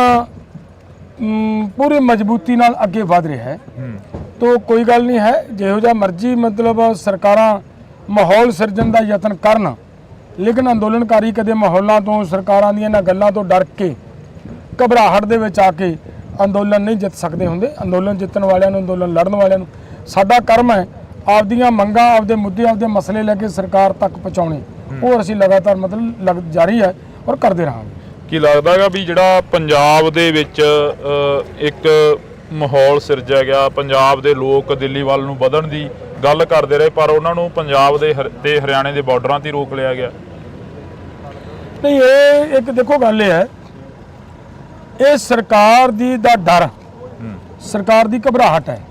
ਪੂਰੀ ਮਜ਼ਬੂਤੀ ਨਾਲ ਅੱਗੇ ਵਧ ਰਿਹਾ ਹੈ। ਤੋ ਕੋਈ ਗੱਲ ਨਹੀਂ ਹੈ, ਜਿਹੋ ਜਿਹਾ ਮਰਜ਼ੀ ਮਤਲਬ ਸਰਕਾਰਾਂ ਮਾਹੌਲ ਸਿਰਜਣ ਦਾ ਯਤਨ ਕਰਨ, ਲੇਕਿਨ ਅੰਦੋਲਨਕਾਰੀ ਕਦੇ ਮਾਹੌਲਾਂ ਤੋਂ, ਸਰਕਾਰਾਂ ਦੀਆਂ ਇਹਨਾਂ ਗੱਲਾਂ ਤੋਂ ਡਰ ਕੇ ਘਬਰਾਹਟ ਦੇ ਵਿੱਚ ਆ ਕੇ ਅੰਦੋਲਨ ਨਹੀਂ ਜਿੱਤ ਸਕਦੇ ਹੁੰਦੇ। ਅੰਦੋਲਨ ਜਿੱਤਣ ਵਾਲਿਆਂ ਨੂੰ, ਅੰਦੋਲਨ ਲੜਨ ਵਾਲਿਆਂ ਨੂੰ ਸਾਡਾ ਕਰਮ ਹੈ ਆਪਦੀਆਂ ਮੰਗਾਂ, ਆਪਦੇ ਮੁੱਦੇ, ਆਪਦੇ ਮਸਲੇ ਲੈ ਕੇ ਸਰਕਾਰ ਤੱਕ ਪਹੁੰਚਾਉਣੇ। ਉਹ ਅਸੀਂ ਲਗਾਤਾਰ ਮਤਲਬ ਜਾਰੀ ਹੈ ਔਰ ਕਰਦੇ ਰਹਾਂਗੇ। ਕੀ ਲੱਗਦਾ ਹੈਗਾ ਵੀ ਜਿਹੜਾ ਪੰਜਾਬ ਦੇ ਵਿੱਚ ਇੱਕ ਮਾਹੌਲ ਸਿਰਜਿਆ ਗਿਆ, ਪੰਜਾਬ ਦੇ ਲੋਕ ਦਿੱਲੀ ਵੱਲ ਨੂੰ ਵਧਣ ਦੀ ਗੱਲ ਕਰਦੇ ਰਹੇ, ਪਰ ਉਹਨਾਂ ਨੂੰ ਪੰਜਾਬ ਦੇ ਤੇ ਹਰਿਆਣੇ ਦੇ ਬਾਰਡਰਾਂ ਤੇ ਰੋਕ ਲਿਆ ਗਿਆ? ਨਹੀਂ, ਇਹ ਇੱਕ ਦੇਖੋ ਗੱਲ ਇਹ ਹੈ, ਇਹ ਸਰਕਾਰ ਦਾ ਡਰ, ਸਰਕਾਰ ਦੀ ਘਬਰਾਹਟ ਹੈ।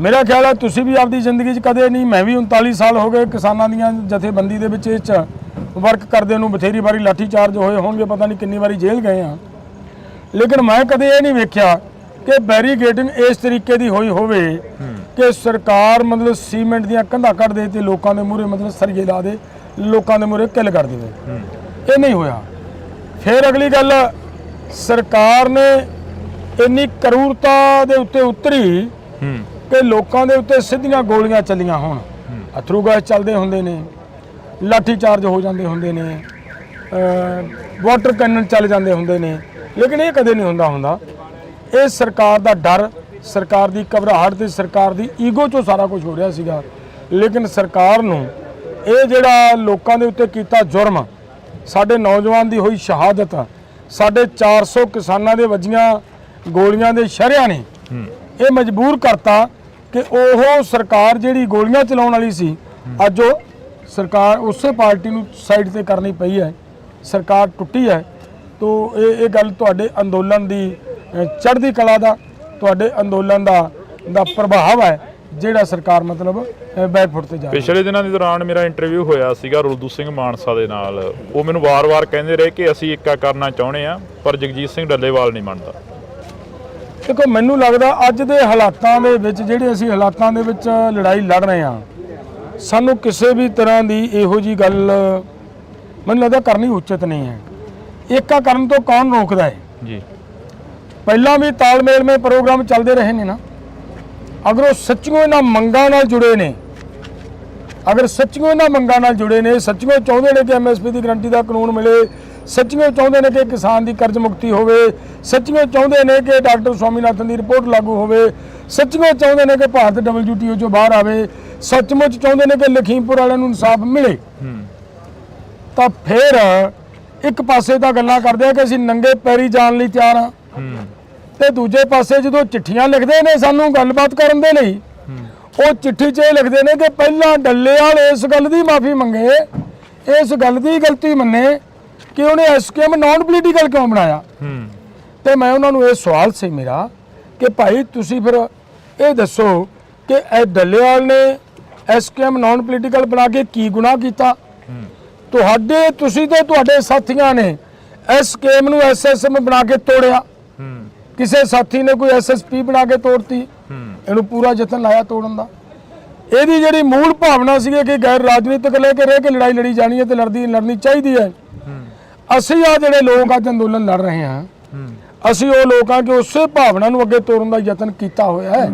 ਮੇਰਾ ਖਿਆਲ ਹੈ ਤੁਸੀਂ ਵੀ ਆਪਦੀ ਜ਼ਿੰਦਗੀ 'ਚ ਕਦੇ ਨਹੀਂ, ਮੈਂ ਵੀ 39 ਸਾਲ ਹੋ ਗਏ ਕਿਸਾਨਾਂ ਦੀਆਂ ਜਥੇਬੰਦੀ ਦੇ ਵਿੱਚ ਇਹ 'ਚ ਵਰਕ ਕਰਦੇ ਨੂੰ, ਬਥੇਰੀ ਵਾਰੀ ਲਾਠੀ ਚਾਰਜ ਹੋਏ ਹੋਣਗੇ, ਪਤਾ ਨਹੀਂ ਕਿੰਨੀ ਵਾਰੀ ਜੇਲ੍ਹ ਗਏ ਆ, ਲੇਕਿਨ ਮੈਂ ਕਦੇ ਇਹ ਨਹੀਂ ਵੇਖਿਆ ਕਿ ਬੈਰੀਗੇਡਿੰਗ ਇਸ ਤਰੀਕੇ ਦੀ ਹੋਈ ਹੋਵੇ ਕਿ ਸਰਕਾਰ ਮਤਲਬ ਸੀਮੈਂਟ ਦੀਆਂ ਕੰਧਾਂ ਕੱਢ ਦੇ ਤੇ ਲੋਕਾਂ ਦੇ ਮੂਹਰੇ ਮਤਲਬ ਸਰੀਏ ਲਾ ਦੇ, ਲੋਕਾਂ ਦੇ ਮੂਹਰੇ ਕਿੱਲ ਕਰ ਦੇਵੇ। ਇਹ ਨਹੀਂ ਹੋਇਆ। ਫਿਰ ਅਗਲੀ ਗੱਲ, ਸਰਕਾਰ ਨੇ ਇੰਨੀ ਕਰੂਰਤਾ ਦੇ ਉੱਤੇ ਉਤਰੀ ਕਿ ਲੋਕਾਂ ਦੇ ਉੱਤੇ ਸਿੱਧੀਆਂ ਗੋਲੀਆਂ ਚੱਲੀਆਂ ਹੋਣ, ਅਥਰੂ ਗੈਸ ਚੱਲਦੇ ਹੁੰਦੇ ਨੇ, ਲਾਠੀ ਚਾਰਜ ਹੋ ਜਾਂਦੇ ਹੁੰਦੇ ਨੇ, ਵਾਟਰ ਕੈਨਨ ਚੱਲ ਜਾਂਦੇ ਹੁੰਦੇ ਨੇ, ਲੇਕਿਨ ਇਹ ਕਦੇ ਨਹੀਂ ਹੁੰਦਾ। ਇਹ ਸਰਕਾਰ ਦਾ ਡਰ, ਸਰਕਾਰ ਦੀ ਘਬਰਾਹਟ ਤੇ ਸਰਕਾਰ ਦੀ ਈਗੋ 'ਚੋਂ ਸਾਰਾ ਕੁਝ ਹੋ ਰਿਹਾ ਸੀਗਾ। ਲੇਕਿਨ ਸਰਕਾਰ ਨੂੰ ਇਹ ਜਿਹੜਾ ਲੋਕਾਂ ਦੇ ਉੱਤੇ ਕੀਤਾ ਜੁਰਮ, ਸਾਡੇ ਨੌਜਵਾਨ ਦੀ ਹੋਈ ਸ਼ਹਾਦਤ, ਸਾਡੇ 400 ਕਿਸਾਨਾਂ ਦੇ ਵੱਜੀਆਂ ਗੋਲੀਆਂ ਦੇ ਸ਼ਹਿਰਿਆਂ ਨੇ ਇਹ ਮਜਬੂਰ ਕਰਤਾ ਕਿ ਉਹ ਸਰਕਾਰ ਜਿਹੜੀ ਗੋਲੀਆਂ ਚਲਾਉਣ ਵਾਲੀ ਸੀ, ਅੱਜ ਉਹ ਸਰਕਾਰ ਉਸੇ ਪਾਰਟੀ ਨੂੰ ਸਾਈਡ ਤੇ ਕਰਨੀ ਪਈ ਹੈ, ਸਰਕਾਰ ਟੁੱਟੀ ਹੈ। ਤੋ ਇਹ ਗੱਲ ਤੁਹਾਡੇ ਅੰਦੋਲਨ ਦੀ ਚੜ੍ਹਦੀ ਕਲਾ ਦਾ, ਤੁਹਾਡੇ ਅੰਦੋਲਨ ਦਾ ਪ੍ਰਭਾਵ ਹੈ ਜਿਹੜਾ ਸਰਕਾਰ ਮਤਲਬ ਬੈਕਫੁੱਟ ਤੇ ਜਾ ਰਹੀ ਹੈ। ਪਿਛਲੇ ਦਿਨਾਂ ਦੇ ਦੌਰਾਨ ਮੇਰਾ ਇੰਟਰਵਿਊ ਹੋਇਆ ਸੀਗਾ ਰੁਲਦੂ ਸਿੰਘ ਮਾਨਸਾ ਦੇ ਨਾਲ। ਉਹ ਮੈਨੂੰ ਵਾਰ-ਵਾਰ ਕਹਿੰਦੇ ਰਹੇ ਕਿ ਅਸੀਂ ਏਕਾ ਕਰਨਾ ਚਾਹੁੰਦੇ ਆ, ਪਰ ਜਗਜੀਤ ਸਿੰਘ ਡੱਲੇਵਾਲ ਨਹੀਂ ਮੰਨਦਾ। ਦੇਖੋ, ਮੈਨੂੰ ਲੱਗਦਾ ਅੱਜ ਦੇ ਹਾਲਾਤਾਂ ਦੇ ਵਿੱਚ, ਜਿਹੜੇ ਅਸੀਂ ਹਾਲਾਤਾਂ ਦੇ ਵਿੱਚ ਲੜਾਈ ਲੜ ਰਹੇ ਹਾਂ, ਸਾਨੂੰ ਕਿਸੇ ਵੀ ਤਰ੍ਹਾਂ ਦੀ ਇਹੋ ਜੀ ਗੱਲ ਮੈਨੂੰ ਲੱਗਦਾ ਕਰਨੀ ਉਚਿਤ ਨਹੀਂ ਹੈ। ਏਕਾ ਕਰਨ ਤੋਂ ਕੌਣ ਰੋਕਦਾ ਹੈ ਜੀ? ਪਹਿਲਾਂ ਵੀ ਤਾਲਮੇਲ ਮੇ ਪ੍ਰੋਗਰਾਮ ਚੱਲਦੇ ਰਹੇ ਨੇ ਨਾ। ਅਗਰ ਉਹ ਸੱਚੀਓ ਇਹਨਾਂ ਮੰਗਾਂ ਨਾਲ ਜੁੜੇ ਨੇ, ਅਗਰ ਸੱਚੀਓ ਇਹਨਾਂ ਮੰਗਾਂ ਨਾਲ ਜੁੜੇ ਨੇ, ਸੱਚੀਓ ਚਾਹੁੰਦੇ ਨੇ ਕਿ ਐਮਐਸਪੀ ਦੀ ਗਰੰਟੀ ਦਾ ਕਾਨੂੰਨ ਮਿਲੇ, ਸੱਚੀਓ ਚਾਹੁੰਦੇ ਨੇ ਕਿ ਕਿਸਾਨ ਦੀ ਕਰਜ਼ ਮੁਕਤੀ ਹੋਵੇ, ਸੱਚੀਓ ਚਾਹੁੰਦੇ ਨੇ ਕਿ ਡਾਕਟਰ ਸਵਾਮੀਨਾਥਨ ਦੀ ਰਿਪੋਰਟ ਲਾਗੂ ਹੋਵੇ, ਸੱਚੀਓ ਚਾਹੁੰਦੇ ਨੇ ਕਿ ਭਾਰਤ WTO ਚੋਂ ਬਾਹਰ ਆਵੇ, ਸੱਚਮੁੱਚ ਚਾਹੁੰਦੇ ਨੇ ਕਿ ਲਖੀਮਪੁਰ ਵਾਲਿਆਂ ਨੂੰ ਇਨਸਾਫ ਮਿਲੇ, ਤਾਂ ਫਿਰ ਇੱਕ ਪਾਸੇ ਤਾਂ ਗੱਲਾਂ ਕਰਦੇ ਆ ਕਿ ਅਸੀਂ ਨੰਗੇ ਪੈਰੀ ਜਾਣ ਲਈ ਤਿਆਰ ਹਾਂ, ਤੇ ਦੂਜੇ ਪਾਸੇ ਜਦੋਂ ਚਿੱਠੀਆਂ ਲਿਖਦੇ ਨੇ ਸਾਨੂੰ ਗੱਲਬਾਤ ਕਰਨ ਦੇ ਲਈ, ਉਹ ਚਿੱਠੀ 'ਚ ਇਹ ਲਿਖਦੇ ਨੇ ਕਿ ਪਹਿਲਾਂ ਡੱਲੇਵਾਲ ਇਸ ਗੱਲ ਦੀ ਮਾਫੀ ਮੰਗੇ, ਇਸ ਗੱਲ ਦੀ ਗਲਤੀ ਮੰਨੇ ਕਿ ਉਹਨੇ ਐਸਕੇਐਮ ਨਾਨ ਪੋਲੀਟੀਕਲ ਕਿਉਂ ਬਣਾਇਆ। ਤੇ ਮੈਂ ਉਹਨਾਂ ਨੂੰ ਇਹ ਸਵਾਲ ਸੀ ਮੇਰਾ ਕਿ ਭਾਈ ਤੁਸੀਂ ਫਿਰ ਇਹ ਦੱਸੋ ਕਿ ਇਹ ਡੱਲੇਵਾਲ ਨੇ ਐਸਕੇਐਮ ਨਾਨ ਪੋਲੀਟੀਕਲ ਬਣਾ ਕੇ ਕੀ ਗੁਨਾਹ ਕੀਤਾ। ਤੁਸੀਂ ਤੇ ਤੁਹਾਡੇ ਸਾਥੀਆਂ ਨੇ ਐਸਕੇਐਮ ਨੂੰ ਐਸਐਸਐਮ ਬਣਾ ਕੇ ਤੋੜਿਆ, ਕਿਸੇ ਸਾਥੀ ਨੇ ਕੋਈ ਐਸਐਸਪੀ ਬਣਾ ਕੇ ਤੋੜਤੀ, ਇਹਨੂੰ ਪੂਰਾ ਯਤਨ ਲਾਇਆ ਤੋੜਨ ਦਾ। ਇਹਦੀ ਜਿਹੜੀ ਮੂਲ ਭਾਵਨਾ ਸੀ ਕਿ ਗੈਰ ਰਾਜਨੀਤਿਕ ਲੈ ਕੇ ਰਹਿ ਕੇ ਲੜਾਈ ਲੜੀ ਜਾਣੀ ਹੈ ਤੇ ਲੜਨੀ ਚਾਹੀਦੀ ਹੈ। ਅਸੀਂ ਆ ਜਿਹੜੇ ਲੋਕ ਅੱਜ ਅੰਦੋਲਨ ਲੜ ਰਹੇ ਹਾਂ, ਅਸੀਂ ਉਹ ਲੋਕਾਂ ਕਿ ਉਸੇ ਭਾਵਨਾ ਨੂੰ ਅੱਗੇ ਤੋੜਨ ਦਾ ਯਤਨ ਕੀਤਾ ਹੋਇਆ ਹੈ।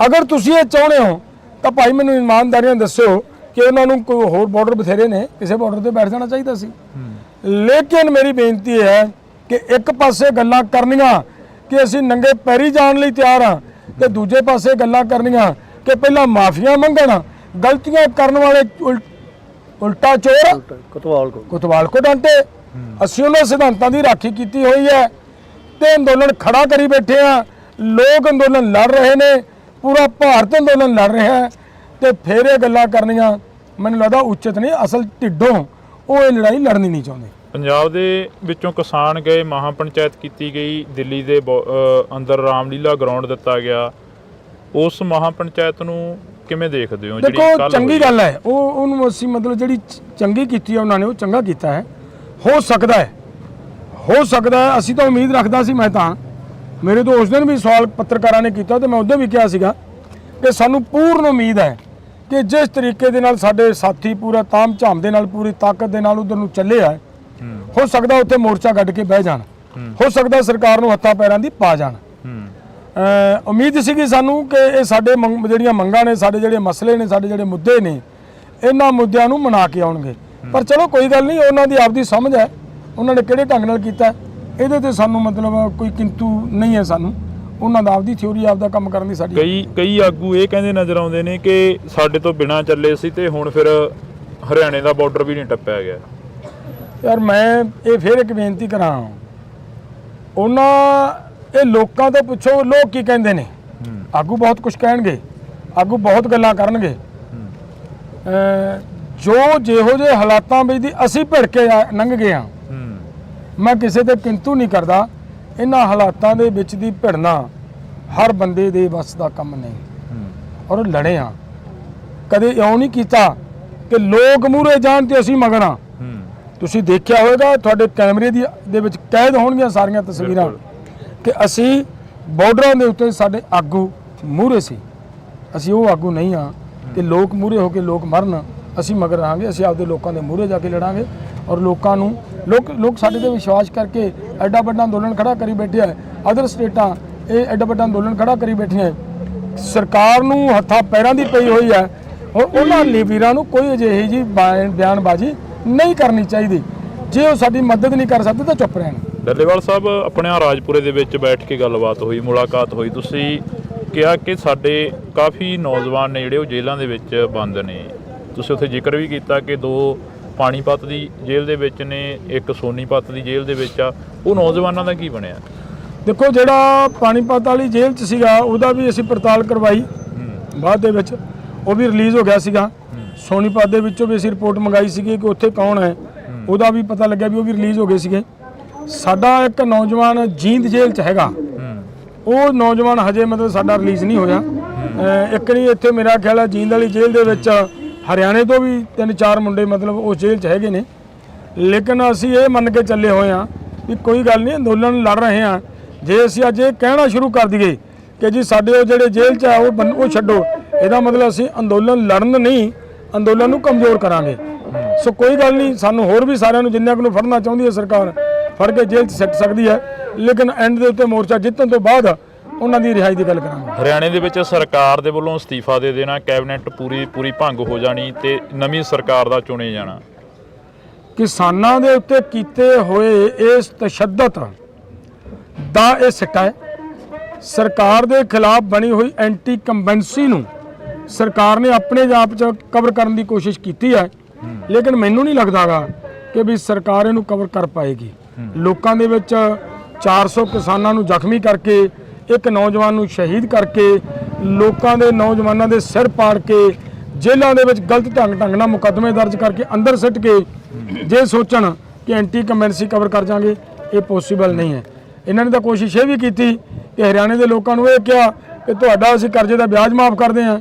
ਅਗਰ ਤੁਸੀਂ ਇਹ ਚਾਹੁੰਦੇ ਹੋ ਤਾਂ ਭਾਈ ਮੈਨੂੰ ਇਮਾਨਦਾਰੀ ਨਾਲ ਦੱਸੋ ਕਿ ਉਹਨਾਂ ਨੂੰ ਕੋਈ ਹੋਰ ਬਾਰਡਰ ਬਥੇਰੇ ਨੇ, ਕਿਸੇ ਬਾਰਡਰ ਤੇ ਬੈਠ ਜਾਣਾ ਚਾਹੀਦਾ ਸੀ। ਲੇਕਿਨ ਮੇਰੀ ਬੇਨਤੀ ਹੈ ਕਿ ਇੱਕ ਪਾਸੇ ਗੱਲਾਂ ਕਰਨੀਆਂ ਕਿ ਅਸੀਂ ਨੰਗੇ ਪੈਰੀ ਜਾਣ ਲਈ ਤਿਆਰ ਹਾਂ, ਤੇ ਦੂਜੇ ਪਾਸੇ ਗੱਲਾਂ ਕਰਨੀਆਂ ਕਿ ਪਹਿਲਾਂ ਮਾਫੀਆਂ ਮੰਗਣ, ਗਲਤੀਆਂ ਕਰਨ ਵਾਲੇ ਉਲਟਾ ਚੋਰ ਕੋਤਵਾਲ ਕੋ ਡਾਂਟੇ। ਅਸੀਂ ਉਹਨਾਂ ਸਿਧਾਂਤਾਂ ਦੀ ਰਾਖੀ ਕੀਤੀ ਹੋਈ ਹੈ ਤੇ ਅੰਦੋਲਨ ਖੜਾ ਕਰੀ ਬੈਠੇ ਆ। ਲੋਕ ਅੰਦੋਲਨ ਲੜ ਰਹੇ ਨੇ, ਪੂਰਾ ਭਾਰਤ ਅੰਦੋਲਨ ਲੜ ਰਿਹਾ ਹੈ, ਤੇ ਫਿਰ ਇਹ ਗੱਲਾਂ ਕਰਨੀਆਂ ਮੈਨੂੰ ਲੱਗਦਾ ਉਚਿਤ ਨਹੀਂ। ਅਸਲ ਢਿੱਡੋਂ ਉਹ ਇਹ ਲੜਾਈ ਲੜਨੀ ਨਹੀਂ ਚਾਹੁੰਦੇ। ਪੰਜਾਬ ਦੇ ਵਿੱਚੋਂ ਕਿਸਾਨ ਗਏ, ਮਹਾ ਪੰਚਾਇਤ ਕੀਤੀ ਗਈ, ਦਿੱਲੀ ਦੇ ਅੰਦਰ ਰਾਮਲੀਲਾ ਗਰਾਊਂਡ ਦਿੱਤਾ ਗਿਆ, ਉਸ ਮਹਾ ਪੰਚਾਇਤ ਨੂੰ ਕਿਵੇਂ ਦੇਖਦੇ ਹੋ? ਦੇਖੋ ਚੰਗੀ ਗੱਲ ਹੈ, ਉਹਨੂੰ ਅਸੀਂ ਮਤਲਬ ਜਿਹੜੀ ਚੰਗੀ ਕੀਤੀ ਹੈ ਉਹਨਾਂ ਨੇ, ਉਹ ਚੰਗਾ ਕੀਤਾ ਹੈ। ਹੋ ਸਕਦਾ ਹੈ ਅਸੀਂ ਤਾਂ ਉਮੀਦ ਰੱਖਦਾ ਸੀ। ਮੈਂ ਤਾਂ ਮੇਰੇ ਤੋਂ ਉਸ ਦਿਨ ਵੀ ਸਵਾਲ ਪੱਤਰਕਾਰਾਂ ਨੇ ਕੀਤਾ ਤੇ ਮੈਂ ਉਦੋਂ ਵੀ ਕਿਹਾ ਸੀਗਾ ਕਿ ਸਾਨੂੰ ਪੂਰਨ ਉਮੀਦ ਹੈ ਕਿ ਜਿਸ ਤਰੀਕੇ ਦੇ ਨਾਲ ਸਾਡੇ ਸਾਥੀ ਪੂਰਾ ਤਾਮ ਝਾਮ ਦੇ ਨਾਲ ਪੂਰੀ ਤਾਕਤ ਦੇ ਨਾਲ ਉਧਰ ਨੂੰ ਚੱਲੇ ਆ, ਹੋ ਸਕਦਾ ਉੱਥੇ ਮੋਰਚਾ ਕੱਢ ਕੇ ਬਹਿ ਜਾਣ, ਹੋ ਸਕਦਾ ਸਰਕਾਰ ਨੂੰ ਹੱਥਾਂ ਪੈਰਾਂ ਦੀ ਪਾ ਜਾਣ। ਉਮੀਦ ਸੀਗੀ ਸਾਨੂੰ ਕਿ ਇਹ ਸਾਡੇ ਜਿਹੜੀਆਂ ਮੰਗਾਂ ਨੇ, ਸਾਡੇ ਜਿਹੜੇ ਮਸਲੇ ਨੇ, ਸਾਡੇ ਜਿਹੜੇ ਮੁੱਦੇ ਨੇ, ਇਹਨਾਂ ਮੁੱਦਿਆਂ ਨੂੰ ਮਨਾ ਕੇ ਆਉਣਗੇ। ਪਰ ਚਲੋ ਕੋਈ ਗੱਲ ਨਹੀਂ, ਉਹਨਾਂ ਦੀ ਆਪਦੀ ਸਮਝ ਹੈ, ਉਹਨਾਂ ਨੇ ਕਿਹੜੇ ਢੰਗ ਨਾਲ ਕੀਤਾ ਇਹਦੇ ਤੇ ਸਾਨੂੰ ਮਤਲਬ ਕੋਈ ਕਿੰਤੂ ਨਹੀਂ ਹੈ। ਸਾਨੂੰ ਉਹਨਾਂ ਦਾ ਆਪਦੀ ਥਿਊਰੀ, ਆਪਦਾ ਕੰਮ ਕਰਨ ਦੀ ਸਾਡੀ। ਕਈ ਆਗੂ ਇਹ ਕਹਿੰਦੇ ਨਜ਼ਰ ਆਉਂਦੇ ਨੇ ਕਿ ਸਾਡੇ ਤੋਂ ਬਿਨਾਂ ਚੱਲੇ ਸੀ ਤੇ ਹੁਣ ਫਿਰ ਹਰਿਆਣੇ ਦਾ ਬਾਰਡਰ ਵੀ ਨਹੀਂ ਟੱਪਿਆ ਗਿਆ। ਯਾਰ ਮੈਂ ਇਹ ਫਿਰ ਇੱਕ ਬੇਨਤੀ ਕਰਾਂ, ਇਹ ਲੋਕਾਂ ਤੋਂ ਪੁੱਛੋ ਲੋਕ ਕੀ ਕਹਿੰਦੇ ਨੇ। ਆਗੂ ਬਹੁਤ ਕੁਝ ਕਹਿਣਗੇ, ਆਗੂ ਬਹੁਤ ਗੱਲਾਂ ਕਰਨਗੇ। ਜਿਹੋ ਜਿਹੇ ਹਾਲਾਤਾਂ ਵਿੱਚ ਦੀ ਅਸੀਂ ਭਿੜ ਕੇ ਲੰਘ ਗਏ ਹਾਂ, ਮੈਂ ਕਿਸੇ ਤੇ ਕਿੰਤੂ ਨਹੀਂ ਕਰਦਾ। ਇਹਨਾਂ ਹਾਲਾਤਾਂ ਦੇ ਵਿੱਚ ਦੀ ਭਿੜਨਾ ਹਰ ਬੰਦੇ ਦੇ ਵੱਸ ਦਾ ਕੰਮ ਨਹੀਂ, ਔਰ ਲੜੇ ਹਾਂ। ਕਦੇ ਇਉਂ ਨਹੀਂ ਕੀਤਾ ਕਿ ਲੋਕ ਮੂਹਰੇ ਜਾਣ ਤੇ ਅਸੀਂ ਮਗਰ ਹਾਂ। ਤੁਸੀਂ ਦੇਖਿਆ ਹੋਵੇਗਾ, ਤੁਹਾਡੇ ਕੈਮਰੇ ਦੇ ਵਿੱਚ ਕੈਦ ਹੋਣਗੀਆਂ ਸਾਰੀਆਂ ਤਸਵੀਰਾਂ ਕਿ ਅਸੀਂ ਬਾਰਡਰਾਂ ਦੇ ਉੱਤੇ ਸਾਡੇ ਆਗੂ ਮੂਹਰੇ ਸੀ। ਅਸੀਂ ਉਹ ਆਗੂ ਨਹੀਂ ਹਾਂ ਕਿ ਲੋਕ ਮੂਹਰੇ ਹੋ ਕੇ ਲੋਕ ਮਰਨ, ਅਸੀਂ ਮਗਰ ਰਹਾਂਗੇ। ਅਸੀਂ ਆਪਦੇ ਲੋਕਾਂ ਦੇ ਮੂਹਰੇ ਜਾ ਕੇ ਲੜਾਂਗੇ, ਔਰ ਲੋਕਾਂ ਨੂੰ ਲੋਕ ਸਾਡੇ ਤੇ ਵਿਸ਼ਵਾਸ ਕਰਕੇ ਐਡਾ ਵੱਡਾ ਅੰਦੋਲਨ ਖੜਾ ਕਰੀ ਬੈਠੇ ਹੈ। ਅਦਰ ਸਟੇਟਾਂ ਇਹ ਐਡਾ ਵੱਡਾ ਅੰਦੋਲਨ ਖੜਾ ਕਰੀ ਬੈਠੀਆਂ। ਸਰਕਾਰ ਨੂੰ ਹੱਥਾਂ ਪੈਰਾਂ ਦੀ ਪਈ ਹੋਈ ਹੈ। ਹੁਣ ਉਹਨਾਂ ਵੀਰਾਂ ਨੂੰ ਕੋਈ ਅਜਿਹੀ ਜੀ ਬਿਆਨਬਾਜ਼ੀ ਨਹੀਂ ਕਰਨੀ ਚਾਹੀਦੀ। ਜੇ ਉਹ ਸਾਡੀ ਮਦਦ ਨਹੀਂ ਕਰ ਸਕਦੇ ਤਾਂ ਚੁੱਪ ਰਹਿਣ। ਡੱਲੇਵਾਲ ਸਾਹਿਬ, ਆਪਣੇ ਰਾਜਪੁਰੇ ਦੇ ਵਿੱਚ ਬੈਠ ਕੇ ਗੱਲਬਾਤ ਹੋਈ, ਮੁਲਾਕਾਤ ਹੋਈ, ਤੁਸੀਂ ਕਿਹਾ ਕਿ ਸਾਡੇ ਕਾਫੀ ਨੌਜਵਾਨ ਨੇ ਜਿਹੜੇ ਉਹ ਜੇਲ੍ਹਾਂ ਦੇ ਵਿੱਚ ਬੰਦ ਨੇ। ਤੁਸੀਂ ਉੱਥੇ ਜ਼ਿਕਰ ਵੀ ਕੀਤਾ ਕਿ 2 ਪਾਣੀਪਤ ਦੀ ਜੇਲ੍ਹ ਦੇ ਵਿੱਚ ਨੇ, ਇੱਕ ਸੋਨੀਪਤ ਦੀ ਜੇਲ੍ਹ ਦੇ ਵਿੱਚ ਆ। ਉਹ ਨੌਜਵਾਨਾਂ ਦਾ ਕੀ ਬਣਿਆ? ਦੇਖੋ, ਜਿਹੜਾ ਪਾਣੀਪਤ ਵਾਲੀ ਜੇਲ੍ਹ 'ਚ ਸੀਗਾ ਉਹਦਾ ਵੀ ਅਸੀਂ ਪੜਤਾਲ ਕਰਵਾਈ, ਬਾਅਦ ਦੇ ਵਿੱਚ ਉਹ ਵੀ ਰਿਲੀਜ਼ ਹੋ ਗਿਆ ਸੀਗਾ। ਸੋਨੀਪਤ ਦੇ ਵਿੱਚੋਂ ਵੀ ਅਸੀਂ ਰਿਪੋਰਟ ਮੰਗਾਈ ਸੀਗੀ ਕਿ ਉੱਥੇ ਕੌਣ ਹੈ, ਉਹਦਾ ਵੀ ਪਤਾ ਲੱਗਿਆ ਵੀ ਉਹ ਵੀ ਰਿਲੀਜ਼ ਹੋ ਗਏ ਸੀਗੇ। ਸਾਡਾ ਇੱਕ ਨੌਜਵਾਨ ਜੀਂਦ ਜੇਲ੍ਹ 'ਚ ਹੈਗਾ, ਉਹ ਨੌਜਵਾਨ ਹਜੇ ਮਤਲਬ ਸਾਡਾ ਰਿਲੀਜ਼ ਨਹੀਂ ਹੋਇਆ। ਇੱਕ ਨਹੀਂ, ਇੱਥੇ ਮੇਰਾ ਖਿਆਲ ਹੈ ਜੀਂਦ ਵਾਲੀ ਜੇਲ੍ਹ ਦੇ ਵਿੱਚ ਹਰਿਆਣੇ ਤੋਂ ਵੀ 3-4 ਮੁੰਡੇ ਮਤਲਬ ਉਸ ਜੇਲ੍ਹ 'ਚ ਹੈਗੇ ਨੇ। ਲੇਕਿਨ ਅਸੀਂ ਇਹ ਮੰਨ ਕੇ ਚੱਲੇ ਹੋਏ ਹਾਂ ਵੀ ਕੋਈ ਗੱਲ ਨਹੀਂ, ਅੰਦੋਲਨ ਲੜ ਰਹੇ ਹਾਂ। ਜੇ ਅਸੀਂ ਅੱਜ ਇਹ ਕਹਿਣਾ ਸ਼ੁਰੂ ਕਰ ਦਈਏ ਕਿ ਜੀ ਸਾਡੇ ਉਹ ਜਿਹੜੇ ਜੇਲ੍ਹ 'ਚ ਆ ਉਹ ਛੱਡੋ, ਇਹਦਾ ਮਤਲਬ ਅਸੀਂ ਅੰਦੋਲਨ ਲੜਨ ਨਹੀਂ, ਅੰਦੋਲਨ ਨੂੰ ਕਮਜ਼ੋਰ ਕਰਾਂਗੇ। ਸੋ ਕੋਈ ਗੱਲ ਨਹੀਂ, ਸਾਨੂੰ ਹੋਰ ਵੀ ਸਾਰਿਆਂ ਨੂੰ ਜਿੰਨਿਆਂ ਨੂੰ ਫੜਨਾ ਚਾਹੁੰਦੀ ਹੈ ਸਰਕਾਰ ਫੜ ਕੇ ਜੇਲ੍ਹ 'ਚ ਸਿੱਟ ਸਕਦੀ ਹੈ। ਲੇਕਿਨ ਐਂਡ ਦੇ ਉੱਤੇ ਮੋਰਚਾ ਜਿੱਤਣ ਤੋਂ ਬਾਅਦ ਉਹਨਾਂ ਦੀ ਰਿਹਾਈ ਦੀ ਗੱਲ ਕਰਾਂਗੇ। ਹਰਿਆਣੇ ਦੇ ਵਿੱਚ ਸਰਕਾਰ ਦੇ ਵੱਲੋਂ ਅਸਤੀਫਾ ਦੇ ਦੇਣਾ, ਕੈਬਨਿਟ ਪੂਰੀ ਭੰਗ ਹੋ ਜਾਣੀ ਤੇ ਨਵੀਂ ਸਰਕਾਰ ਦਾ ਚੁਣੇ ਜਾਣਾ। ਕਿਸਾਨਾਂ ਦੇ ਉੱਤੇ ਕੀਤੇ ਹੋਏ ਇਸ ਤਸ਼ੱਦਦ ਦਾ ਇਹ ਸਿੱਟਾ ਹੈ। ਸਰਕਾਰ ਦੇ ਖਿਲਾਫ ਬਣੀ ਹੋਈ ਐਂਟੀ ਕੰਬੈਂਸੀ ਨੂੰ ਸਰਕਾਰ ਨੇ ਆਪਣੇ ਆਪ 'ਚ ਕਵਰ ਕਰਨ ਦੀ ਕੋਸ਼ਿਸ਼ ਕੀਤੀ ਹੈ, ਲੇਕਿਨ ਮੈਨੂੰ ਨਹੀਂ ਲੱਗਦਾਗਾ ਕਿ ਵੀ ਸਰਕਾਰ ਇਹਨੂੰ ਕਵਰ ਕਰ ਪਾਏਗੀ। ਲੋਕਾਂ ਦੇ ਵਿੱਚ 400 ਕਿਸਾਨਾਂ ਨੂੰ ਜ਼ਖਮੀ ਕਰਕੇ, ਇੱਕ ਨੌਜਵਾਨ ਨੂੰ ਸ਼ਹੀਦ ਕਰਕੇ, ਲੋਕਾਂ ਦੇ ਨੌਜਵਾਨਾਂ ਦੇ ਸਿਰ ਪਾੜ ਕੇ, ਜੇਲ੍ਹਾਂ ਦੇ ਵਿੱਚ ਗਲਤ ਢੰਗ ਨਾਲ ਮੁਕੱਦਮੇ ਦਰਜ ਕਰਕੇ ਅੰਦਰ ਸਿੱਟ ਕੇ ਜੇ ਸੋਚਣ ਕਿ ਐਂਟੀ ਕੰਬੈਂਸੀ ਕਵਰ ਕਰ ਜਾਵਾਂਗੇ, ਇਹ ਪੋਸੀਬਲ ਨਹੀਂ ਹੈ। ਇਹਨਾਂ ਨੇ ਤਾਂ ਕੋਸ਼ਿਸ਼ ਇਹ ਵੀ ਕੀਤੀ ਕਿ ਹਰਿਆਣੇ ਦੇ ਲੋਕਾਂ ਨੂੰ ਇਹ ਕਿਹਾ ਕਿ ਤੁਹਾਡਾ ਅਸੀਂ ਕਰਜ਼ੇ ਦਾ ਵਿਆਜ ਮਾਫ ਕਰਦੇ ਹਾਂ,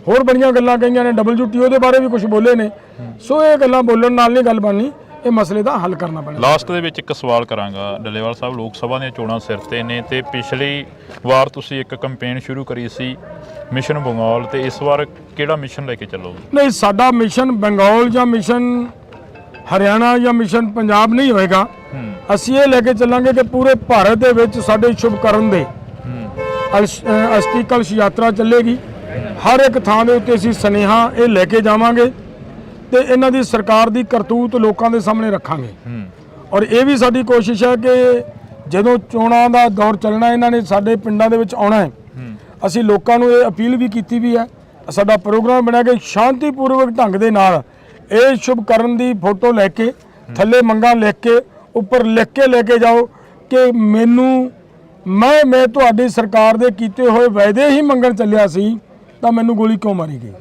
ਹੋਰ ਬੜੀਆਂ ਗੱਲਾਂ ਕਹੀਆਂ ਨੇ, WTO ਦੇ ਬਾਰੇ ਵੀ ਕੁਝ ਬੋਲੇ ਨੇ। ਸੋ ਇਹ ਗੱਲਾਂ ਬੋਲਣ ਨਾਲ ਨਹੀਂ ਗੱਲ ਬਣਨੀ, ਇਹ ਮਸਲੇ ਦਾ ਹੱਲ ਕਰਨਾ ਪੈਣਾ। ਲਾਸਟ ਦੇ ਵਿੱਚ ਇੱਕ ਸਵਾਲ ਕਰਾਂਗਾ, ਡੱਲੇਵਾਲ ਸਾਹਿਬ, ਲੋਕ ਸਭਾ ਦੀਆਂ ਚੋਣਾਂ ਸਿਰ ਤੇ ਨੇ ਤੇ ਪਿਛਲੀ ਵਾਰ ਤੁਸੀਂ ਇੱਕ ਕੈਂਪੇਨ ਸ਼ੁਰੂ ਕਰੀ ਸੀ ਮਿਸ਼ਨ ਬੰਗਾਲ, ਤੇ ਇਸ ਵਾਰ ਕਿਹੜਾ ਮਿਸ਼ਨ ਲੈ ਕੇ ਚੱਲੋਗੇ? ਨਹੀਂ, ਸਾਡਾ ਮਿਸ਼ਨ ਬੰਗਾਲ ਜਾਂ ਮਿਸ਼ਨ ਹਰਿਆਣਾ ਜਾਂ ਮਿਸ਼ਨ ਪੰਜਾਬ ਨਹੀਂ ਹੋਏਗਾ। ਅਸੀਂ ਇਹ ਲੈ ਕੇ ਚੱਲਾਂਗੇ ਕਿ ਪੂਰੇ ਭਾਰਤ ਦੇ ਵਿੱਚ ਸਾਡੇ ਸ਼ੁਭਕਰਨ ਦੇ ਅਸਤੀ ਕਲਸ਼ ਯਾਤਰਾ ਚੱਲੇਗੀ। ਹਰ ਇੱਕ ਥਾਂ ਦੇ ਉੱਤੇ ਅਸੀਂ ਸੁਨੇਹਾ ਇਹ ਲੈ ਕੇ ਜਾਵਾਂਗੇ ਤੇ ਇਹਨਾਂ ਦੀ ਸਰਕਾਰ ਦੀ ਕਰਤੂਤ ਲੋਕਾਂ ਦੇ ਸਾਹਮਣੇ ਰੱਖਾਂਗੇ। ਔਰ ਇਹ ਵੀ ਸਾਡੀ ਕੋਸ਼ਿਸ਼ ਹੈ ਕਿ ਜਦੋਂ ਚੋਣਾਂ ਦਾ ਦੌਰ ਚੱਲਣਾ, ਇਹਨਾਂ ਨੇ ਸਾਡੇ ਪਿੰਡਾਂ ਦੇ ਵਿੱਚ ਆਉਣਾ ਹੈ। ਅਸੀਂ ਲੋਕਾਂ ਨੂੰ ਇਹ ਅਪੀਲ ਵੀ ਕੀਤੀ ਵੀ ਹੈ। ਸਾਡਾ ਪ੍ਰੋਗਰਾਮ ਬਣਿਆ ਕਿ ਸ਼ਾਂਤੀਪੂਰਵਕ ਢੰਗ ਦੇ ਨਾਲ ਇਹ ਸ਼ੁਭਕਰਨ ਦੀ ਫੋਟੋ ਲੈ ਕੇ ਥੱਲੇ ਮੰਗਾਂ ਲਿਖ ਕੇ ਉੱਪਰ ਲਿਖ ਕੇ ਲੈ ਕੇ ਜਾਓ ਕਿ ਮੈਂ ਤੁਹਾਡੀ ਸਰਕਾਰ ਦੇ ਕੀਤੇ ਹੋਏ ਵਾਅਦੇ ਹੀ ਮੰਗਣ ਚੱਲਿਆ ਸੀ, ਤਾਂ ਮੈਨੂੰ ਗੋਲੀ ਕਿਉਂ ਮਾਰੀ ਗਈ।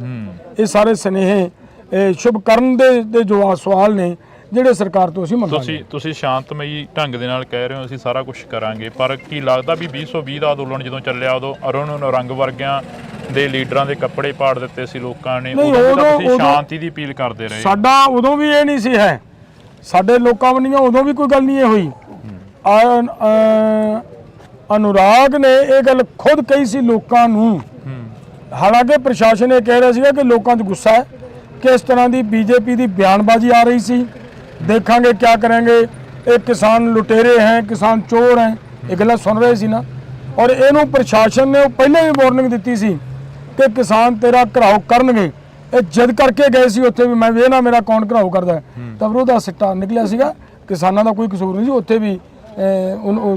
ਇਹ ਸਾਰੇ ਸੁਨੇਹੇ ਸ਼ੁਭਕਰਨ ਦੇ ਜੋ ਸਵਾਲ ਨੇ ਜਿਹੜੇ ਸਰਕਾਰ ਤੋਂ ਅਸੀਂ ਮੰਗਾਂਗੇ। ਤੁਸੀਂ ਸ਼ਾਂਤਮਈ ਢੰਗ ਦੇ ਨਾਲ ਕਹਿ ਰਹੇ ਹੋ ਅਸੀਂ ਸਾਰਾ ਕੁਝ ਕਰਾਂਗੇ, ਪਰ ਕੀ ਲੱਗਦਾ ਵੀ 2020 ਦਾ ਅੰਦੋਲਨ ਜਦੋਂ ਚੱਲਿਆ ਉਦੋਂ ਅਰੁਣ ਰੰਗ ਵਰਗਿਆਂ ਦੇ ਲੀਡਰਾਂ ਦੇ ਕੱਪੜੇ ਪਾੜ ਦਿੱਤੇ ਸੀ ਲੋਕਾਂ ਨੇ, ਉਦੋਂ ਸ਼ਾਂਤੀ ਦੀ ਅਪੀਲ ਕਰਦੇ ਰਹੇ। ਸਾਡਾ ਉਦੋਂ ਵੀ ਇਹ ਨਹੀਂ ਸੀ ਹੈ, ਸਾਡੇ ਲੋਕਾਂ ਵੱਲੋਂ ਉਦੋਂ ਵੀ ਕੋਈ ਗੱਲ ਨਹੀਂ ਇਹ ਹੋਈ। ਅਨੁਰਾਗ ਨੇ ਇਹ ਗੱਲ ਖੁਦ ਕਹੀ ਸੀ ਲੋਕਾਂ ਨੂੰ, ਹਾਲਾਂਕਿ ਪ੍ਰਸ਼ਾਸਨ ਇਹ ਕਹਿ ਰਿਹਾ ਸੀਗਾ ਕਿ ਲੋਕਾਂ 'ਚ ਗੁੱਸਾ ਹੈ ਕਿ ਇਸ ਤਰ੍ਹਾਂ ਦੀ ਬੀਜੇਪੀ ਦੀ ਬਿਆਨਬਾਜ਼ੀ ਆ ਰਹੀ ਸੀ, ਦੇਖਾਂਗੇ ਕਿਆ ਕਰਾਂਗੇ, ਇਹ ਕਿਸਾਨ ਲੁਟੇਰੇ ਹੈ, ਕਿਸਾਨ ਚੋਰ ਹੈ, ਇਹ ਗੱਲਾਂ ਸੁਣ ਰਹੇ ਸੀ ਨਾ। ਔਰ ਇਹਨੂੰ ਪ੍ਰਸ਼ਾਸਨ ਨੇ ਪਹਿਲਾਂ ਹੀ ਵਾਰਨਿੰਗ ਦਿੱਤੀ ਸੀ ਕਿ ਕਿਸਾਨ ਤੇਰਾ ਘਰਾਓ ਕਰਨਗੇ। ਇਹ ਜਿੱਦ ਕਰਕੇ ਗਏ ਸੀ ਉੱਥੇ ਵੀ, ਮੈਂ ਵੇਖਣਾ ਮੇਰਾ ਕੌਣ ਘਰਾਓ ਕਰਦਾ, ਤਾਂ ਫਿਰ ਉਹਦਾ ਸਿੱਟਾ ਨਿਕਲਿਆ ਸੀਗਾ। ਕਿਸਾਨਾਂ ਦਾ ਕੋਈ ਕਸੂਰ ਨਹੀਂ ਸੀ ਉੱਥੇ ਵੀ,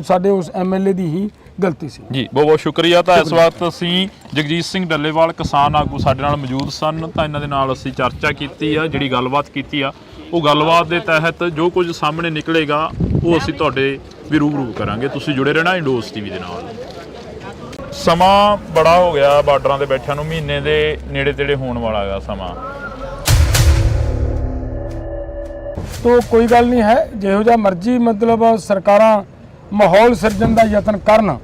ਸਾਡੇ ਉਸ MLA ਦੀ ਹੀ ਗਲਤੀ ਸੀ ਜੀ। ਬਹੁਤ ਬਹੁਤ ਸ਼ੁਕਰੀਆ। ਤਾਂ ਇਸ ਵਕਤ ਅਸੀਂ ਜਗਜੀਤ ਸਿੰਘ ਡੱਲੇਵਾਲ ਕਿਸਾਨ ਆਗੂ ਸਾਡੇ ਨਾਲ ਮੌਜੂਦ ਸਨ, ਤਾਂ ਇਹਨਾਂ ਦੇ ਨਾਲ ਅਸੀਂ ਚਰਚਾ ਕੀਤੀ ਆ, ਜਿਹੜੀ ਗੱਲਬਾਤ ਕੀਤੀ ਆ ਉਹ ਗੱਲਬਾਤ ਦੇ ਤਹਿਤ ਜੋ ਕੁਝ ਸਾਹਮਣੇ ਨਿਕਲੇਗਾ ਉਹ ਅਸੀਂ ਤੁਹਾਡੇ ਵੀ ਰੂਬਰੂ ਕਰਾਂਗੇ। ਤੁਸੀਂ ਜੁੜੇ ਰਹਿਣਾ ਇੰਡੋਸ TV ਦੇ ਨਾਲ। ਸਮਾਂ ਬੜਾ ਹੋ ਗਿਆ ਬਾਰਡਰਾਂ ਤੇ ਬੈਠਿਆਂ ਨੂੰ, ਮਹੀਨੇ ਦੇ ਨੇੜੇ ਤੇੜੇ ਹੋਣ ਵਾਲਾ ਹੈਗਾ ਸਮਾਂ। ਤੋ ਕੋਈ ਗੱਲ ਨਹੀਂ ਹੈ, ਜਿਹੋ ਜਿਹਾ ਮਰਜ਼ੀ ਮਤਲਬ ਸਰਕਾਰਾਂ ਮਾਹੌਲ ਸਿਰਜਣ ਦਾ ਯਤਨ ਕਰਨ,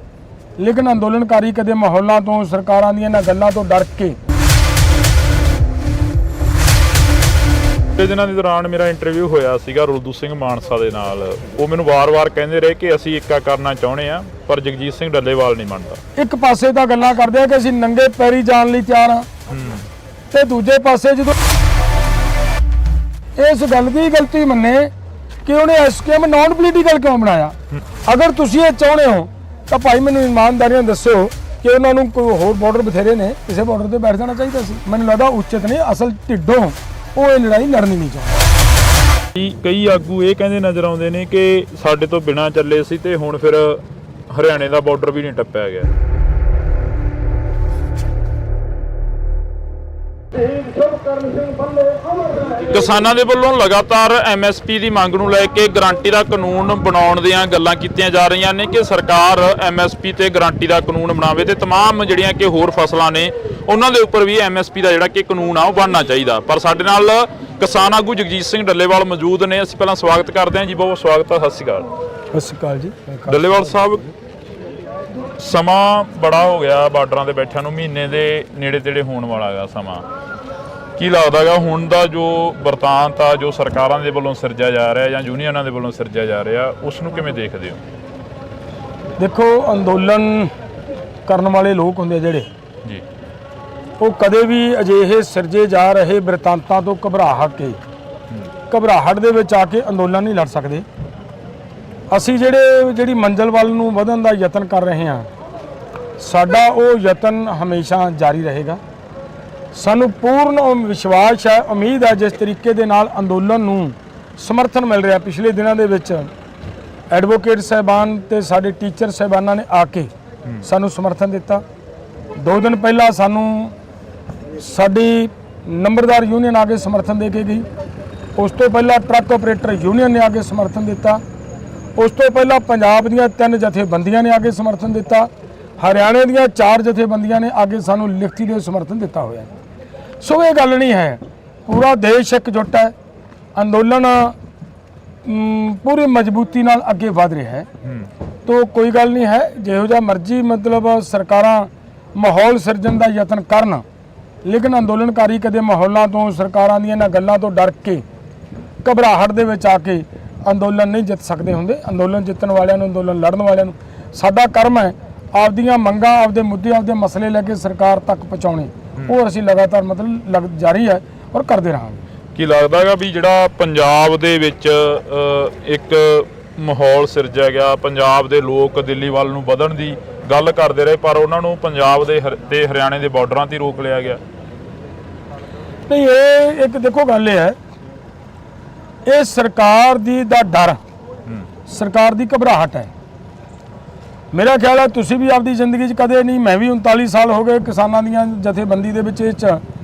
ਲੇਕਿਨ ਅੰਦੋਲਨਕਾਰੀ ਕਦੇ ਮਾਹੌਲਾਂ ਤੋਂ, ਸਰਕਾਰਾਂ ਦੀਆਂ ਇਹਨਾਂ ਗੱਲਾਂ ਤੋਂ ਡਰ ਕੇ। ਦਿਨਾਂ ਦੇ ਦੌਰਾਨ ਮੇਰਾ ਇੰਟਰਵਿਊ ਹੋਇਆ ਸੀਗਾ ਰੁਲਦੂ ਸਿੰਘ ਮਾਨਸਾ ਦੇ ਨਾਲ, ਉਹ ਮੈਨੂੰ ਵਾਰ-ਵਾਰ ਕਹਿੰਦੇ ਰਹੇ ਕਿ ਅਸੀਂ ਇੱਕਾ ਕਰਨਾ ਚਾਹੁੰਦੇ ਆ, ਪਰ ਜਗਜੀਤ ਸਿੰਘ ਡੱਲੇਵਾਲ ਨਹੀਂ ਮੰਨਦਾ। ਇੱਕ ਪਾਸੇ ਤਾਂ ਗੱਲਾਂ ਕਰਦੇ ਆ ਕਿ ਅਸੀਂ ਨੰਗੇ ਪੈਰੀ ਜਾਣ ਲਈ ਤਿਆਰ ਹਾਂ, ਤੇ ਦੂਜੇ ਪਾਸੇ ਜਦੋਂ ਇਸ ਗੱਲ ਦੀ ਗਲਤੀ ਮੰਨੇ ਕਿ ਉਹਨੇ SKM ਨਾਨ ਪੋਲੀਟੀਕਲ ਕਿਉਂ ਬਣਾਇਆ। ਅਗਰ ਤੁਸੀਂ ਇਹ ਚਾਹੁੰਦੇ ਹੋ ਤਾਂ ਭਾਈ ਮੈਨੂੰ ਇਮਾਨਦਾਰੀਆਂ ਦੱਸਿਓ ਕਿ ਉਹਨਾਂ ਨੂੰ ਕੋਈ ਹੋਰ ਬਾਰਡਰ ਬਥੇਰੇ ਨੇ, ਕਿਸੇ ਬਾਰਡਰ ਤੇ ਬੈਠ ਜਾਣਾ ਚਾਹੀਦਾ ਸੀ। ਮੈਨੂੰ ਲੱਗਦਾ ਉਚਿਤ ਨਹੀਂ, ਅਸਲ ਢਿੱਡੋਂ ਉਹ ਇਹ ਲੜਾਈ ਲੜਨੀ ਨਹੀਂ ਚਾਹੁੰਦੇ। ਕਈ ਆਗੂ ਇਹ ਕਹਿੰਦੇ ਨਜ਼ਰ ਆਉਂਦੇ ਨੇ ਕਿ ਸਾਡੇ ਤੋਂ ਬਿਨਾਂ ਚੱਲੇ ਸੀ ਤੇ ਹੁਣ ਫਿਰ ਹਰਿਆਣੇ ਦਾ ਬਾਰਡਰ ਵੀ ਨਹੀਂ ਟੱਪਿਆ ਗਿਆ। ਕਿਸਾਨਾਂ ਦੇ ਵੱਲੋਂ ਲਗਾਤਾਰ MSP ਦੀ ਮੰਗ ਨੂੰ ਲੈ ਕੇ ਗਾਰੰਟੀ ਦਾ ਕਾਨੂੰਨ ਬਣਾਉਣ ਦੀਆਂ ਗੱਲਾਂ ਕੀਤੀਆਂ ਜਾ ਰਹੀਆਂ ਨੇ ਕਿ ਸਰਕਾਰ MSP ਤੇ ਗਾਰੰਟੀ ਦਾ ਕਾਨੂੰਨ ਬਣਾਵੇ ਤੇ तमाम ਜਿਹੜੀਆਂ ਕਿ ਹੋਰ ਫਸਲਾਂ ਨੇ ਉਹਨਾਂ ਦੇ ਉੱਪਰ ਵੀ MSP ਦਾ ਜਿਹੜਾ ਕਿ ਕਾਨੂੰਨ ਆ ਉਹ ਬਣਨਾ ਚਾਹੀਦਾ। ਪਰ ਸਾਡੇ ਨਾਲ ਕਿਸਾਨ ਆਗੂ ਜਗਜੀਤ ਸਿੰਘ ਡੱਲੇਵਾਲ ਮੌਜੂਦ ਨੇ, ਅਸੀਂ ਪਹਿਲਾਂ ਸਵਾਗਤ ਕਰਦੇ ਹਾਂ ਜੀ। ਬਹੁਤ ਸਵਾਗਤ ਹੈ। ਸਤਿ ਸ਼੍ਰੀ ਅਕਾਲ। ਸਤਿ ਸ਼੍ਰੀ ਅਕਾਲ ਜੀ। ਡੱਲੇਵਾਲ ਸਾਹਿਬ, ਸਮਾਂ ਬੜਾ ਹੋ ਗਿਆ ਬਾਰਡਰਾਂ ਤੇ ਬੈਠਿਆਂ ਨੂੰ, ਮਹੀਨੇ ਦੇ ਨੇੜੇ ਤੇੜੇ ਹੋਣ ਵਾਲਾ ਹੈਗਾ ਸਮਾਂ। ਕੀ ਲੱਗਦਾ ਹੈਗਾ ਹੁਣ ਦਾ ਜੋ ਵਰਤਾਂਤ ਆ, ਜੋ ਸਰਕਾਰਾਂ ਦੇ ਵੱਲੋਂ ਸਿਰਜਿਆ ਜਾ ਰਿਹਾ ਜਾਂ ਯੂਨੀਅਨਾਂ ਦੇ ਵੱਲੋਂ ਸਿਰਜਿਆ ਜਾ ਰਿਹਾ, ਉਸ ਨੂੰ ਕਿਵੇਂ ਦੇਖਦੇ ਹੋ? ਦੇਖੋ, ਅੰਦੋਲਨ ਕਰਨ ਵਾਲੇ ਲੋਕ ਹੁੰਦੇ ਜਿਹੜੇ ਜੀ, ਉਹ ਕਦੇ ਵੀ ਅਜਿਹੇ ਸਿਰਜੇ ਜਾ ਰਹੇ ਬਿਰਤਾਂਤਾਂ ਤੋਂ ਘਬਰਾਹਟ ਦੇ ਵਿੱਚ ਆ ਕੇ ਅੰਦੋਲਨ ਨਹੀਂ ਲੜ ਸਕਦੇ। ਅਸੀਂ ਜਿਹੜੀ ਮੰਜ਼ਿਲ ਵੱਲ ਨੂੰ ਵਧਣ ਦਾ ਯਤਨ ਕਰ ਰਹੇ ਹਾਂ, ਸਾਡਾ ਉਹ ਯਤਨ ਹਮੇਸ਼ਾ ਜਾਰੀ ਰਹੇਗਾ। ਸਾਨੂੰ ਪੂਰਨ ਵਿਸ਼ਵਾਸ ਹੈ, ਉਮੀਦ ਹੈ ਜਿਸ ਤਰੀਕੇ ਦੇ ਨਾਲ ਅੰਦੋਲਨ ਨੂੰ ਸਮਰਥਨ ਮਿਲ ਰਿਹਾ। ਪਿਛਲੇ ਦਿਨਾਂ ਦੇ ਵਿੱਚ ਐਡਵੋਕੇਟ ਸਾਹਿਬਾਨ ਤੇ ਸਾਡੇ ਟੀਚਰ ਸਾਹਿਬਾਨਾਂ ਨੇ ਆ ਕੇ ਸਾਨੂੰ ਸਮਰਥਨ ਦਿੱਤਾ। 2 ਦਿਨ ਪਹਿਲਾਂ ਸਾਨੂੰ ਸਾਡੀ ਨੰਬਰਦਾਰ ਯੂਨੀਅਨ ਆ ਕੇ ਸਮਰਥਨ ਦੇ ਕੇ ਗਈ। ਉਸ ਤੋਂ ਪਹਿਲਾਂ ਟਰੱਕ ਆਪਰੇਟਰ ਯੂਨੀਅਨ ਨੇ ਆ ਕੇ ਸਮਰਥਨ ਦਿੱਤਾ। ਉਸ ਤੋਂ ਪਹਿਲਾਂ ਪੰਜਾਬ ਦੀਆਂ 3 ਜਥੇਬੰਦੀਆਂ ਨੇ ਆ ਕੇ ਸਮਰਥਨ ਦਿੱਤਾ। ਹਰਿਆਣੇ ਦੀਆਂ 4 ਜਥੇਬੰਦੀਆਂ ਨੇ ਆ ਕੇ ਸਾਨੂੰ ਲਿਖਤੀ ਦੇ ਸਮਰਥਨ ਦਿੱਤਾ ਹੋਇਆ। ਸੋ ਇਹ ਗੱਲ ਨਹੀਂ ਹੈ, ਪੂਰਾ ਦੇਸ਼ ਇਕਜੁੱਟ ਹੈ। ਅੰਦੋਲਨ ਪੂਰੀ ਮਜ਼ਬੂਤੀ ਨਾਲ ਅੱਗੇ ਵਧ ਰਿਹਾ ਹੈ। ਤੋ ਕੋਈ ਗੱਲ ਨਹੀਂ ਹੈ, ਜਿਹੋ ਜਿਹਾ ਮਰਜ਼ੀ ਮਤਲਬ ਸਰਕਾਰਾਂ ਮਾਹੌਲ ਸਿਰਜਣ ਦਾ ਯਤਨ ਕਰਨ, ਲੇਕਿਨ ਅੰਦੋਲਨਕਾਰੀ ਕਦੇ ਮਾਹੌਲਾਂ ਤੋਂ, ਸਰਕਾਰਾਂ ਦੀਆਂ ਇਹਨਾਂ ਗੱਲਾਂ ਤੋਂ ਡਰ ਕੇ, ਘਬਰਾਹਟ ਦੇ ਵਿੱਚ ਆ ਕੇ ਅੰਦੋਲਨ ਨਹੀਂ ਜਿੱਤ ਸਕਦੇ ਹੁੰਦੇ। ਅੰਦੋਲਨ ਜਿੱਤਣ ਵਾਲਿਆਂ ਨੂੰ, ਅੰਦੋਲਨ ਲੜਨ ਵਾਲਿਆਂ ਨੂੰ ਸਾਡਾ ਕਰਮ ਹੈ ਆਪਦੀਆਂ ਮੰਗਾਂ, ਆਪਦੇ ਮੁੱਦੇ, ਆਪਦੇ ਮਸਲੇ ਲੈ ਕੇ ਸਰਕਾਰ ਤੱਕ ਪਹੁੰਚਾਉਣੇ। ਉਹ ਅਸੀਂ ਲਗਾਤਾਰ ਮਤਲਬ ਜਾਰੀ ਹੈ ਔਰ ਕਰਦੇ ਰਹਾਂਗੇ। ਕੀ ਲੱਗਦਾ ਹੈਗਾ ਵੀ ਜਿਹੜਾ ਪੰਜਾਬ ਦੇ ਵਿੱਚ ਇੱਕ ਮਾਹੌਲ ਸਿਰਜਿਆ ਗਿਆ, ਪੰਜਾਬ ਦੇ ਲੋਕ ਦਿੱਲੀ ਵੱਲ ਨੂੰ ਵਧਣ ਦੀ ਗੱਲ ਕਰਦੇ ਰਹੇ, ਪਰ ਉਹਨਾਂ ਨੂੰ ਪੰਜਾਬ ਦੇ ਤੇ ਹਰਿਆਣੇ ਦੇ ਬਾਰਡਰਾਂ ਤੇ ਰੋਕ ਲਿਆ ਗਿਆ? ਨਹੀਂ, ਇਹ ਇੱਕ ਦੇਖੋ ਗੱਲ ਇਹ ਹੈ, ਇਹ ਸਰਕਾਰ ਦਾ ਡਰ, ਸਰਕਾਰ ਦੀ ਘਬਰਾਹਟ ਹੈ। ਮੇਰਾ ਖਿਆਲ ਹੈ ਤੁਸੀਂ ਵੀ ਆਪਦੀ ਜ਼ਿੰਦਗੀ 'ਚ ਕਦੇ ਨਹੀਂ, ਮੈਂ ਵੀ 39 ਸਾਲ ਹੋ ਗਏ ਕਿਸਾਨਾਂ ਦੀਆਂ ਜਥੇਬੰਦੀ ਦੇ ਵਿੱਚ ਇਹ 'ਚ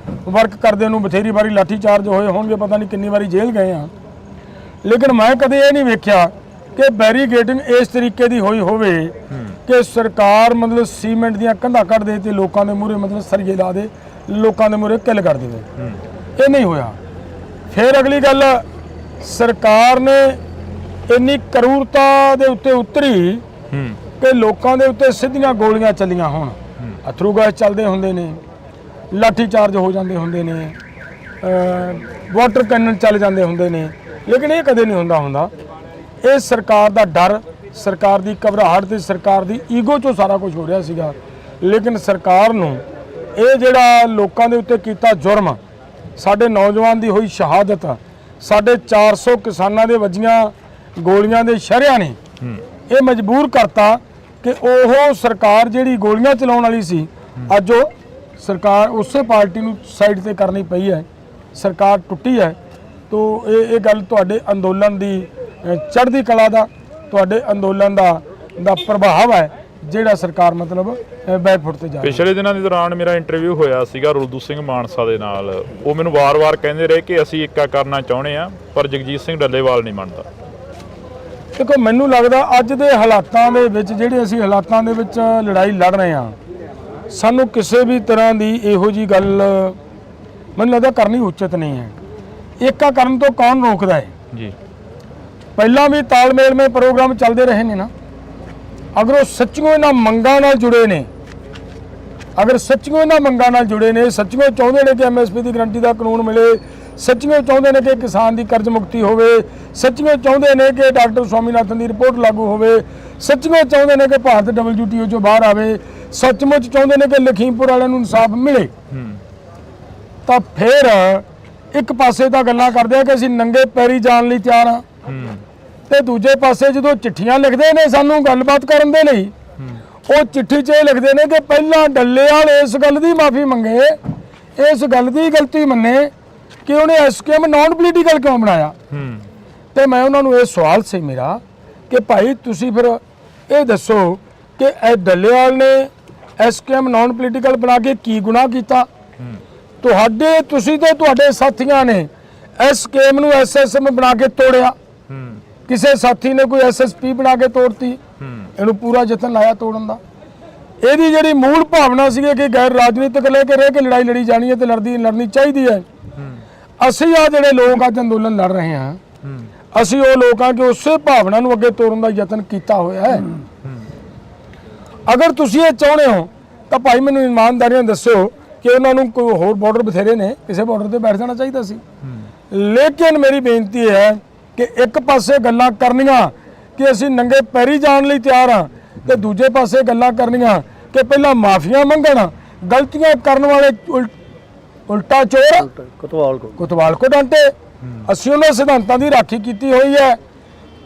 ਵਰਕ ਕਰਦੇ ਨੂੰ, ਬਥੇਰੀ ਵਾਰੀ ਲਾਠੀ ਚਾਰਜ ਹੋਏ ਹੋਣਗੇ, ਪਤਾ ਨਹੀਂ ਕਿੰਨੀ ਵਾਰੀ ਜੇਲ੍ਹ ਗਏ ਆ, ਲੇਕਿਨ ਮੈਂ ਕਦੇ ਇਹ ਨਹੀਂ ਵੇਖਿਆ ਕਿ ਬੈਰੀਕੇਡਿੰਗ ਇਸ ਤਰੀਕੇ ਦੀ ਹੋਈ ਹੋਵੇ ਕਿ ਸਰਕਾਰ ਮਤਲਬ ਸੀਮੈਂਟ ਦੀਆਂ ਕੰਧਾਂ ਕੱਢ ਦੇ ਤੇ ਲੋਕਾਂ ਦੇ ਮੂਹਰੇ ਮਤਲਬ ਸਰੀਏ ਲਾ ਦੇ, ਲੋਕਾਂ ਦੇ ਮੂਹਰੇ ਕਿੱਲ ਕਰ ਦੇਵੇ। ਇਹ ਨਹੀਂ ਹੋਇਆ। ਫਿਰ ਅਗਲੀ ਗੱਲ, ਸਰਕਾਰ ਨੇ ਇੰਨੀ ਕਰੂਰਤਾ ਦੇ ਉੱਤੇ ਉਤਰੀ ਕਿ ਲੋਕਾਂ ਦੇ ਉੱਤੇ ਸਿੱਧੀਆਂ ਗੋਲੀਆਂ ਚੱਲੀਆਂ ਹੋਣ, ਅਥਰੂ ਗੈਸ ਚੱਲਦੇ ਹੁੰਦੇ ਨੇ, ਲਾਠੀ ਚਾਰਜ ਹੋ ਜਾਂਦੇ ਹੁੰਦੇ ਨੇ, ਵਾਟਰ ਕੈਨਨ ਚੱਲ ਜਾਂਦੇ ਹੁੰਦੇ ਨੇ, ਲੇਕਿਨ ਇਹ ਕਦੇ ਨਹੀਂ ਹੁੰਦਾ। ਇਹ ਸਰਕਾਰ ਦਾ ਡਰ, ਸਰਕਾਰ ਦੀ ਘਬਰਾਹਟ ਤੇ ਸਰਕਾਰ ਦੀ ਈਗੋ 'ਚੋਂ ਸਾਰਾ ਕੁਝ ਹੋ ਰਿਹਾ ਸੀਗਾ। ਲੇਕਿਨ ਸਰਕਾਰ ਨੂੰ ਇਹ ਜਿਹੜਾ ਲੋਕਾਂ ਦੇ ਉੱਤੇ ਕੀਤਾ ਜੁਰਮ, ਸਾਡੇ ਨੌਜਵਾਨ ਦੀ ਹੋਈ ਸ਼ਹਾਦਤ, ਸਾਡੇ 400 ਕਿਸਾਨਾਂ ਦੇ ਵੱਜੀਆਂ ਗੋਲੀਆਂ ਦੇ ਸ਼ਰਿਆਂ ਨੇ ਇਹ ਮਜਬੂਰ ਕਰਤਾ ਕਿ ਉਹ ਸਰਕਾਰ ਜਿਹੜੀ ਗੋਲੀਆਂ ਚਲਾਉਣ ਵਾਲੀ ਸੀ, ਅੱਜ ਉਹ ਸਰਕਾਰ ਉਸੇ ਪਾਰਟੀ ਨੂੰ ਸਾਈਡ ਤੇ ਕਰਨੀ ਪਈ ਹੈ। ਸਰਕਾਰ ਟੁੱਟੀ ਹੈ। ਤੋ ਇਹ ਗੱਲ ਤੁਹਾਡੇ ਅੰਦੋਲਨ ਦੀ ਚੜ੍ਹਦੀ ਕਲਾ ਦਾ, ਤੁਹਾਡੇ ਅੰਦੋਲਨ ਦਾ ਪ੍ਰਭਾਵ ਹੈ ਜਿਹੜਾ ਸਰਕਾਰ ਮਤਲਬ ਬੈਕਫੁੱਟ ਤੇ ਜਾ ਰਹੀ ਹੈ। ਪਿਛਲੇ ਦਿਨਾਂ ਦੇ ਦੌਰਾਨ ਮੇਰਾ ਇੰਟਰਵਿਊ ਹੋਇਆ ਸੀਗਾ ਰੁਲਦੂ ਸਿੰਘ ਮਾਨਸਾ ਦੇ ਨਾਲ। ਉਹ ਮੈਨੂੰ ਵਾਰ-ਵਾਰ ਕਹਿੰਦੇ ਰਹੇ ਕਿ ਅਸੀਂ ਇੱਕਾ ਕਰਨਾ ਚਾਹੁੰਦੇ ਆ, ਪਰ ਜਗਜੀਤ ਸਿੰਘ ਡੱਲੇਵਾਲ ਨਹੀਂ ਮੰਨਦਾ। ਦੇਖੋ, ਮੈਨੂੰ ਲੱਗਦਾ ਅੱਜ ਦੇ ਹਾਲਾਤਾਂ ਦੇ ਵਿੱਚ, ਜਿਹੜੇ ਅਸੀਂ ਹਾਲਾਤਾਂ ਦੇ ਵਿੱਚ ਲੜਾਈ ਲੜ ਰਹੇ ਹਾਂ, ਸਾਨੂੰ ਕਿਸੇ ਵੀ ਤਰ੍ਹਾਂ ਦੀ ਇਹੋ ਜੀ ਗੱਲ ਮੈਨੂੰ ਲੱਗਦਾ ਕਰਨੀ ਉਚਿਤ ਨਹੀਂ ਹੈ। ਏਕਾ ਕਰਨ ਤੋਂ ਕੌਣ ਰੋਕਦਾ ਹੈ ਜੀ? ਪਹਿਲਾਂ ਵੀ ਤਾਲਮੇਲ ਮੇ ਪ੍ਰੋਗਰਾਮ ਚੱਲਦੇ ਰਹੇ ਨੇ ਨਾ। ਅਗਰ ਉਹ ਸੱਚੀਓ ਇਹਨਾਂ ਮੰਗਾਂ ਨਾਲ ਜੁੜੇ ਨੇ, ਸੱਚੀਓ ਚਾਹੁੰਦੇ ਨੇ ਕਿ MSP ਦੀ ਗਰੰਟੀ ਦਾ ਕਾਨੂੰਨ ਮਿਲੇ, ਸੱਚੀਓ ਚਾਹੁੰਦੇ ਨੇ ਕਿ ਕਿਸਾਨ ਦੀ ਕਰਜ਼ ਮੁਕਤੀ ਹੋਵੇ, ਸੱਚੀਓ ਚਾਹੁੰਦੇ ਨੇ ਕਿ ਡਾਕਟਰ ਸਵਾਮੀਨਾਥਨ ਦੀ ਰਿਪੋਰਟ ਲਾਗੂ ਹੋਵੇ, ਸੱਚੀਓ ਚਾਹੁੰਦੇ ਨੇ ਕਿ ਭਾਰਤ WTO 'ਚੋਂ ਬਾਹਰ ਆਵੇ, ਸੱਚਮੁੱਚ ਚਾਹੁੰਦੇ ਨੇ ਕਿ ਲਖੀਮਪੁਰ ਵਾਲਿਆਂ ਨੂੰ ਇਨਸਾਫ ਮਿਲੇ, ਤਾਂ ਫਿਰ ਇੱਕ ਪਾਸੇ ਤਾਂ ਗੱਲਾਂ ਕਰਦੇ ਆ ਕਿ ਅਸੀਂ ਨੰਗੇ ਪੈਰੀ ਜਾਣ ਲਈ ਤਿਆਰ ਹਾਂ, ਤੇ ਦੂਜੇ ਪਾਸੇ ਜਦੋਂ ਚਿੱਠੀਆਂ ਲਿਖਦੇ ਨੇ ਸਾਨੂੰ ਗੱਲਬਾਤ ਕਰਨ ਦੇ ਲਈ, ਉਹ ਚਿੱਠੀ 'ਚ ਇਹ ਲਿਖਦੇ ਨੇ ਕਿ ਪਹਿਲਾਂ ਡੱਲੇਵਾਲ ਇਸ ਗੱਲ ਦੀ ਮਾਫੀ ਮੰਗੇ, ਇਸ ਗੱਲ ਦੀ ਗਲਤੀ ਮੰਨੇ ਕਿ ਉਹਨੇ SKM ਨਾਨ ਪੋਲੀਟੀਕਲ ਕਿਉਂ ਬਣਾਇਆ। ਤੇ ਮੈਂ ਉਹਨਾਂ ਨੂੰ ਇਹ ਸਵਾਲ ਸੀ ਮੇਰਾ ਕਿ ਭਾਈ ਤੁਸੀਂ ਫਿਰ ਇਹ ਦੱਸੋ ਕਿ ਇਹ ਡੱਲੇਵਾਲ ਨੇ SKM ਨਾਨ ਪੋਲੀਟੀਕਲ ਬਣਾ ਕੇ ਕੀ ਗੁਨਾਹ ਕੀਤਾ? ਤੁਸੀਂ ਤੇ ਤੁਹਾਡੇ ਸਾਥੀਆਂ ਨੇ SKM ਨੂੰ SSM ਬਣਾ ਕੇ ਤੋੜਿਆ, ਕਿਸੇ ਸਾਥੀ ਨੇ ਕੋਈ SSP ਬਣਾ ਕੇ ਤੋੜਤੀ, ਇਹਨੂੰ ਪੂਰਾ ਯਤਨ ਲਾਇਆ ਤੋੜਨ ਦਾ। ਇਹਦੀ ਜਿਹੜੀ ਮੂਲ ਭਾਵਨਾ ਸੀ ਕਿ ਗੈਰ ਰਾਜਨੀਤਿਕ ਲੈ ਕੇ ਰਹਿ ਕੇ ਲੜਾਈ ਲੜੀ ਜਾਣੀ ਹੈ ਤੇ ਲੜਨੀ ਚਾਹੀਦੀ ਹੈ। ਅਸੀਂ ਆ ਜਿਹੜੇ ਲੋਕ ਅੱਜ ਅੰਦੋਲਨ ਲੜ ਰਹੇ ਹਾਂ, ਅਸੀਂ ਉਹ ਲੋਕਾਂ ਕਿ ਉਸੇ ਭਾਵਨਾ ਨੂੰ ਅੱਗੇ ਤੋੜਨ ਦਾ ਯਤਨ ਕੀਤਾ ਹੋਇਆ ਹੈ। ਅਗਰ ਤੁਸੀਂ ਇਹ ਚਾਹੁੰਦੇ ਹੋ ਤਾਂ ਭਾਈ ਮੈਨੂੰ ਇਮਾਨਦਾਰੀ ਨਾਲ ਦੱਸਿਓ ਕਿ ਉਹਨਾਂ ਨੂੰ ਕੋਈ ਹੋਰ ਬਾਰਡਰ ਬਥੇਰੇ ਨੇ, ਕਿਸੇ ਬਾਰਡਰ ਤੇ ਬੈਠ ਜਾਣਾ ਚਾਹੀਦਾ ਸੀ। ਲੇਕਿਨ ਮੇਰੀ ਬੇਨਤੀ ਹੈ ਕਿ ਇੱਕ ਪਾਸੇ ਗੱਲਾਂ ਕਰਨੀਆਂ ਕਿ ਅਸੀਂ ਨੰਗੇ ਪੈਰੀ ਜਾਣ ਲਈ ਤਿਆਰ ਹਾਂ, ਤੇ ਦੂਜੇ ਪਾਸੇ ਗੱਲਾਂ ਕਰਨੀਆਂ ਕਿ ਪਹਿਲਾਂ ਮਾਫੀਆਂ ਮੰਗਣ, ਗਲਤੀਆਂ ਕਰਨ ਵਾਲੇ ਉਲਟਾ ਚੋਰ ਕੋਤਵਾਲ ਕੋ ਡਾਂਟੇ। ਅਸੀਂ ਉਹਨਾਂ ਸਿਧਾਂਤਾਂ ਦੀ ਰਾਖੀ ਕੀਤੀ ਹੋਈ ਹੈ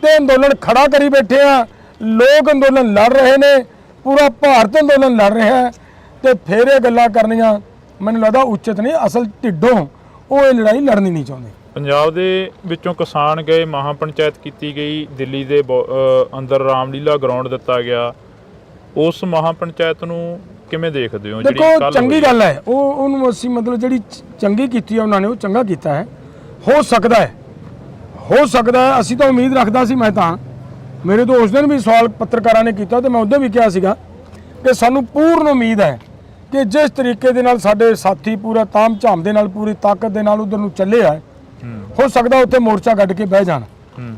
ਤੇ ਅੰਦੋਲਨ ਖੜਾ ਕਰੀ ਬੈਠੇ ਆ। ਲੋਕ ਅੰਦੋਲਨ ਲੜ ਰਹੇ ਨੇ, ਪੂਰਾ ਭਾਰਤ ਅੰਦੋਲਨ ਲੜ ਰਿਹਾ ਹੈ ਤੇ ਫਿਰ ਇਹ ਗੱਲਾਂ ਕਰਨੀਆਂ ਮੈਨੂੰ ਲੱਗਦਾ ਉਚਿਤ ਨਹੀਂ। ਅਸਲ ਢਿੱਡੋਂ ਉਹ ਇਹ ਲੜਾਈ ਲੜਨੀ ਨਹੀਂ ਚਾਹੁੰਦੇ। ਪੰਜਾਬ ਦੇ ਵਿੱਚੋਂ ਕਿਸਾਨ ਗਏ, ਮਹਾ ਪੰਚਾਇਤ ਕੀਤੀ ਗਈ, ਦਿੱਲੀ ਦੇ ਅੰਦਰ ਰਾਮਲੀਲਾ ਗਰਾਊਂਡ ਦਿੱਤਾ ਗਿਆ, ਉਸ ਮਹਾ ਪੰਚਾਇਤ ਨੂੰ ਕਿਵੇਂ ਦੇਖਦੇ ਹੋ? ਦੇਖੋ ਚੰਗੀ ਗੱਲ ਹੈ, ਉਹਨੂੰ ਅਸੀਂ ਮਤਲਬ ਜਿਹੜੀ ਚੰਗੀ ਕੀਤੀ ਹੈ ਉਹਨਾਂ ਨੇ, ਉਹ ਚੰਗਾ ਕੀਤਾ ਹੈ। ਹੋ ਸਕਦਾ ਹੈ ਅਸੀਂ ਤਾਂ ਉਮੀਦ ਰੱਖਦਾ ਸੀ। ਮੈਂ ਤਾਂ ਮੇਰੇ ਤੋਂ ਉਸ ਦਿਨ ਵੀ ਸਵਾਲ ਪੱਤਰਕਾਰਾਂ ਨੇ ਕੀਤਾ ਤੇ ਮੈਂ ਉਦੋਂ ਵੀ ਕਿਹਾ ਸੀਗਾ ਕਿ ਸਾਨੂੰ ਪੂਰਨ ਉਮੀਦ ਹੈ ਕਿ ਜਿਸ ਤਰੀਕੇ ਦੇ ਨਾਲ ਸਾਡੇ ਸਾਥੀ ਪੂਰਾ ਤਾਮ ਝਾਮ ਦੇ ਨਾਲ ਪੂਰੀ ਤਾਕਤ ਦੇ ਨਾਲ ਉਧਰ ਨੂੰ ਚੱਲੇ ਆ, ਹੋ ਸਕਦਾ ਉੱਥੇ ਮੋਰਚਾ ਕੱਢ ਕੇ ਬਹਿ ਜਾਣ,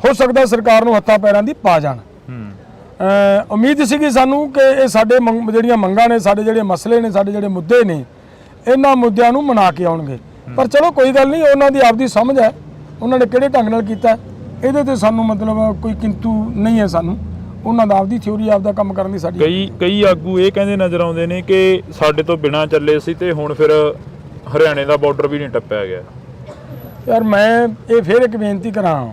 ਹੋ ਸਕਦਾ ਸਰਕਾਰ ਨੂੰ ਹੱਥਾਂ ਪੈਰਾਂ ਦੀ ਪਾ ਜਾਣ। ਉਮੀਦ ਸੀਗੀ ਸਾਨੂੰ ਕਿ ਇਹ ਸਾਡੇ ਜਿਹੜੀਆਂ ਮੰਗਾਂ ਨੇ, ਸਾਡੇ ਜਿਹੜੇ ਮਸਲੇ ਨੇ, ਸਾਡੇ ਜਿਹੜੇ ਮੁੱਦੇ ਨੇ, ਇਹਨਾਂ ਮੁੱਦਿਆਂ ਨੂੰ ਮਨਾ ਕੇ ਆਉਣਗੇ। ਪਰ ਚਲੋ ਕੋਈ ਗੱਲ ਨਹੀਂ, ਉਹਨਾਂ ਦੀ ਆਪਦੀ ਸਮਝ ਹੈ, ਉਹਨਾਂ ਨੇ ਕਿਹੜੇ ਢੰਗ ਨਾਲ ਕੀਤਾ ਇਹਦੇ ਤੇ ਸਾਨੂੰ ਮਤਲਬ ਕੋਈ ਕਿੰਤੂ ਨਹੀਂ ਹੈ। ਸਾਨੂੰ ਉਹਨਾਂ ਦਾ ਆਪਦੀ ਥਿਊਰੀ, ਆਪਦਾ ਕੰਮ ਕਰਨ ਦੀ ਸਾਡੀ। ਕਈ ਆਗੂ ਇਹ ਕਹਿੰਦੇ ਨਜ਼ਰ ਆਉਂਦੇ ਨੇ ਕਿ ਸਾਡੇ ਤੋਂ ਬਿਨਾਂ ਚੱਲੇ ਸੀ ਤੇ ਹੁਣ ਫਿਰ ਹਰਿਆਣੇ ਦਾ ਬਾਰਡਰ ਵੀ ਨਹੀਂ ਟੱਪਿਆ ਗਿਆ। ਯਾਰ ਮੈਂ ਇਹ ਫਿਰ ਇੱਕ ਬੇਨਤੀ ਕਰਾਂ,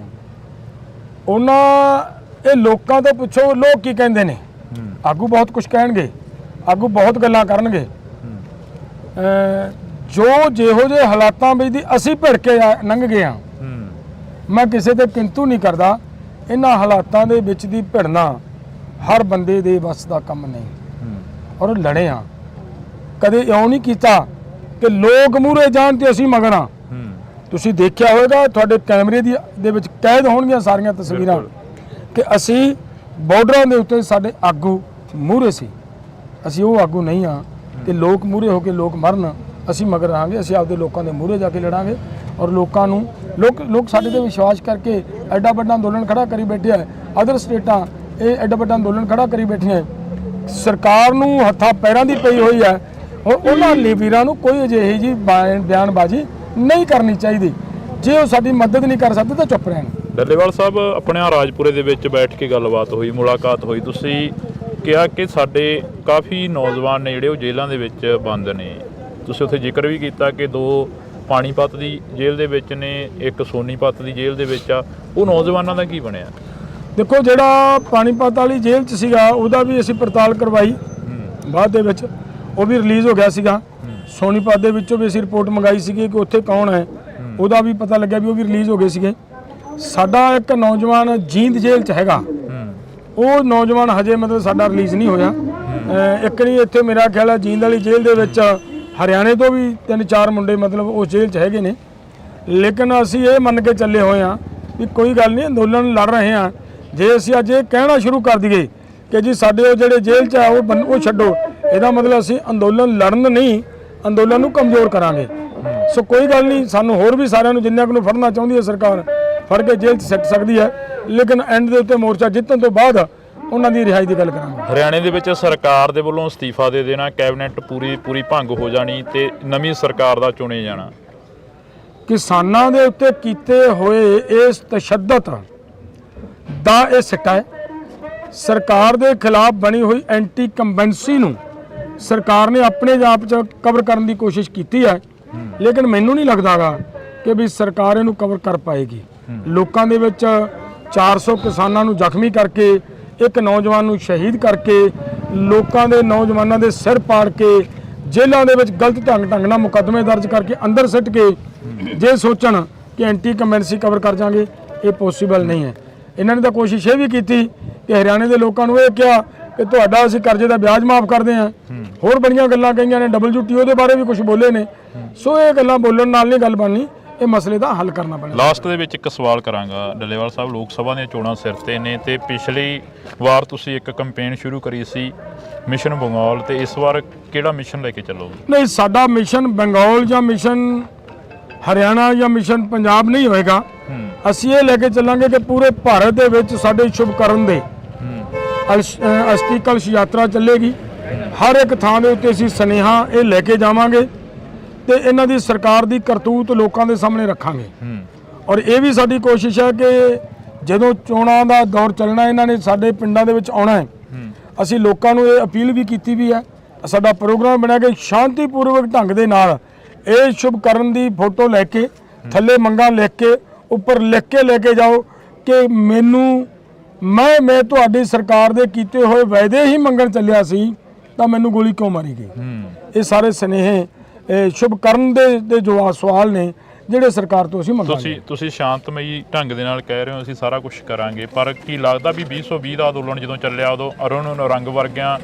ਇਹ ਲੋਕਾਂ ਤੋਂ ਪੁੱਛੋ ਲੋਕ ਕੀ ਕਹਿੰਦੇ ਨੇ। ਆਗੂ ਬਹੁਤ ਕੁਝ ਕਹਿਣਗੇ, ਆਗੂ ਬਹੁਤ ਗੱਲਾਂ ਕਰਨਗੇ। ਜਿਹੋ ਜਿਹੇ ਹਾਲਾਤਾਂ ਵਿੱਚ ਦੀ ਅਸੀਂ ਭਿੜ ਕੇ ਲੰਘ ਗਏ ਹਾਂ, ਮੈਂ ਕਿਸੇ ਤੇ ਕਿੰਤੂ ਨਹੀਂ ਕਰਦਾ। ਇਹਨਾਂ ਹਾਲਾਤਾਂ ਦੇ ਵਿੱਚ ਦੀ ਭਿੜਨਾ ਹਰ ਬੰਦੇ ਦੇ ਵੱਸ ਦਾ ਕੰਮ ਨਹੀਂ। ਔਰ ਲੜੇ ਹਾਂ, ਕਦੇ ਇਉਂ ਨਹੀਂ ਕੀਤਾ ਕਿ ਲੋਕ ਮੂਹਰੇ ਜਾਣ ਤੇ ਅਸੀਂ ਮਗਣਾ। ਤੁਸੀਂ ਦੇਖਿਆ ਹੋਵੇਗਾ, ਤੁਹਾਡੇ ਕੈਮਰੇ ਦੇ ਵਿੱਚ ਕੈਦ ਹੋਣਗੀਆਂ ਸਾਰੀਆਂ ਤਸਵੀਰਾਂ ਕਿ ਅਸੀਂ ਬਾਰਡਰਾਂ ਦੇ ਉੱਤੇ ਸਾਡੇ ਆਗੂ ਮੂਹਰੇ ਸੀ। ਅਸੀਂ ਉਹ ਆਗੂ ਨਹੀਂ ਹਾਂ ਕਿ ਲੋਕ ਮੂਹਰੇ ਹੋ ਕੇ ਲੋਕ ਮਰਨ, ਅਸੀਂ ਮਗਰ ਰਹਾਂਗੇ। ਅਸੀਂ ਆਪਦੇ ਲੋਕਾਂ ਦੇ ਮੂਹਰੇ ਜਾ ਕੇ ਲੜਾਂਗੇ ਔਰ ਲੋਕਾਂ ਨੂੰ ਲੋਕ ਸਾਡੇ ਤੇ ਵਿਸ਼ਵਾਸ ਕਰਕੇ ਐਡਾ ਵੱਡਾ ਅੰਦੋਲਨ ਖੜਾ ਕਰੀ ਬੈਠੇ ਹੈ। ਅਦਰ ਸਟੇਟਾਂ ਇਹ ਐਡਾ ਵੱਡਾ ਅੰਦੋਲਨ ਖੜਾ ਕਰੀ ਬੈਠੀਆਂ। ਸਰਕਾਰ ਨੂੰ ਹੱਥਾਂ ਪੈਰਾਂ ਦੀ ਪਈ ਹੋਈ ਹੈ ਔਰ ਉਹਨਾਂ ਲੀਡਰਾਂ ਨੂੰ ਕੋਈ ਅਜਿਹੀ ਜੀ ਬਿਆਨਬਾਜ਼ੀ ਨਹੀਂ ਕਰਨੀ ਚਾਹੀਦੀ। ਜੇ ਉਹ ਸਾਡੀ ਮਦਦ ਨਹੀਂ ਕਰ ਸਕਦੇ ਤਾਂ ਚੁੱਪ ਰਹਿਣ। ਡੱਲੇਵਾਲ ਸਾਹਿਬ, ਆਪਣੇ ਰਾਜਪੁਰੇ ਦੇ ਵਿੱਚ ਬੈਠ ਕੇ ਗੱਲਬਾਤ ਹੋਈ, ਮੁਲਾਕਾਤ ਹੋਈ, ਤੁਸੀਂ ਕਿਹਾ ਕਿ ਸਾਡੇ ਕਾਫੀ ਨੌਜਵਾਨ ਨੇ ਜਿਹੜੇ ਉਹ ਜੇਲ੍ਹਾਂ ਦੇ ਵਿੱਚ ਬੰਦ ਨੇ। ਤੁਸੀਂ ਉੱਥੇ ਜ਼ਿਕਰ ਵੀ ਕੀਤਾ ਕਿ 2 ਪਾਣੀਪਤ ਦੀ ਜੇਲ੍ਹ ਦੇ ਵਿੱਚ ਨੇ, ਇੱਕ ਸੋਨੀਪਤ ਦੀ ਜੇਲ੍ਹ ਦੇ ਵਿੱਚ ਆ। ਉਹ ਨੌਜਵਾਨਾਂ ਦਾ ਕੀ ਬਣਿਆ? ਦੇਖੋ, ਜਿਹੜਾ ਪਾਣੀਪਤ ਵਾਲੀ ਜੇਲ੍ਹ 'ਚ ਸੀਗਾ ਉਹਦਾ ਵੀ ਅਸੀਂ ਪੜਤਾਲ ਕਰਵਾਈ, ਬਾਅਦ ਦੇ ਵਿੱਚ ਉਹ ਵੀ ਰਿਲੀਜ਼ ਹੋ ਗਿਆ ਸੀਗਾ। ਸੋਨੀਪਤ ਦੇ ਵਿੱਚੋਂ ਵੀ ਅਸੀਂ ਰਿਪੋਰਟ ਮੰਗਾਈ ਸੀਗੀ ਕਿ ਉੱਥੇ ਕੌਣ ਹੈ, ਉਹਦਾ ਵੀ ਪਤਾ ਲੱਗਿਆ ਵੀ ਉਹ ਵੀ ਰਿਲੀਜ਼ ਹੋ ਗਏ ਸੀਗੇ। ਸਾਡਾ ਇੱਕ ਨੌਜਵਾਨ ਜੀਂਦ ਜੇਲ੍ਹ 'ਚ ਹੈਗਾ, ਉਹ ਨੌਜਵਾਨ ਹਜੇ ਮਤਲਬ ਸਾਡਾ ਰਿਲੀਜ਼ ਨਹੀਂ ਹੋਇਆ। ਇੱਕ ਨਹੀਂ, ਇੱਥੇ ਮੇਰਾ ਖਿਆਲ ਹੈ ਜੀਂਦ ਵਾਲੀ ਜੇਲ੍ਹ ਦੇ ਵਿੱਚ ਹਰਿਆਣੇ ਤੋਂ ਵੀ 3-4 ਮੁੰਡੇ ਮਤਲਬ ਉਸ ਜੇਲ੍ਹ 'ਚ ਹੈਗੇ ਨੇ। ਲੇਕਿਨ ਅਸੀਂ ਇਹ ਮੰਨ ਕੇ ਚੱਲੇ ਹੋਏ ਹਾਂ ਵੀ ਕੋਈ ਗੱਲ ਨਹੀਂ, ਅੰਦੋਲਨ ਲੜ ਰਹੇ ਹਾਂ। ਜੇ ਅਸੀਂ ਅੱਜ ਇਹ ਕਹਿਣਾ ਸ਼ੁਰੂ ਕਰ ਦਈਏ ਕਿ ਜੀ ਸਾਡੇ ਉਹ ਜਿਹੜੇ ਜੇਲ੍ਹ 'ਚ ਆ ਉਹ ਛੱਡੋ, ਇਹਦਾ ਮਤਲਬ ਅਸੀਂ ਅੰਦੋਲਨ ਲੜਨ ਨਹੀਂ, ਅੰਦੋਲਨ ਨੂੰ ਕਮਜ਼ੋਰ ਕਰਾਂਗੇ। ਸੋ ਕੋਈ ਗੱਲ ਨਹੀਂ, ਸਾਨੂੰ ਹੋਰ ਵੀ ਸਾਰਿਆਂ ਨੂੰ ਜਿੰਨਿਆਂ ਨੂੰ ਫੜਨਾ ਚਾਹੁੰਦੀ ਹੈ ਸਰਕਾਰ ਫੜ ਕੇ ਜੇਲ੍ਹ 'ਚ ਸਿੱਟ ਸਕਦੀ ਹੈ, ਲੇਕਿਨ ਐਂਡ ਦੇ ਉੱਤੇ ਮੋਰਚਾ ਜਿੱਤਣ ਤੋਂ ਬਾਅਦ ਉਹਨਾਂ ਦੀ ਰਿਹਾਈ ਦੀ ਗੱਲ ਕਰਾਂਗੇ। ਹਰਿਆਣੇ ਦੇ ਵਿੱਚ ਸਰਕਾਰ ਦੇ ਵੱਲੋਂ ਅਸਤੀਫਾ ਦੇ ਦੇਣਾ, ਕੈਬਨਿਟ ਪੂਰੀ ਭੰਗ ਹੋ ਜਾਣੀ ਤੇ ਨਵੀਂ ਸਰਕਾਰ ਦਾ ਚੁਣੇ ਜਾਣਾ। ਕਿਸਾਨਾਂ ਦੇ ਉੱਤੇ ਕੀਤੇ ਹੋਏ ਇਸ ਤਸ਼ੱਦਦ ਦਾ ਇਹ ਸਿੱਟਾ ਹੈ। ਸਰਕਾਰ ਦੇ ਖਿਲਾਫ ਬਣੀ ਹੋਈ ਐਂਟੀ ਕੰਬੈਂਸੀ ਨੂੰ ਸਰਕਾਰ ਨੇ ਆਪਣੇ ਆਪ 'ਚ ਕਵਰ ਕਰਨ ਦੀ ਕੋਸ਼ਿਸ਼ ਕੀਤੀ ਹੈ, ਲੇਕਿਨ ਮੈਨੂੰ ਨਹੀਂ ਲੱਗਦਾਗਾ ਕਿ ਵੀ ਸਰਕਾਰ ਇਹਨੂੰ ਕਵਰ ਕਰ ਪਾਏਗੀ। ਲੋਕਾਂ ਦੇ ਵਿੱਚ 400 ਕਿਸਾਨਾਂ ਨੂੰ ਜ਼ਖਮੀ ਕਰਕੇ, ਇੱਕ ਨੌਜਵਾਨ ਨੂੰ ਸ਼ਹੀਦ ਕਰਕੇ, ਲੋਕਾਂ ਦੇ ਨੌਜਵਾਨਾਂ ਦੇ ਸਿਰ ਪਾੜ ਕੇ, ਜੇਲ੍ਹਾਂ ਦੇ ਵਿੱਚ ਗਲਤ ਢੰਗ ਨਾਲ ਮੁਕੱਦਮੇ ਦਰਜ ਕਰਕੇ ਅੰਦਰ ਸਿੱਟ ਕੇ ਜੇ ਸੋਚਣ ਕਿ ਐਂਟੀ ਕੰਬੈਂਸੀ ਕਵਰ ਕਰ ਜਾਵਾਂਗੇ, ਇਹ ਪੋਸੀਬਲ ਨਹੀਂ ਹੈ। ਇਹਨਾਂ ਨੇ ਤਾਂ ਕੋਸ਼ਿਸ਼ ਇਹ ਵੀ ਕੀਤੀ ਕਿ ਹਰਿਆਣੇ ਦੇ ਲੋਕਾਂ ਨੂੰ ਇਹ ਕਿਹਾ ਕਿ ਤੁਹਾਡਾ ਅਸੀਂ ਕਰਜ਼ੇ ਦਾ ਵਿਆਜ ਮਾਫ ਕਰਦੇ ਹਾਂ, ਹੋਰ ਬੜੀਆਂ ਗੱਲਾਂ ਕਹੀਆਂ ਨੇ, WTO ਦੇ ਬਾਰੇ ਵੀ ਕੁਝ ਬੋਲੇ ਨੇ। ਸੋ ਇਹ ਗੱਲਾਂ ਬੋਲਣ ਨਾਲ ਨਹੀਂ ਗੱਲ ਬਣਨੀ, ਇਹ ਮਸਲੇ ਦਾ ਹੱਲ ਕਰਨਾ ਪੈਣਾ। ਲਾਸਟ ਦੇ ਵਿੱਚ ਇੱਕ ਸਵਾਲ ਕਰਾਂਗਾ ਡੱਲੇਵਾਲ ਸਾਹਿਬ, ਲੋਕ ਸਭਾ ਦੀਆਂ ਚੋਣਾਂ ਸਿਰ ਤੇ ਨੇ ਤੇ ਪਿਛਲੀ ਵਾਰ ਤੁਸੀਂ ਇੱਕ ਕੈਂਪੇਨ ਸ਼ੁਰੂ ਕਰੀ ਸੀ ਮਿਸ਼ਨ ਬੰਗਾਲ, ਤੇ ਇਸ ਵਾਰ ਕਿਹੜਾ ਮਿਸ਼ਨ ਲੈ ਕੇ ਚੱਲੋਗੇ? ਨਹੀਂ, ਸਾਡਾ ਮਿਸ਼ਨ ਬੰਗਾਲ ਜਾਂ ਮਿਸ਼ਨ ਹਰਿਆਣਾ ਜਾਂ ਮਿਸ਼ਨ ਪੰਜਾਬ ਨਹੀਂ ਹੋਏਗਾ। ਅਸੀਂ ਇਹ ਲੈ ਕੇ ਚੱਲਾਂਗੇ ਕਿ ਪੂਰੇ ਭਾਰਤ ਦੇ ਵਿੱਚ ਸਾਡੇ ਸ਼ੁਭਕਰਨ ਦੇ ਅਸਤੀ ਕਲਸ਼ ਯਾਤਰਾ ਚੱਲੇਗੀ। ਹਰ ਇੱਕ ਥਾਂ ਦੇ ਉੱਤੇ ਅਸੀਂ ਸੁਨੇਹਾ ਇਹ ਲੈ ਕੇ ਜਾਵਾਂਗੇ ਤੇ ਇਹਨਾਂ ਦੀ ਸਰਕਾਰ ਦੀ ਕਰਤੂਤ ਲੋਕਾਂ ਦੇ ਸਾਹਮਣੇ ਰੱਖਾਂਗੇ। ਔਰ ਇਹ ਵੀ ਸਾਡੀ ਕੋਸ਼ਿਸ਼ ਹੈ ਕਿ ਜਦੋਂ ਚੋਣਾਂ ਦਾ ਦੌਰ ਚੱਲਣਾ, ਇਹਨਾਂ ਨੇ ਸਾਡੇ ਪਿੰਡਾਂ ਦੇ ਵਿੱਚ ਆਉਣਾ ਹੈ। ਅਸੀਂ ਲੋਕਾਂ ਨੂੰ ਇਹ ਅਪੀਲ ਵੀ ਕੀਤੀ ਵੀ ਹੈ, ਸਾਡਾ ਪ੍ਰੋਗਰਾਮ ਬਣਿਆ ਕਿ ਸ਼ਾਂਤੀਪੂਰਵਕ ਢੰਗ ਦੇ ਨਾਲ ਇਹ ਸ਼ੁਭਕਰਨ ਦੀ ਫੋਟੋ ਲੈ ਕੇ ਥੱਲੇ ਮੰਗਾਂ ਲਿਖ ਕੇ ਉੱਪਰ ਲਿਖ ਕੇ ਲੈ ਕੇ ਜਾਓ ਕਿ ਮੈਨੂੰ ਮੈਂ ਤੁਹਾਡੀ ਸਰਕਾਰ ਦੇ ਕੀਤੇ ਹੋਏ ਵਾਅਦੇ ਹੀ ਮੰਗਣ ਚੱਲਿਆ ਸੀ ਤਾਂ ਮੈਨੂੰ ਗੋਲੀ ਕਿਉਂ ਮਾਰੀ ਗਈ। ਇਹ ਸਾਰੇ ਸਨੇਹ ਸ਼ੁਭ ਕਰਨ ਦੇ ਜੋ ਸਵਾਲ ਨੇ ਜਿਹੜੇ ਸਰਕਾਰ ਤੋਂ ਅਸੀਂ ਮੰਗਾਂਗੇ। ਤੁਸੀਂ ਸ਼ਾਂਤਮਈ ਢੰਗ ਦੇ ਨਾਲ ਕਹਿ ਰਹੇ ਹੋ ਅਸੀਂ ਸਾਰਾ ਕੁਝ ਕਰਾਂਗੇ, ਪਰ ਕੀ ਲੱਗਦਾ ਵੀ 2020 ਦਾ ਅੰਦੋਲਨ ਜਦੋਂ ਚੱਲਿਆ ਉਦੋਂ ਅਰੁਣ ਰੰਗ ਵਰਗਿਆਂ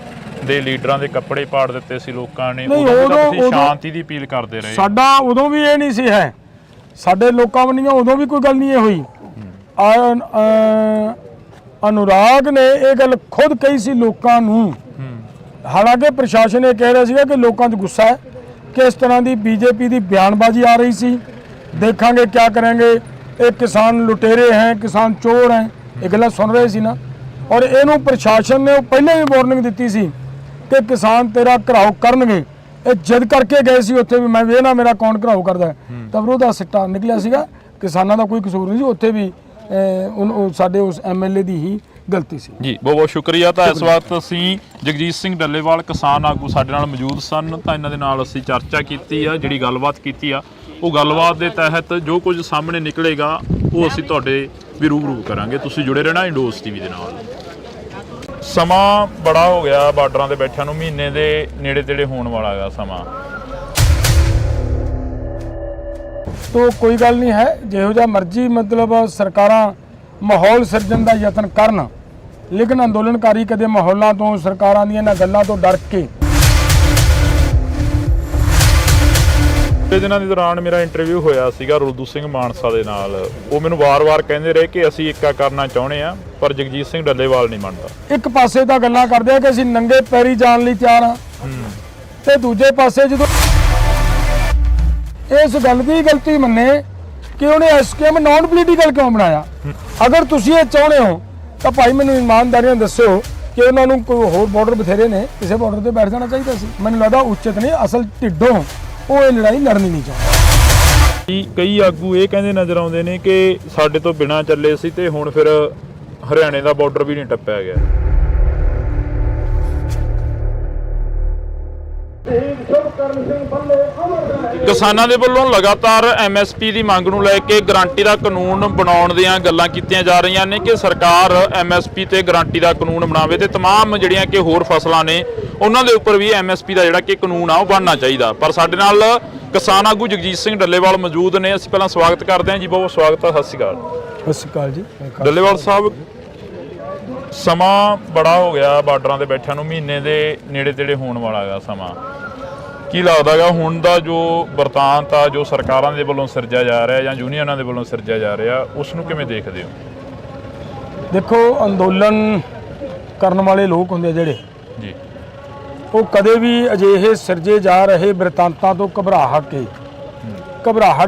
ਦੇ ਲੀਡਰਾਂ ਦੇ ਕੱਪੜੇ ਪਾੜ ਦਿੱਤੇ ਸੀ ਲੋਕਾਂ ਨੇ, ਉਦੋਂ ਸ਼ਾਂਤੀ ਦੀ ਅਪੀਲ ਕਰਦੇ ਰਹੇ। ਸਾਡਾ ਉਦੋਂ ਵੀ ਇਹ ਨਹੀਂ ਸੀ ਹੈ, ਸਾਡੇ ਲੋਕਾਂ ਵੱਲੋਂ ਉਦੋਂ ਵੀ ਕੋਈ ਗੱਲ ਨਹੀਂ ਇਹ ਹੋਈ। ਅਨੁਰਾਗ ਨੇ ਇਹ ਗੱਲ ਖੁਦ ਕਹੀ ਸੀ ਲੋਕਾਂ ਨੂੰ, ਹਾਲਾਂਕਿ ਪ੍ਰਸ਼ਾਸਨ ਇਹ ਕਹਿ ਰਿਹਾ ਸੀਗਾ ਕਿ ਲੋਕਾਂ 'ਚ ਗੁੱਸਾ ਹੈ ਕਿ ਇਸ ਤਰ੍ਹਾਂ ਦੀ ਬੀਜੇਪੀ ਦੀ ਬਿਆਨਬਾਜ਼ੀ ਆ ਰਹੀ ਸੀ, ਦੇਖਾਂਗੇ ਕਿਆ ਕਰਾਂਗੇ, ਇਹ ਕਿਸਾਨ ਲੁਟੇਰੇ ਹੈ, ਕਿਸਾਨ ਚੋਰ ਹੈ, ਇਹ ਗੱਲਾਂ ਸੁਣ ਰਹੇ ਸੀ ਨਾ। ਔਰ ਇਹਨੂੰ ਪ੍ਰਸ਼ਾਸਨ ਨੇ ਪਹਿਲਾਂ ਹੀ ਵਾਰਨਿੰਗ ਦਿੱਤੀ ਸੀ ਕਿ ਕਿਸਾਨ ਤੇਰਾ ਘਰਾਓ ਕਰਨਗੇ। ਇਹ ਜਿੱਦ ਕਰਕੇ ਗਏ ਸੀ ਉੱਥੇ ਵੀ ਮੈਂ ਵੇਖਣਾ ਮੇਰਾ ਕੌਣ ਘਰਾਓ ਕਰਦਾ, ਤਾਂ ਫਿਰ ਉਹਦਾ ਸਿੱਟਾ ਨਿਕਲਿਆ ਸੀਗਾ। ਕਿਸਾਨਾਂ ਦਾ ਕੋਈ ਕਸੂਰ ਨਹੀਂ ਸੀ ਉੱਥੇ ਵੀ, ਸਾਡੇ ਉਸ ਐਮਐਲਏ ਦੀ ਹੀ ਗਲਤੀ ਸੀ ਜੀ। ਬਹੁਤ ਬਹੁਤ ਸ਼ੁਕਰੀਆ। ਤਾਂ ਇਸ ਵਕਤ ਅਸੀਂ ਜਗਜੀਤ ਸਿੰਘ ਡੱਲੇਵਾਲ ਕਿਸਾਨ ਆਗੂ ਸਾਡੇ ਨਾਲ ਮੌਜੂਦ ਸਨ, ਤਾਂ ਇਹਨਾਂ ਦੇ ਨਾਲ ਅਸੀਂ ਚਰਚਾ ਕੀਤੀ ਆ, ਜਿਹੜੀ ਗੱਲਬਾਤ ਕੀਤੀ ਆ ਉਹ ਗੱਲਬਾਤ ਦੇ ਤਹਿਤ ਜੋ ਕੁਝ ਸਾਹਮਣੇ ਨਿਕਲੇਗਾ ਉਹ ਅਸੀਂ ਤੁਹਾਡੇ ਵੀ ਰੂਬਰੂ ਕਰਾਂਗੇ। ਤੁਸੀਂ ਜੁੜੇ ਰਹਿਣਾ ਇੰਡੋਸ ਟੀਵੀ ਦੇ ਨਾਲ। ਸਮਾਂ ਬੜਾ ਹੋ ਗਿਆ ਬਾਰਡਰਾਂ ਤੇ ਬੈਠਿਆਂ ਨੂੰ, ਮਹੀਨੇ ਦੇ ਨੇੜੇ ਤੇੜੇ ਹੋਣ ਵਾਲਾ ਹੈਗਾ ਸਮਾਂ। तो कोई गल नहीं है, जिहो जिहा मर्जी मतलब सरकारां माहौल सिरजण दा यतन करन, लेकिन अंदोलनकारी कदे माहौलों तो सरकारां दी इन्हां गल्लां तो डर के। दिनों के दौरान मेरा इंटरव्यू होया सीगा रुलदू सिंह मानसा दे नाल, वो मैनूं वार-वार कहंदे रहे कि असीं इक्का करना चाहुंदे आ, पर जगजीत सिंह डੱਲੇਵਾਲ नहीं मनदा। एक पासे तां गल्लां करदे आ कि असीं नंगे पैरी जाण लई तैयार हां, ते दूजे पासे जदों इस गल की गलती मन्ने कि उन्हें एसकेएम नॉन पोलीटिकल क्यों बनाया। अगर तुसीं ये चाहुंदे हो तो भाई मैनूं ईमानदारी दस्सो कि उन्होंने कोई होर बॉर्डर बथेरे ने, किसी बॉर्डर पर बैठ जाना चाहिए सी। मैनूं लगदा उचित नहीं, असल ढिड्डों वो ये लड़ाई लड़नी नहीं चाहते। कई आगू ये कहते नज़र आउंदे ने कि साडे तो बिना चले सी ते हुण फिर हरियाणे का बॉर्डर भी नहीं टप्पिया गया। ਕਿਸਾਨਾਂ ਦੇ ਵੱਲੋਂ ਲਗਾਤਾਰ ਐਮਐਸਪੀ ਦੀ ਮੰਗ ਨੂੰ ਲੈ ਕੇ ਗਾਰੰਟੀ ਦਾ ਕਾਨੂੰਨ ਬਣਾਉਣ ਦੀਆਂ ਗੱਲਾਂ ਕੀਤੀਆਂ ਜਾ ਰਹੀਆਂ ਨੇ ਕਿ ਸਰਕਾਰ ਐਮਐਸਪੀ ਤੇ ਗਾਰੰਟੀ ਦਾ ਕਾਨੂੰਨ ਬਣਾਵੇ ਤੇ तमाम ਜਿਹੜੀਆਂ ਕਿ ਹੋਰ ਫਸਲਾਂ ਨੇ ਉਹਨਾਂ ਦੇ ਉੱਪਰ ਵੀ ਐਮਐਸਪੀ ਦਾ ਜਿਹੜਾ ਕਿ ਕਾਨੂੰਨ ਆ ਉਹ ਬਣਨਾ ਚਾਹੀਦਾ। ਪਰ ਸਾਡੇ ਨਾਲ ਕਿਸਾਨ ਆਗੂ ਜਗਜੀਤ ਸਿੰਘ ਡੱਲੇਵਾਲ ਮੌਜੂਦ ਨੇ, ਅਸੀਂ ਪਹਿਲਾਂ ਸਵਾਗਤ ਕਰਦੇ ਹਾਂ ਜੀ। ਬਹੁਤ ਸਵਾਗਤ ਹੈ। ਸਤਿ ਸ਼੍ਰੀ ਅਕਾਲ। ਸਤਿ ਸ਼੍ਰੀ ਅਕਾਲ ਜੀ। ਡੱਲੇਵਾਲ ਸਾਹਿਬ, ਸਮਾਂ ਬੜਾ ਹੋ ਗਿਆ ਬਾਰਡਰਾਂ ਤੇ ਬੈਠਿਆਂ ਨੂੰ, ਮਹੀਨੇ ਦੇ ਨੇੜੇ ਤੇੜੇ ਹੋਣ ਵਾਲਾ ਹੈਗਾ ਸਮਾਂ। ਕੀ ਲੱਗਦਾ ਹੈਗਾ ਹੁਣ ਦਾ ਜੋ ਵਰਤਾਂਤ ਆ ਜੋ ਸਰਕਾਰਾਂ ਦੇ ਵੱਲੋਂ ਸਿਰਜਿਆ ਜਾ ਰਿਹਾ ਜਾਂ ਯੂਨੀਅਨਾਂ ਦੇ ਵੱਲੋਂ ਸਿਰਜਿਆ ਜਾ ਰਿਹਾ, ਉਸ ਨੂੰ ਕਿਵੇਂ ਦੇਖਦੇ ਹੋ? ਦੇਖੋ, ਅੰਦੋਲਨ ਕਰਨ ਵਾਲੇ ਲੋਕ ਹੁੰਦੇ ਜਿਹੜੇ ਜੀ, ਉਹ ਕਦੇ ਵੀ ਅਜਿਹੇ ਸਿਰਜੇ ਜਾ ਰਹੇ ਵਰਤਾਂਤਾਂ ਤੋਂ ਘਬਰਾਹਟ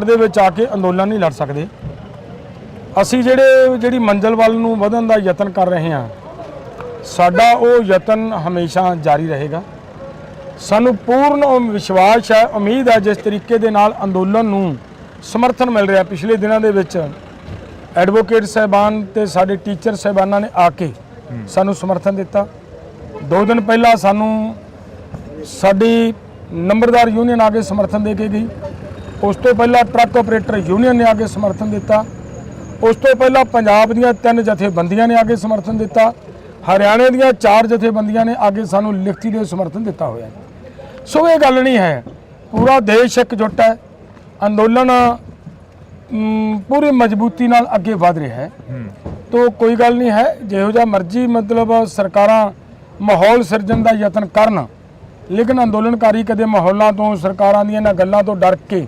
ਦੇ ਵਿੱਚ ਆ ਕੇ ਅੰਦੋਲਨ ਨਹੀਂ ਲੜ ਸਕਦੇ। ਅਸੀਂ ਜਿਹੜੀ ਮੰਜ਼ਿਲ ਵੱਲ ਨੂੰ ਵਧਣ ਦਾ ਯਤਨ ਕਰ ਰਹੇ ਹਾਂ, ਸਾਡਾ ਉਹ ਯਤਨ ਹਮੇਸ਼ਾ ਜਾਰੀ ਰਹੇਗਾ। ਸਾਨੂੰ ਪੂਰਨ ਵਿਸ਼ਵਾਸ ਹੈ, ਉਮੀਦ ਹੈ ਜਿਸ ਤਰੀਕੇ ਦੇ ਨਾਲ ਅੰਦੋਲਨ ਨੂੰ ਸਮਰਥਨ ਮਿਲ ਰਿਹਾ। ਪਿਛਲੇ ਦਿਨਾਂ ਦੇ ਵਿੱਚ ਐਡਵੋਕੇਟ ਸਾਹਿਬਾਨ ਤੇ ਸਾਡੇ ਟੀਚਰ ਸਾਹਿਬਾਨਾਂ ਨੇ ਆ ਕੇ ਸਾਨੂੰ ਸਮਰਥਨ ਦਿੱਤਾ। 2 ਦਿਨ ਪਹਿਲਾਂ ਸਾਨੂੰ ਸਾਡੀ ਨੰਬਰਦਾਰ ਯੂਨੀਅਨ ਆ ਕੇ ਸਮਰਥਨ ਦੇ ਕੇ ਗਈ। ਉਸ ਤੋਂ ਪਹਿਲਾਂ ਟਰੱਕ ਆਪਰੇਟਰ ਯੂਨੀਅਨ ਨੇ ਆ ਕੇ ਸਮਰਥਨ ਦਿੱਤਾ। ਉਸ ਤੋਂ ਪਹਿਲਾਂ ਪੰਜਾਬ ਦੀਆਂ 3 ਜਥੇਬੰਦੀਆਂ ਨੇ ਆ ਕੇ ਸਮਰਥਨ ਦਿੱਤਾ। ਹਰਿਆਣੇ ਦੀਆਂ 4 ਜਥੇਬੰਦੀਆਂ ਨੇ ਆ ਕੇ ਸਾਨੂੰ ਲਿਖਤੀ ਦੇ ਸਮਰਥਨ ਦਿੱਤਾ ਹੋਇਆ। ਸੋ ਇਹ ਗੱਲ ਨਹੀਂ ਹੈ, ਪੂਰਾ ਦੇਸ਼ ਇਕਜੁੱਟ ਹੈ। ਅੰਦੋਲਨ ਪੂਰੀ ਮਜ਼ਬੂਤੀ ਨਾਲ ਅੱਗੇ ਵਧ ਰਿਹਾ ਹੈ। ਤੋ ਕੋਈ ਗੱਲ ਨਹੀਂ ਹੈ, ਜਿਹੋ ਜਿਹਾ ਮਰਜ਼ੀ ਮਤਲਬ ਸਰਕਾਰਾਂ ਮਾਹੌਲ ਸਿਰਜਣ ਦਾ ਯਤਨ ਕਰਨ, ਲੇਕਿਨ ਅੰਦੋਲਨਕਾਰੀ ਕਦੇ ਮਾਹੌਲਾਂ ਤੋਂ ਸਰਕਾਰਾਂ ਦੀਆਂ ਇਹਨਾਂ ਗੱਲਾਂ ਤੋਂ ਡਰ ਕੇ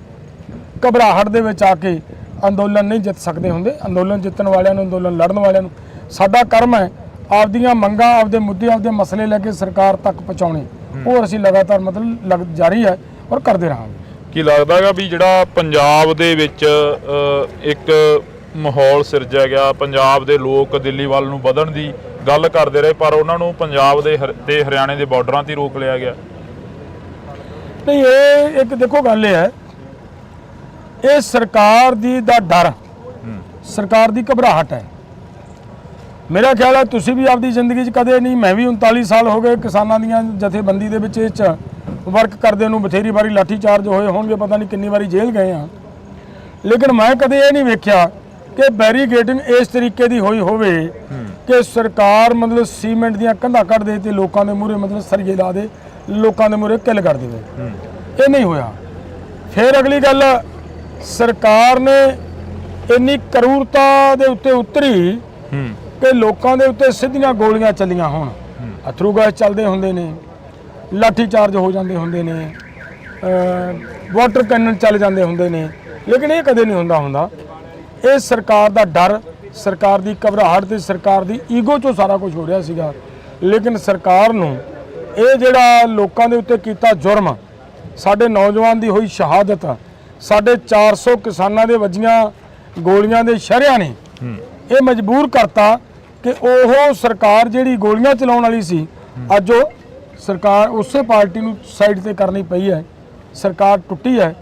ਘਬਰਾਹਟ ਦੇ ਵਿੱਚ ਆ ਕੇ ਅੰਦੋਲਨ ਨਹੀਂ ਜਿੱਤ ਸਕਦੇ ਹੁੰਦੇ। ਅੰਦੋਲਨ ਜਿੱਤਣ ਵਾਲਿਆਂ ਨੂੰ, ਅੰਦੋਲਨ ਲੜਨ ਵਾਲਿਆਂ ਨੂੰ ਸਾਡਾ ਕਰਮ ਹੈ ਆਪਦੀਆਂ ਮੰਗਾਂ, ਆਪਦੇ ਮੁੱਦੇ, ਆਪਦੇ ਮਸਲੇ ਲੈ ਕੇ ਸਰਕਾਰ ਤੱਕ ਪਹੁੰਚਾਉਣੇ। ਉਹ ਅਸੀਂ ਲਗਾਤਾਰ ਮਤਲਬ ਜਾਰੀ ਹੈ ਔਰ ਕਰਦੇ ਰਹਾਂਗੇ। ਕੀ ਲੱਗਦਾ ਹੈਗਾ ਵੀ ਜਿਹੜਾ ਪੰਜਾਬ ਦੇ ਵਿੱਚ ਇੱਕ ਮਾਹੌਲ ਸਿਰਜਿਆ ਗਿਆ, ਪੰਜਾਬ ਦੇ ਲੋਕ ਦਿੱਲੀ ਵੱਲ ਨੂੰ ਵਧਣ ਦੀ ਗੱਲ ਕਰਦੇ ਰਹੇ, ਪਰ ਉਹਨਾਂ ਨੂੰ ਪੰਜਾਬ ਦੇ ਤੇ ਹਰਿਆਣੇ ਦੇ ਬਾਰਡਰਾਂ ਤੇ ਰੋਕ ਲਿਆ ਗਿਆ? ਨਹੀਂ, ਇਹ ਇੱਕ ਦੇਖੋ ਗੱਲ ਇਹ ਹੈ, ਇਹ ਸਰਕਾਰ ਦਾ ਡਰ, ਸਰਕਾਰ ਦੀ ਘਬਰਾਹਟ ਹੈ। ਮੇਰਾ ਖਿਆਲ ਹੈ ਤੁਸੀਂ ਵੀ ਆਪਦੀ ਜ਼ਿੰਦਗੀ 'ਚ ਕਦੇ ਨਹੀਂ, ਮੈਂ ਵੀ 39 ਸਾਲ ਹੋ ਗਏ ਕਿਸਾਨਾਂ ਦੀਆਂ ਜਥੇਬੰਦੀ ਦੇ ਵਿੱਚ ਇਹ 'ਚ ਵਰਕ ਕਰਦੇ ਨੂੰ, ਬਥੇਰੀ ਵਾਰੀ ਲਾਠੀ ਚਾਰਜ ਹੋਏ ਹੋਣਗੇ, ਪਤਾ ਨਹੀਂ ਕਿੰਨੀ ਵਾਰੀ ਜੇਲ੍ਹ ਗਏ ਹਾਂ, ਲੇਕਿਨ ਮੈਂ ਕਦੇ ਇਹ ਨਹੀਂ ਵੇਖਿਆ ਕਿ ਬੈਰੀਗੇਡਿੰਗ ਇਸ ਤਰੀਕੇ ਦੀ ਹੋਈ ਹੋਵੇ ਕਿ ਸਰਕਾਰ ਮਤਲਬ ਸੀਮੈਂਟ ਦੀਆਂ ਕੰਧਾਂ ਕੱਢ ਦੇ ਤੇ ਲੋਕਾਂ ਦੇ ਮੂਹਰੇ ਮਤਲਬ ਸਰੀਏ ਲਾ ਦੇ, ਲੋਕਾਂ ਦੇ ਮੂਹਰੇ ਕਿੱਲ ਕਰ ਦੇਵੇ। ਇਹ ਨਹੀਂ ਹੋਇਆ। ਫਿਰ ਅਗਲੀ ਗੱਲ, ਸਰਕਾਰ ਨੇ ਇੰਨੀ ਕਰੂਰਤਾ ਦੇ ਉੱਤੇ ਉਤਰੀ ਕਿ ਲੋਕਾਂ ਦੇ ਉੱਤੇ ਸਿੱਧੀਆਂ ਗੋਲੀਆਂ ਚੱਲੀਆਂ ਹੋਣ, ਅਥਰੂ ਗੈਸ ਚੱਲਦੇ ਹੁੰਦੇ ਨੇ, ਲਾਠੀ ਚਾਰਜ ਹੋ ਜਾਂਦੇ ਹੁੰਦੇ ਨੇ, ਵਾਟਰ ਕੈਨਨ ਚੱਲ ਜਾਂਦੇ ਹੁੰਦੇ ਨੇ, ਲੇਕਿਨ ਇਹ ਕਦੇ ਨਹੀਂ ਹੁੰਦਾ। ਇਹ ਸਰਕਾਰ ਦਾ ਡਰ, ਸਰਕਾਰ ਦੀ ਘਬਰਾਹਟ ਤੇ ਸਰਕਾਰ ਦੀ ਈਗੋ 'ਚੋਂ ਸਾਰਾ ਕੁਝ ਹੋ ਰਿਹਾ ਸੀਗਾ। ਲੇਕਿਨ ਸਰਕਾਰ ਨੂੰ ਇਹ ਜਿਹੜਾ ਲੋਕਾਂ ਦੇ ਉੱਤੇ ਕੀਤਾ ਜੁਰਮ, ਸਾਡੇ ਨੌਜਵਾਨ ਦੀ ਹੋਈ ਸ਼ਹਾਦਤ, ਸਾਡੇ 400 ਕਿਸਾਨਾਂ ਦੇ ਵੱਜੀਆਂ ਗੋਲੀਆਂ ਦੇ ਸ਼ਹਿਰਿਆਂ ਨੇ ਇਹ ਮਜਬੂਰ ਕਰਤਾ ਕਿ ਉਹ ਸਰਕਾਰ ਜਿਹੜੀ ਗੋਲੀਆਂ ਚਲਾਉਣ ਵਾਲੀ ਸੀ, ਅੱਜ ਉਹ ਸਰਕਾਰ ਉਸੇ ਪਾਰਟੀ ਨੂੰ ਸਾਈਡ ਤੇ ਕਰਨੀ ਪਈ ਹੈ, ਸਰਕਾਰ ਟੁੱਟੀ ਹੈ।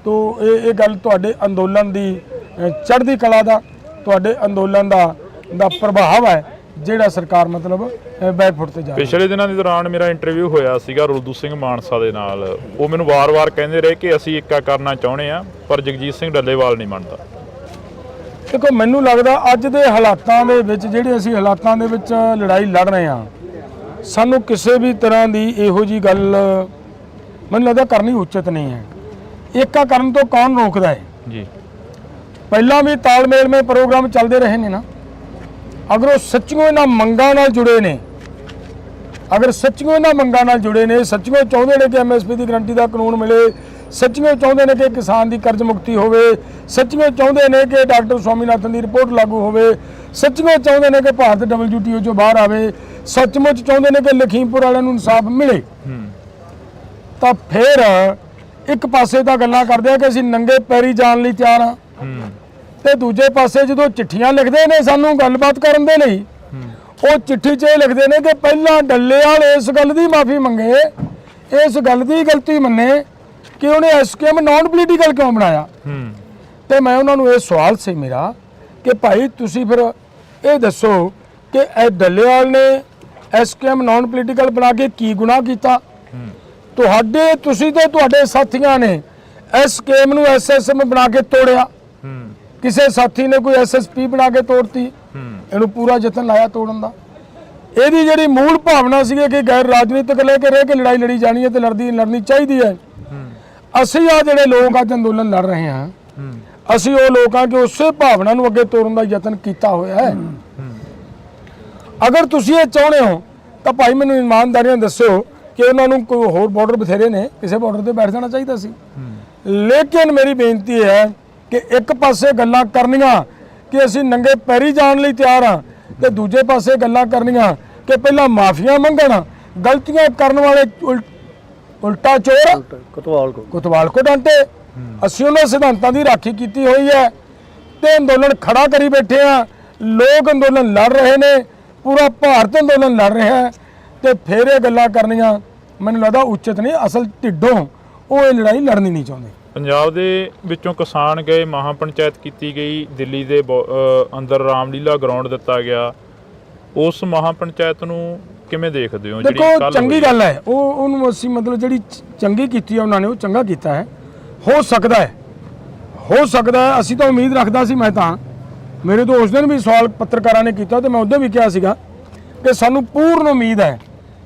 ਤੋ ਇਹ ਗੱਲ ਤੁਹਾਡੇ ਅੰਦੋਲਨ ਦੀ ਚੜ੍ਹਦੀ ਕਲਾ ਦਾ, ਤੁਹਾਡੇ ਅੰਦੋਲਨ ਦਾ ਪ੍ਰਭਾਵ ਹੈ ਜਿਹੜਾ ਸਰਕਾਰ ਮਤਲਬ ਬੈਕਫੁੱਟ ਤੇ ਜਾ ਰਹੀ ਹੈ। ਪਿਛਲੇ ਦਿਨਾਂ ਦੇ ਦੌਰਾਨ ਮੇਰਾ ਇੰਟਰਵਿਊ ਹੋਇਆ ਸੀਗਾ ਰੁਲਦੂ ਸਿੰਘ ਮਾਨਸਾ ਦੇ ਨਾਲ, ਉਹ ਮੈਨੂੰ ਵਾਰ-ਵਾਰ ਕਹਿੰਦੇ ਰਹੇ ਕਿ ਅਸੀਂ ਏਕਾ ਕਰਨਾ ਚਾਹੁੰਦੇ ਆ, ਪਰ ਜਗਜੀਤ ਸਿੰਘ ਡੱਲੇਵਾਲ ਨਹੀਂ ਮੰਨਦਾ। ਦੇਖੋ, ਮੈਨੂੰ ਲੱਗਦਾ ਅੱਜ ਦੇ ਹਾਲਾਤਾਂ ਦੇ ਵਿੱਚ, ਜਿਹੜੇ ਅਸੀਂ ਹਾਲਾਤਾਂ ਦੇ ਵਿੱਚ ਲੜਾਈ ਲੜ ਰਹੇ ਹਾਂ, ਸਾਨੂੰ ਕਿਸੇ ਵੀ ਤਰ੍ਹਾਂ ਦੀ ਇਹੋ ਜੀ ਗੱਲ ਮੈਨੂੰ ਲੱਗਦਾ ਕਰਨੀ ਉਚਿਤ ਨਹੀਂ ਹੈ। ਏਕਾ ਕਰਨ ਤੋਂ ਕੌਣ ਰੋਕਦਾ ਹੈ ਜੀ? ਪਹਿਲਾਂ ਵੀ ਤਾਲਮੇਲ ਮੇ ਪ੍ਰੋਗਰਾਮ ਚੱਲਦੇ ਰਹੇ ਨੇ ਨਾ। ਅਗਰ ਉਹ ਸੱਚੀਓ ਇਹਨਾਂ ਮੰਗਾਂ ਨਾਲ ਜੁੜੇ ਨੇ, ਸੱਚੀਓ ਚਾਹੁੰਦੇ ਨੇ ਕਿ ਐਮਐਸਪੀ ਦੀ ਗਰੰਟੀ ਦਾ ਕਾਨੂੰਨ ਮਿਲੇ, ਸੱਚੀਓ ਚਾਹੁੰਦੇ ਨੇ ਕਿ ਕਿਸਾਨ ਦੀ ਕਰਜ਼ ਮੁਕਤੀ ਹੋਵੇ, ਸੱਚੀਓ ਚਾਹੁੰਦੇ ਨੇ ਕਿ ਡਾਕਟਰ ਸਵਾਮੀਨਾਥਨ ਦੀ ਰਿਪੋਰਟ ਲਾਗੂ ਹੋਵੇ, ਸੱਚੀਓ ਚਾਹੁੰਦੇ ਨੇ ਕਿ ਭਾਰਤ WTO ਚੋਂ ਬਾਹਰ ਆਵੇ, ਸੱਚਮੁੱਚ ਚਾਹੁੰਦੇ ਨੇ ਕਿ ਲਖੀਮਪੁਰ ਵਾਲਿਆਂ ਨੂੰ ਇਨਸਾਫ ਮਿਲੇ, ਤਾਂ ਫਿਰ ਇੱਕ ਪਾਸੇ ਤਾਂ ਗੱਲਾਂ ਕਰਦੇ ਆ ਕਿ ਅਸੀਂ ਨੰਗੇ ਪੈਰੀ ਜਾਣ ਲਈ ਤਿਆਰ ਹਾਂ, ਤੇ ਦੂਜੇ ਪਾਸੇ ਜਦੋਂ ਚਿੱਠੀਆਂ ਲਿਖਦੇ ਨੇ ਸਾਨੂੰ ਗੱਲਬਾਤ ਕਰਨ ਦੇ ਲਈ, ਉਹ ਚਿੱਠੀ 'ਚ ਇਹ ਲਿਖਦੇ ਨੇ ਕਿ ਪਹਿਲਾਂ ਡੱਲੇਵਾਲ ਇਸ ਗੱਲ ਦੀ ਮਾਫੀ ਮੰਗੇ, ਇਸ ਗੱਲ ਦੀ ਗਲਤੀ ਮੰਨੇ ਕਿ ਉਹਨੇ ਐਸਕੇਐਮ ਨਾਨ ਪੋਲੀਟੀਕਲ ਕਿਉਂ ਬਣਾਇਆ। ਤੇ ਮੈਂ ਉਹਨਾਂ ਨੂੰ ਇਹ ਸਵਾਲ ਸੀ ਮੇਰਾ ਕਿ ਭਾਈ ਤੁਸੀਂ ਫਿਰ ਇਹ ਦੱਸੋ ਕਿ ਇਹ ਡੱਲੇਵਾਲ ਨੇ ਐਸਕੇਐਮ ਨਾਨ ਪੋਲੀਟੀਕਲ ਬਣਾ ਕੇ ਕੀ ਗੁਨਾਹ ਕੀਤਾ? ਤੁਸੀਂ ਤੇ ਤੁਹਾਡੇ ਸਾਥੀਆਂ ਨੇ ਐਸਕੇਐਮ ਨੂੰ ਐਸਐਸਐਮ ਬਣਾ ਕੇ ਤੋੜਿਆ, ਕਿਸੇ ਸਾਥੀ ਨੇ ਕੋਈ ਐਸਐਸਪੀ ਬਣਾ ਕੇ ਤੋੜਤੀ, ਇਹਨੂੰ ਪੂਰਾ ਯਤਨ ਲਾਇਆ ਤੋੜਨ ਦਾ। ਇਹਦੀ ਜਿਹੜੀ ਮੂਲ ਭਾਵਨਾ ਸੀ ਕਿ ਗੈਰ ਰਾਜਨੀਤਿਕ ਲੈ ਕੇ ਰਹਿ ਕੇ ਲੜਾਈ ਲੜੀ ਜਾਣੀ ਹੈ ਤੇ ਲੜਨੀ ਚਾਹੀਦੀ ਹੈ। ਅਸੀਂ ਆ ਜਿਹੜੇ ਲੋਕ ਅੱਜ ਅੰਦੋਲਨ ਲੜ ਰਹੇ ਹਾਂ, ਅਸੀਂ ਉਹ ਲੋਕਾਂ ਕਿ ਉਸੇ ਭਾਵਨਾ ਨੂੰ ਅੱਗੇ ਤੋੜਨ ਦਾ ਯਤਨ ਕੀਤਾ ਹੋਇਆ ਹੈ। ਅਗਰ ਤੁਸੀਂ ਇਹ ਚਾਹੁੰਦੇ ਹੋ ਤਾਂ ਭਾਈ ਮੈਨੂੰ ਇਮਾਨਦਾਰੀਆਂ ਦੱਸਿਓ ਕਿ ਉਹਨਾਂ ਨੂੰ ਕੋਈ ਹੋਰ ਬਾਰਡਰ ਬਥੇਰੇ ਨੇ, ਕਿਸੇ ਬਾਰਡਰ ਤੇ ਬੈਠ ਜਾਣਾ ਚਾਹੀਦਾ ਸੀ। ਲੇਕਿਨ ਮੇਰੀ ਬੇਨਤੀ ਹੈ ਕਿ ਇੱਕ ਪਾਸੇ ਗੱਲਾਂ ਕਰਨੀਆਂ ਕਿ ਅਸੀਂ ਨੰਗੇ ਪੈਰੀ ਜਾਣ ਲਈ ਤਿਆਰ ਹਾਂ, ਤੇ ਦੂਜੇ ਪਾਸੇ ਗੱਲਾਂ ਕਰਨੀਆਂ ਕਿ ਪਹਿਲਾਂ ਮਾਫੀਆਂ ਮੰਗਣ, ਗਲਤੀਆਂ ਕਰਨ ਵਾਲੇ ਉਲਟਾ ਚੋਰ ਕੁਤਵਾਲ ਕੋ ਡਾਂਟੇ। ਅਸੀਂ ਉਹਨਾਂ ਸਿਧਾਂਤਾਂ ਦੀ ਰਾਖੀ ਕੀਤੀ ਹੋਈ ਹੈ ਤੇ ਅੰਦੋਲਨ ਖੜਾ ਕਰੀ ਬੈਠੇ ਆ। ਲੋਕ ਅੰਦੋਲਨ ਲੜ ਰਹੇ ਨੇ, ਪੂਰਾ ਭਾਰਤ ਅੰਦੋਲਨ ਲੜ ਰਿਹਾ ਹੈ, ਤੇ ਫਿਰ ਇਹ ਗੱਲਾਂ ਕਰਨੀਆਂ ਮੈਨੂੰ ਲੱਗਦਾ ਉਚਿਤ ਨਹੀਂ। ਅਸਲ ਢਿੱਡੋਂ ਉਹ ਇਹ ਲੜਾਈ ਲੜਨੀ ਨਹੀਂ ਚਾਹੁੰਦੇ। ਪੰਜਾਬ ਦੇ ਵਿੱਚੋਂ ਕਿਸਾਨ ਗਏ, ਮਹਾ ਪੰਚਾਇਤ ਕੀਤੀ ਗਈ, ਦਿੱਲੀ ਦੇ ਅੰਦਰ ਰਾਮਲੀਲਾ ਗਰਾਊਂਡ ਦਿੱਤਾ ਗਿਆ, ਉਸ ਮਹਾ ਪੰਚਾਇਤ ਨੂੰ ਕਿਵੇਂ ਦੇਖਦੇ ਹੋ? ਦੇਖੋ, ਚੰਗੀ ਗੱਲ ਹੈ, ਉਹਨੂੰ ਅਸੀਂ ਮਤਲਬ ਜਿਹੜੀ ਚੰਗੀ ਕੀਤੀ ਹੈ ਉਹਨਾਂ ਨੇ, ਉਹ ਚੰਗਾ ਕੀਤਾ ਹੈ। ਹੋ ਸਕਦਾ ਹੈ ਅਸੀਂ ਤਾਂ ਉਮੀਦ ਰੱਖਦਾ ਸੀ। ਮੈਂ ਤਾਂ ਮੇਰੇ ਤੋਂ ਉਸ ਦਿਨ ਵੀ ਸਵਾਲ ਪੱਤਰਕਾਰਾਂ ਨੇ ਕੀਤਾ ਤੇ ਮੈਂ ਉਦੋਂ ਵੀ ਕਿਹਾ ਸੀਗਾ ਕਿ ਸਾਨੂੰ ਪੂਰਨ ਉਮੀਦ ਹੈ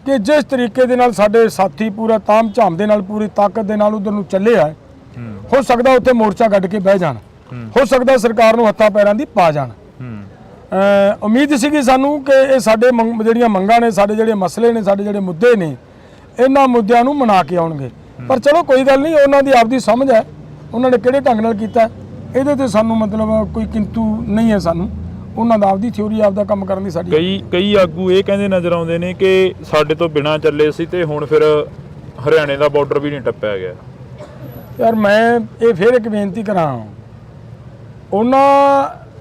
ਕਿ ਜਿਸ ਤਰੀਕੇ ਦੇ ਨਾਲ ਸਾਡੇ ਸਾਥੀ ਪੂਰਾ ਤਾਮ ਝਾਮ ਦੇ ਨਾਲ, ਪੂਰੀ ਤਾਕਤ ਦੇ ਨਾਲ ਉਧਰ ਨੂੰ ਚੱਲੇ ਆ, ਹੋ ਸਕਦਾ ਉੱਥੇ ਮੋਰਚਾ ਕੱਢ ਕੇ ਬਹਿ ਜਾਣ, ਹੋ ਸਕਦਾ ਸਰਕਾਰ ਨੂੰ ਹੱਥਾਂ ਪੈਰਾਂ ਦੀ ਪਾ ਜਾਣ। ਉਮੀਦ ਸੀਗੀ ਸਾਨੂੰ ਕਿ ਇਹ ਸਾਡੇ ਜਿਹੜੀਆਂ ਮੰਗਾਂ ਨੇ, ਸਾਡੇ ਜਿਹੜੇ ਮਸਲੇ ਨੇ, ਸਾਡੇ ਜਿਹੜੇ ਮੁੱਦੇ ਨੇ, ਇਹਨਾਂ ਮੁੱਦਿਆਂ ਨੂੰ ਮਨਾ ਕੇ ਆਉਣਗੇ। ਪਰ ਚਲੋ ਕੋਈ ਗੱਲ ਨਹੀਂ, ਉਹਨਾਂ ਦੀ ਆਪਦੀ ਸਮਝ ਹੈ, ਉਹਨਾਂ ਨੇ ਕਿਹੜੇ ਢੰਗ ਨਾਲ ਕੀਤਾ, ਇਹਦੇ ਤੇ ਸਾਨੂੰ ਮਤਲਬ ਕੋਈ ਕਿੰਤੂ ਨਹੀਂ ਹੈ। ਸਾਨੂੰ ਉਹਨਾਂ ਦਾ ਆਪਦੀ ਥਿਊਰੀ, ਆਪਦਾ ਕੰਮ ਕਰਨ ਦੀ ਸਾਡੀ। ਕਈ ਆਗੂ ਇਹ ਕਹਿੰਦੇ ਨਜ਼ਰ ਆਉਂਦੇ ਨੇ ਕਿ ਸਾਡੇ ਤੋਂ ਬਿਨਾਂ ਚੱਲੇ ਸੀ ਤੇ ਹੁਣ ਫਿਰ ਹਰਿਆਣੇ ਦਾ ਬਾਰਡਰ ਵੀ ਨਹੀਂ ਟੱਪਿਆ ਗਿਆ। ਯਾਰ ਮੈਂ ਇਹ ਫਿਰ ਇੱਕ ਬੇਨਤੀ ਕਰਾਂ,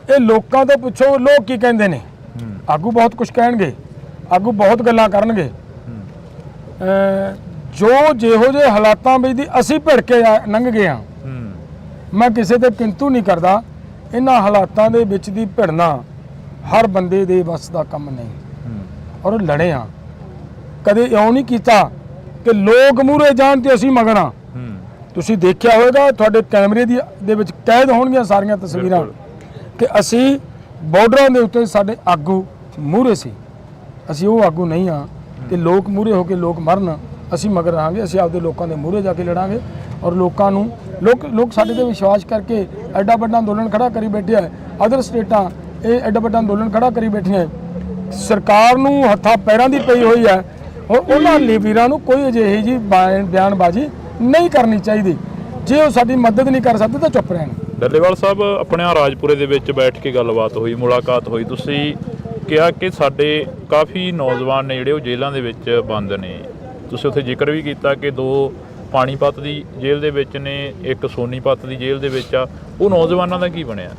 ਇਹ ਲੋਕਾਂ ਤੋਂ ਪੁੱਛੋ ਲੋਕ ਕੀ ਕਹਿੰਦੇ ਨੇ। ਆਗੂ ਬਹੁਤ ਕੁਝ ਕਹਿਣਗੇ, ਆਗੂ ਬਹੁਤ ਗੱਲਾਂ ਕਰਨਗੇ। ਜਿਹੋ ਜਿਹੇ ਹਾਲਾਤਾਂ ਵਿੱਚ ਦੀ ਅਸੀਂ ਭਿੜ ਕੇ ਲੰਘ ਗਏ ਹਾਂ, ਮੈਂ ਕਿਸੇ ਤੇ ਕਿੰਤੂ ਨਹੀਂ ਕਰਦਾ। ਇਹਨਾਂ ਹਾਲਾਤਾਂ ਦੇ ਵਿੱਚ ਦੀ ਭਿੜਨਾ ਹਰ ਬੰਦੇ ਦੇ ਵੱਸ ਦਾ ਕੰਮ ਨਹੀਂ, ਔਰ ਲੜੇ ਹਾਂ। ਕਦੇ ਇਉਂ ਨਹੀਂ ਕੀਤਾ ਕਿ ਲੋਕ ਮੂਹਰੇ ਜਾਣ ਤੇ ਅਸੀਂ ਮਗਰ ਹਾਂ। ਤੁਸੀਂ ਦੇਖਿਆ ਹੋਵੇਗਾ, ਤੁਹਾਡੇ ਕੈਮਰੇ ਦੇ ਵਿੱਚ ਕੈਦ ਹੋਣਗੀਆਂ ਸਾਰੀਆਂ ਤਸਵੀਰਾਂ ਕਿ ਅਸੀਂ ਬਾਰਡਰਾਂ ਦੇ ਉੱਤੇ ਸਾਡੇ ਆਗੂ ਮੂਹਰੇ ਸੀ। ਅਸੀਂ ਉਹ ਆਗੂ ਨਹੀਂ ਹਾਂ ਕਿ ਲੋਕ ਮੂਹਰੇ ਹੋ ਕੇ ਲੋਕ ਮਰਨ, ਅਸੀਂ ਮਗਰ ਰਹਾਂਗੇ। ਅਸੀਂ ਆਪਦੇ ਲੋਕਾਂ ਦੇ ਮੂਹਰੇ ਜਾ ਕੇ ਲੜਾਂਗੇ ਔਰ ਲੋਕਾਂ ਨੂੰ ਲੋਕ ਸਾਡੇ ਤੇ ਵਿਸ਼ਵਾਸ ਕਰਕੇ ਐਡਾ ਵੱਡਾ ਅੰਦੋਲਨ ਖੜਾ ਕਰੀ ਬੈਠੇ ਹੈ। ਅਦਰ ਸਟੇਟਾਂ ਇਹ ਐਡਾ ਵੱਡਾ ਅੰਦੋਲਨ ਖੜਾ ਕਰੀ ਬੈਠੀਆਂ। ਸਰਕਾਰ ਨੂੰ ਹੱਥਾਂ ਪੈਰਾਂ ਦੀ ਪਈ ਹੋਈ ਹੈ। ਉਹਨਾਂ ਵੀਰਾਂ ਨੂੰ ਕੋਈ ਅਜਿਹੀ ਜੀ ਬਿਆਨਬਾਜ਼ੀ ਨਹੀਂ ਕਰਨੀ ਚਾਹੀਦੀ। ਜੇ ਉਹ ਸਾਡੀ ਮਦਦ ਨਹੀਂ ਕਰ ਸਕਦੇ ਤਾਂ ਚੁੱਪ ਰਹਿਣ। ਡੱਲੇਵਾਲ ਸਾਹਿਬ, ਆਪਣੇ ਰਾਜਪੁਰੇ ਦੇ ਵਿੱਚ ਬੈਠ ਕੇ ਗੱਲਬਾਤ ਹੋਈ, ਮੁਲਾਕਾਤ ਹੋਈ। ਤੁਸੀਂ ਕਿਹਾ ਕਿ ਸਾਡੇ ਕਾਫੀ ਨੌਜਵਾਨ ਨੇ ਜਿਹੜੇ ਉਹ ਜੇਲ੍ਹਾਂ ਦੇ ਵਿੱਚ ਬੰਦ ਨੇ। ਤੁਸੀਂ ਉੱਥੇ ਜ਼ਿਕਰ ਵੀ ਕੀਤਾ ਕਿ 2 ਪਾਣੀਪਤ ਦੀ ਜੇਲ੍ਹ ਦੇ ਵਿੱਚ ਨੇ, 1 ਸੋਨੀਪਤ ਦੀ ਜੇਲ੍ਹ ਦੇ ਵਿੱਚ ਆ। ਉਹ ਨੌਜਵਾਨਾਂ ਦਾ ਕੀ ਬਣਿਆ?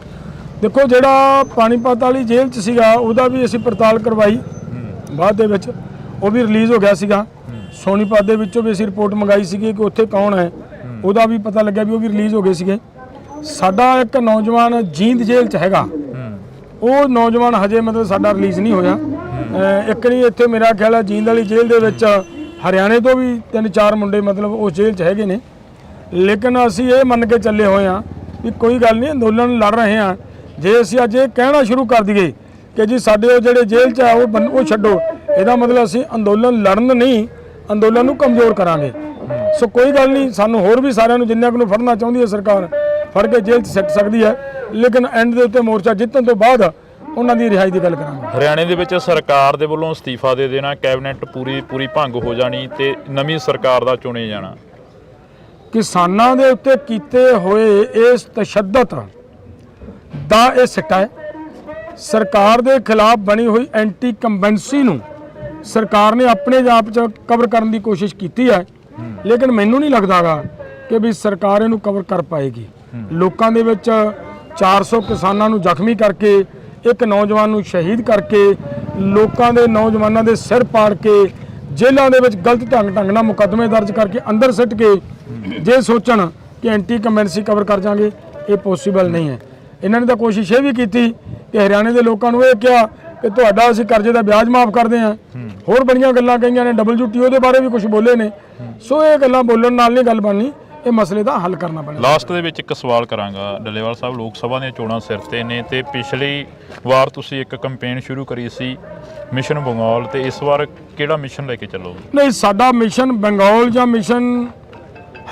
ਦੇਖੋ, ਜਿਹੜਾ ਪਾਣੀਪਤ ਵਾਲੀ ਜੇਲ੍ਹ 'ਚ ਸੀਗਾ ਉਹਦਾ ਵੀ ਅਸੀਂ ਪੜਤਾਲ ਕਰਵਾਈ ਬਾਅਦ ਦੇ ਵਿੱਚ, ਉਹ ਵੀ ਰਿਲੀਜ਼ ਹੋ ਗਿਆ ਸੀਗਾ। ਸੋਨੀਪਤ ਦੇ ਵਿੱਚੋਂ ਵੀ ਅਸੀਂ ਰਿਪੋਰਟ ਮੰਗਾਈ ਸੀਗੀ ਕਿ ਉੱਥੇ ਕੌਣ ਹੈ, ਉਹਦਾ ਵੀ ਪਤਾ ਲੱਗਿਆ ਵੀ ਉਹ ਵੀ ਰਿਲੀਜ਼ ਹੋ ਗਏ ਸੀਗੇ। ਸਾਡਾ ਇੱਕ ਨੌਜਵਾਨ ਜੀਂਦ ਜੇਲ੍ਹ 'ਚ ਹੈਗਾ, ਉਹ ਨੌਜਵਾਨ ਹਜੇ ਮਤਲਬ ਸਾਡਾ ਰਿਲੀਜ਼ ਨਹੀਂ ਹੋਇਆ। ਇੱਕ ਨਹੀਂ, ਇੱਥੇ ਮੇਰਾ ਖਿਆਲ ਹੈ ਜੀਂਦ ਵਾਲੀ ਜੇਲ੍ਹ ਦੇ ਵਿੱਚ ਹਰਿਆਣੇ ਤੋਂ ਵੀ 3-4 ਮੁੰਡੇ ਮਤਲਬ ਉਸ ਜੇਲ੍ਹ 'ਚ ਹੈਗੇ ਨੇ। ਲੇਕਿਨ ਅਸੀਂ ਇਹ ਮੰਨ ਕੇ ਚੱਲੇ ਹੋਏ ਹਾਂ ਵੀ ਕੋਈ ਗੱਲ ਨਹੀਂ, ਅੰਦੋਲਨ ਲੜ ਰਹੇ ਹਾਂ। ਜੇ ਅਸੀਂ ਅੱਜ ਇਹ ਕਹਿਣਾ ਸ਼ੁਰੂ ਕਰ ਦਈਏ ਕਿ ਜੀ ਸਾਡੇ ਉਹ ਜਿਹੜੇ ਜੇਲ੍ਹ 'ਚ ਆ ਉਹ ਛੱਡੋ, ਇਹਦਾ ਮਤਲਬ ਅਸੀਂ ਅੰਦੋਲਨ ਲੜਨ ਨਹੀਂ, ਅੰਦੋਲਨ ਨੂੰ ਕਮਜ਼ੋਰ ਕਰਾਂਗੇ। ਸੋ ਕੋਈ ਗੱਲ ਨਹੀਂ, ਸਾਨੂੰ ਹੋਰ ਵੀ ਸਾਰਿਆਂ ਨੂੰ ਜਿੰਨਿਆਂ ਨੂੰ ਫੜਨਾ ਚਾਹੁੰਦੀ ਹੈ ਸਰਕਾਰ ਫੜ ਕੇ ਜੇਲ੍ਹ 'ਚ ਸਿੱਟ ਸਕਦੀ ਹੈ। ਲੇਕਿਨ ਐਂਡ ਦੇ ਉੱਤੇ ਮੋਰਚਾ ਜਿੱਤਣ ਤੋਂ ਬਾਅਦ ਉਹਨਾਂ ਦੀ ਰਿਹਾਈ ਦੀ ਗੱਲ ਕਰਾਂਗੇ। ਹਰਿਆਣੇ ਦੇ ਵਿੱਚ ਸਰਕਾਰ ਦੇ ਵੱਲੋਂ ਅਸਤੀਫਾ ਦੇ ਦੇਣਾ, ਕੈਬਨਿਟ ਪੂਰੀ ਭੰਗ ਹੋ ਜਾਣੀ ਤੇ ਨਵੀਂ ਸਰਕਾਰ ਦਾ ਚੁਣੇ ਜਾਣਾ। ਕਿਸਾਨਾਂ ਦੇ ਉੱਤੇ ਕੀਤੇ ਹੋਏ ਇਸ ਤਸ਼ੱਦਦ ਦਾ ਇਹ ਸਿੱਟਾ ਹੈ। ਸਰਕਾਰ ਦੇ ਖਿਲਾਫ ਬਣੀ ਹੋਈ ਐਂਟੀ ਕੰਬੈਂਸੀ ਨੂੰ ਸਰਕਾਰ ਨੇ ਆਪਣੇ ਆਪ 'ਚ ਕਵਰ ਕਰਨ ਦੀ ਕੋਸ਼ਿਸ਼ ਕੀਤੀ ਹੈ। ਲੇਕਿਨ ਮੈਨੂੰ ਨਹੀਂ ਲੱਗਦਾਗਾ ਕਿ ਵੀ ਸਰਕਾਰ ਇਹਨੂੰ ਕਵਰ ਕਰ ਪਾਏਗੀ। ਲੋਕਾਂ ਦੇ ਵਿੱਚ 400 ਕਿਸਾਨਾਂ ਨੂੰ ਜ਼ਖਮੀ ਕਰਕੇ, ਇੱਕ ਨੌਜਵਾਨ ਨੂੰ ਸ਼ਹੀਦ ਕਰਕੇ, ਲੋਕਾਂ ਦੇ ਨੌਜਵਾਨਾਂ ਦੇ ਸਿਰ ਪਾੜ ਕੇ, ਜੇਲ੍ਹਾਂ ਦੇ ਵਿੱਚ ਗਲਤ ਢੰਗ ਨਾਲ ਮੁਕੱਦਮੇ ਦਰਜ ਕਰਕੇ ਅੰਦਰ ਸਿੱਟ ਕੇ ਜੇ ਸੋਚਣ ਕਿ ਐਂਟੀ ਕੰਬੈਂਸੀ ਕਵਰ ਕਰ ਜਾਵਾਂਗੇ, ਇਹ ਪੋਸੀਬਲ ਨਹੀਂ ਹੈ। ਇਹਨਾਂ ਨੇ ਤਾਂ ਕੋਸ਼ਿਸ਼ ਇਹ ਵੀ ਕੀਤੀ ਕਿ ਹਰਿਆਣੇ ਦੇ ਲੋਕਾਂ ਨੂੰ ਇਹ ਕਿਹਾ ਕਿ ਤੁਹਾਡਾ ਅਸੀਂ ਕਰਜ਼ੇ ਦਾ ਵਿਆਜ ਮਾਫ ਕਰਦੇ ਹਾਂ। ਹੋਰ ਬੜੀਆਂ ਗੱਲਾਂ ਕਹੀਆਂ ਨੇ, WTO ਦੇ ਬਾਰੇ ਵੀ ਕੁਝ ਬੋਲੇ ਨੇ। ਸੋ ਇਹ ਗੱਲਾਂ ਬੋਲਣ ਨਾਲ ਨਹੀਂ ਗੱਲ ਬਣਨੀ, ਇਹ ਮਸਲੇ ਦਾ ਹੱਲ ਕਰਨਾ ਪੈਣਾ। ਲਾਸਟ ਦੇ ਵਿੱਚ ਇੱਕ ਸਵਾਲ ਕਰਾਂਗਾ ਡੱਲੇਵਾਲ ਸਾਹਿਬ, ਲੋਕ ਸਭਾ ਦੀਆਂ ਚੋਣਾਂ ਸਿਰ ਤੇ ਨੇ ਤੇ ਪਿਛਲੀ ਵਾਰ ਤੁਸੀਂ ਇੱਕ ਕੈਂਪੇਨ ਸ਼ੁਰੂ ਕਰੀ ਸੀ ਮਿਸ਼ਨ ਬੰਗਾਲ, ਤੇ ਇਸ ਵਾਰ ਕਿਹੜਾ ਮਿਸ਼ਨ ਲੈ ਕੇ ਚੱਲੋਗੇ? ਨਹੀਂ, ਸਾਡਾ ਮਿਸ਼ਨ ਬੰਗਾਲ ਜਾਂ ਮਿਸ਼ਨ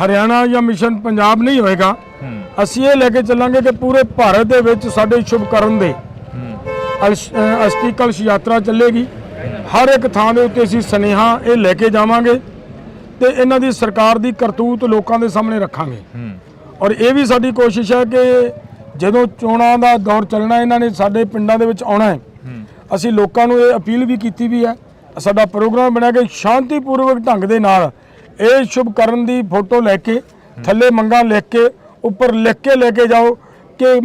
ਹਰਿਆਣਾ ਜਾਂ ਮਿਸ਼ਨ ਪੰਜਾਬ ਨਹੀਂ ਹੋਏਗਾ। ਅਸੀਂ ਇਹ ਲੈ ਕੇ ਚੱਲਾਂਗੇ ਕਿ ਪੂਰੇ ਭਾਰਤ ਦੇ ਵਿੱਚ ਸਾਡੇ ਸ਼ੁਭਕਰਨ ਦੇ ਅਸਤੀ ਕਲਸ਼ ਯਾਤਰਾ ਚੱਲੇਗੀ। ਹਰ ਇੱਕ ਥਾਂ ਦੇ ਉੱਤੇ ਅਸੀਂ ਸੁਨੇਹਾ ਇਹ ਲੈ ਕੇ ਜਾਵਾਂਗੇ ਤੇ ਇਹਨਾਂ ਦੀ ਸਰਕਾਰ ਦੀ ਕਰਤੂਤ ਲੋਕਾਂ ਦੇ ਸਾਹਮਣੇ ਰੱਖਾਂਗੇ। ਔਰ ਇਹ ਵੀ ਸਾਡੀ ਕੋਸ਼ਿਸ਼ ਹੈ ਕਿ ਜਦੋਂ ਚੋਣਾਂ ਦਾ ਦੌਰ ਚੱਲਣਾ, ਇਹਨਾਂ ਨੇ ਸਾਡੇ ਪਿੰਡਾਂ ਦੇ ਵਿੱਚ ਆਉਣਾ ਹੈ। ਅਸੀਂ ਲੋਕਾਂ ਨੂੰ ਇਹ ਅਪੀਲ ਵੀ ਕੀਤੀ ਵੀ ਹੈ। ਸਾਡਾ ਪ੍ਰੋਗਰਾਮ ਬਣਿਆ ਕਿ ਸ਼ਾਂਤੀਪੂਰਵਕ ਢੰਗ ਦੇ ਨਾਲ ਇਹ ਸ਼ੁਭਕਰਨ ਦੀ ਫੋਟੋ ਲੈ ਕੇ ਥੱਲੇ ਮੰਗਾਂ ਲਿਖ ਕੇ ਉੱਪਰ ਲਿਖ ਕੇ ਲੈ ਕੇ ਜਾਓ ਕਿ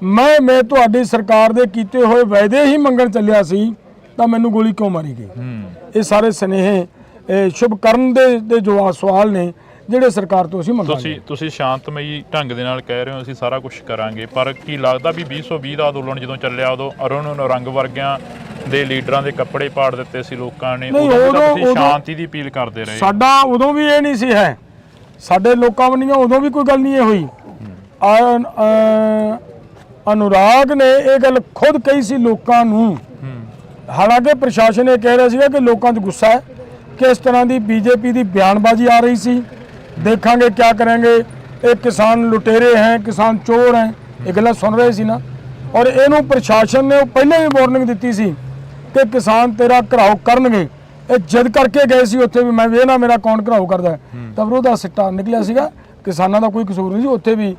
ਮੈਂ ਤੁਹਾਡੀ ਸਰਕਾਰ ਦੇ ਕੀਤੇ ਹੋਏ ਵਾਅਦੇ ਹੀ ਮੰਗਣ ਚੱਲਿਆ ਸੀ ਤਾਂ ਮੈਨੂੰ ਗੋਲੀ ਕਿਉਂ ਮਾਰੀ ਗਈ। ਇਹ ਸਾਰੇ ਸੁਨੇਹੇ ਸ਼ੁਭਕਰਨ ਦੇ ਜੋ ਸਵਾਲ ਨੇ ਜਿਹੜੇ ਸਰਕਾਰ ਤੋਂ ਅਸੀਂ ਮੰਗਾਂਗੇ। ਤੁਸੀਂ ਸ਼ਾਂਤਮਈ ਢੰਗ ਦੇ ਨਾਲ ਕਹਿ ਰਹੇ ਹੋ ਅਸੀਂ ਸਾਰਾ ਕੁਝ ਕਰਾਂਗੇ, ਪਰ ਕੀ ਲੱਗਦਾ ਵੀ 2020 ਦਾ ਅੰਦੋਲਨ ਜਦੋਂ ਚੱਲਿਆ ਉਦੋਂ ਅਰੁਣ ਰੰਗ ਵਰਗਿਆਂ ਦੇ ਲੀਡਰਾਂ ਦੇ ਕੱਪੜੇ ਪਾੜ ਦਿੱਤੇ ਸੀ ਲੋਕਾਂ ਨੇ, ਉਦੋਂ ਸ਼ਾਂਤੀ ਦੀ ਅਪੀਲ ਕਰਦੇ ਰਹੇ? ਸਾਡਾ ਉਦੋਂ ਵੀ ਇਹ ਨਹੀਂ ਸੀ ਹੈ, ਸਾਡੇ ਲੋਕਾਂ ਵੱਲੋਂ ਉਦੋਂ ਵੀ ਕੋਈ ਗੱਲ ਨਹੀਂ ਇਹ ਹੋਈ। ਅਨੁਰਾਗ ਨੇ ਇਹ ਗੱਲ ਖੁਦ ਕਹੀ ਸੀ ਲੋਕਾਂ ਨੂੰ। ਹਾਲਾਂਕਿ ਪ੍ਰਸ਼ਾਸਨ ਇਹ ਕਹਿ ਰਿਹਾ ਸੀਗਾ ਕਿ ਲੋਕਾਂ 'ਚ ਗੁੱਸਾ ਹੈ ਕਿ ਇਸ ਤਰ੍ਹਾਂ ਦੀ ਬੀਜੇਪੀ ਦੀ ਬਿਆਨਬਾਜ਼ੀ ਆ ਰਹੀ ਸੀ, ਦੇਖਾਂਗੇ ਕਿਆ ਕਰਾਂਗੇ, ਇਹ ਕਿਸਾਨ ਲੁਟੇਰੇ ਹੈ, ਕਿਸਾਨ ਚੋਰ ਹੈ, ਇਹ ਗੱਲਾਂ ਸੁਣ ਰਹੇ ਸੀ ਨਾ। ਔਰ ਇਹਨੂੰ ਪ੍ਰਸ਼ਾਸਨ ਨੇ ਪਹਿਲਾਂ ਹੀ ਵਾਰਨਿੰਗ ਦਿੱਤੀ ਸੀ ਕਿ ਕਿਸਾਨ ਤੇਰਾ ਘਰਾਓ ਕਰਨਗੇ। ਇਹ ਜਿੱਦ ਕਰਕੇ ਗਏ ਸੀ ਉੱਥੇ ਵੀ ਮੈਂ ਵੇਖਣਾ ਮੇਰਾ ਕੌਣ ਘਰਾਓ ਕਰਦਾ, ਤਾਂ ਫਿਰ ਉਹਦਾ ਸਿੱਟਾ ਨਿਕਲਿਆ ਸੀਗਾ। ਕਿਸਾਨਾਂ ਦਾ ਕੋਈ ਕਸੂਰ ਨਹੀਂ ਸੀ, ਉੱਥੇ ਵੀ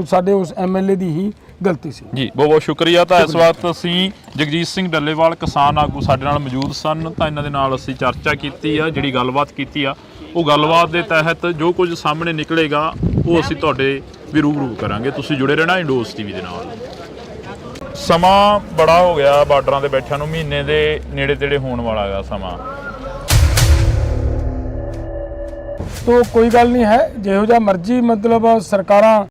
ਸਾਡੇ ਉਸ MLA ਦੀ ਹੀ ਗਲਤੀ ਸੀ। ਜੀ ਬਹੁਤ ਬਹੁਤ ਸ਼ੁਕਰੀਆ। ਤਾਂ ਇਸ ਵਕਤ ਅਸੀਂ ਜਗਜੀਤ ਸਿੰਘ ਡੱਲੇਵਾਲ ਕਿਸਾਨ ਆਗੂ ਸਾਡੇ ਨਾਲ ਮੌਜੂਦ ਸਨ, ਤਾਂ ਇਹਨਾਂ ਦੇ ਨਾਲ ਅਸੀਂ ਚਰਚਾ ਕੀਤੀ ਆ, ਜਿਹੜੀ ਗੱਲਬਾਤ ਕੀਤੀ ਆ ਉਹ ਗੱਲਬਾਤ ਦੇ ਤਹਿਤ ਜੋ ਕੁਝ ਸਾਹਮਣੇ ਨਿਕਲੇਗਾ ਉਹ ਅਸੀਂ ਤੁਹਾਡੇ ਵੀ ਰੂਬਰੂ ਕਰਾਂਗੇ। ਤੁਸੀਂ ਜੁੜੇ ਰਹਿਣਾ ਇੰਡੋਸ TV ਦੇ ਨਾਲ। ਸਮਾਂ ਬੜਾ ਹੋ ਗਿਆ ਬਾਰਡਰਾਂ ਤੇ ਬੈਠਿਆਂ ਨੂੰ, ਮਹੀਨੇ ਦੇ ਨੇੜੇ ਤੇੜੇ ਹੋਣ ਵਾਲਾ ਹੈਗਾ ਸਮਾਂ। तो कोई गल नहीं है, जिहो जिहा मर्जी मतलब सरकारां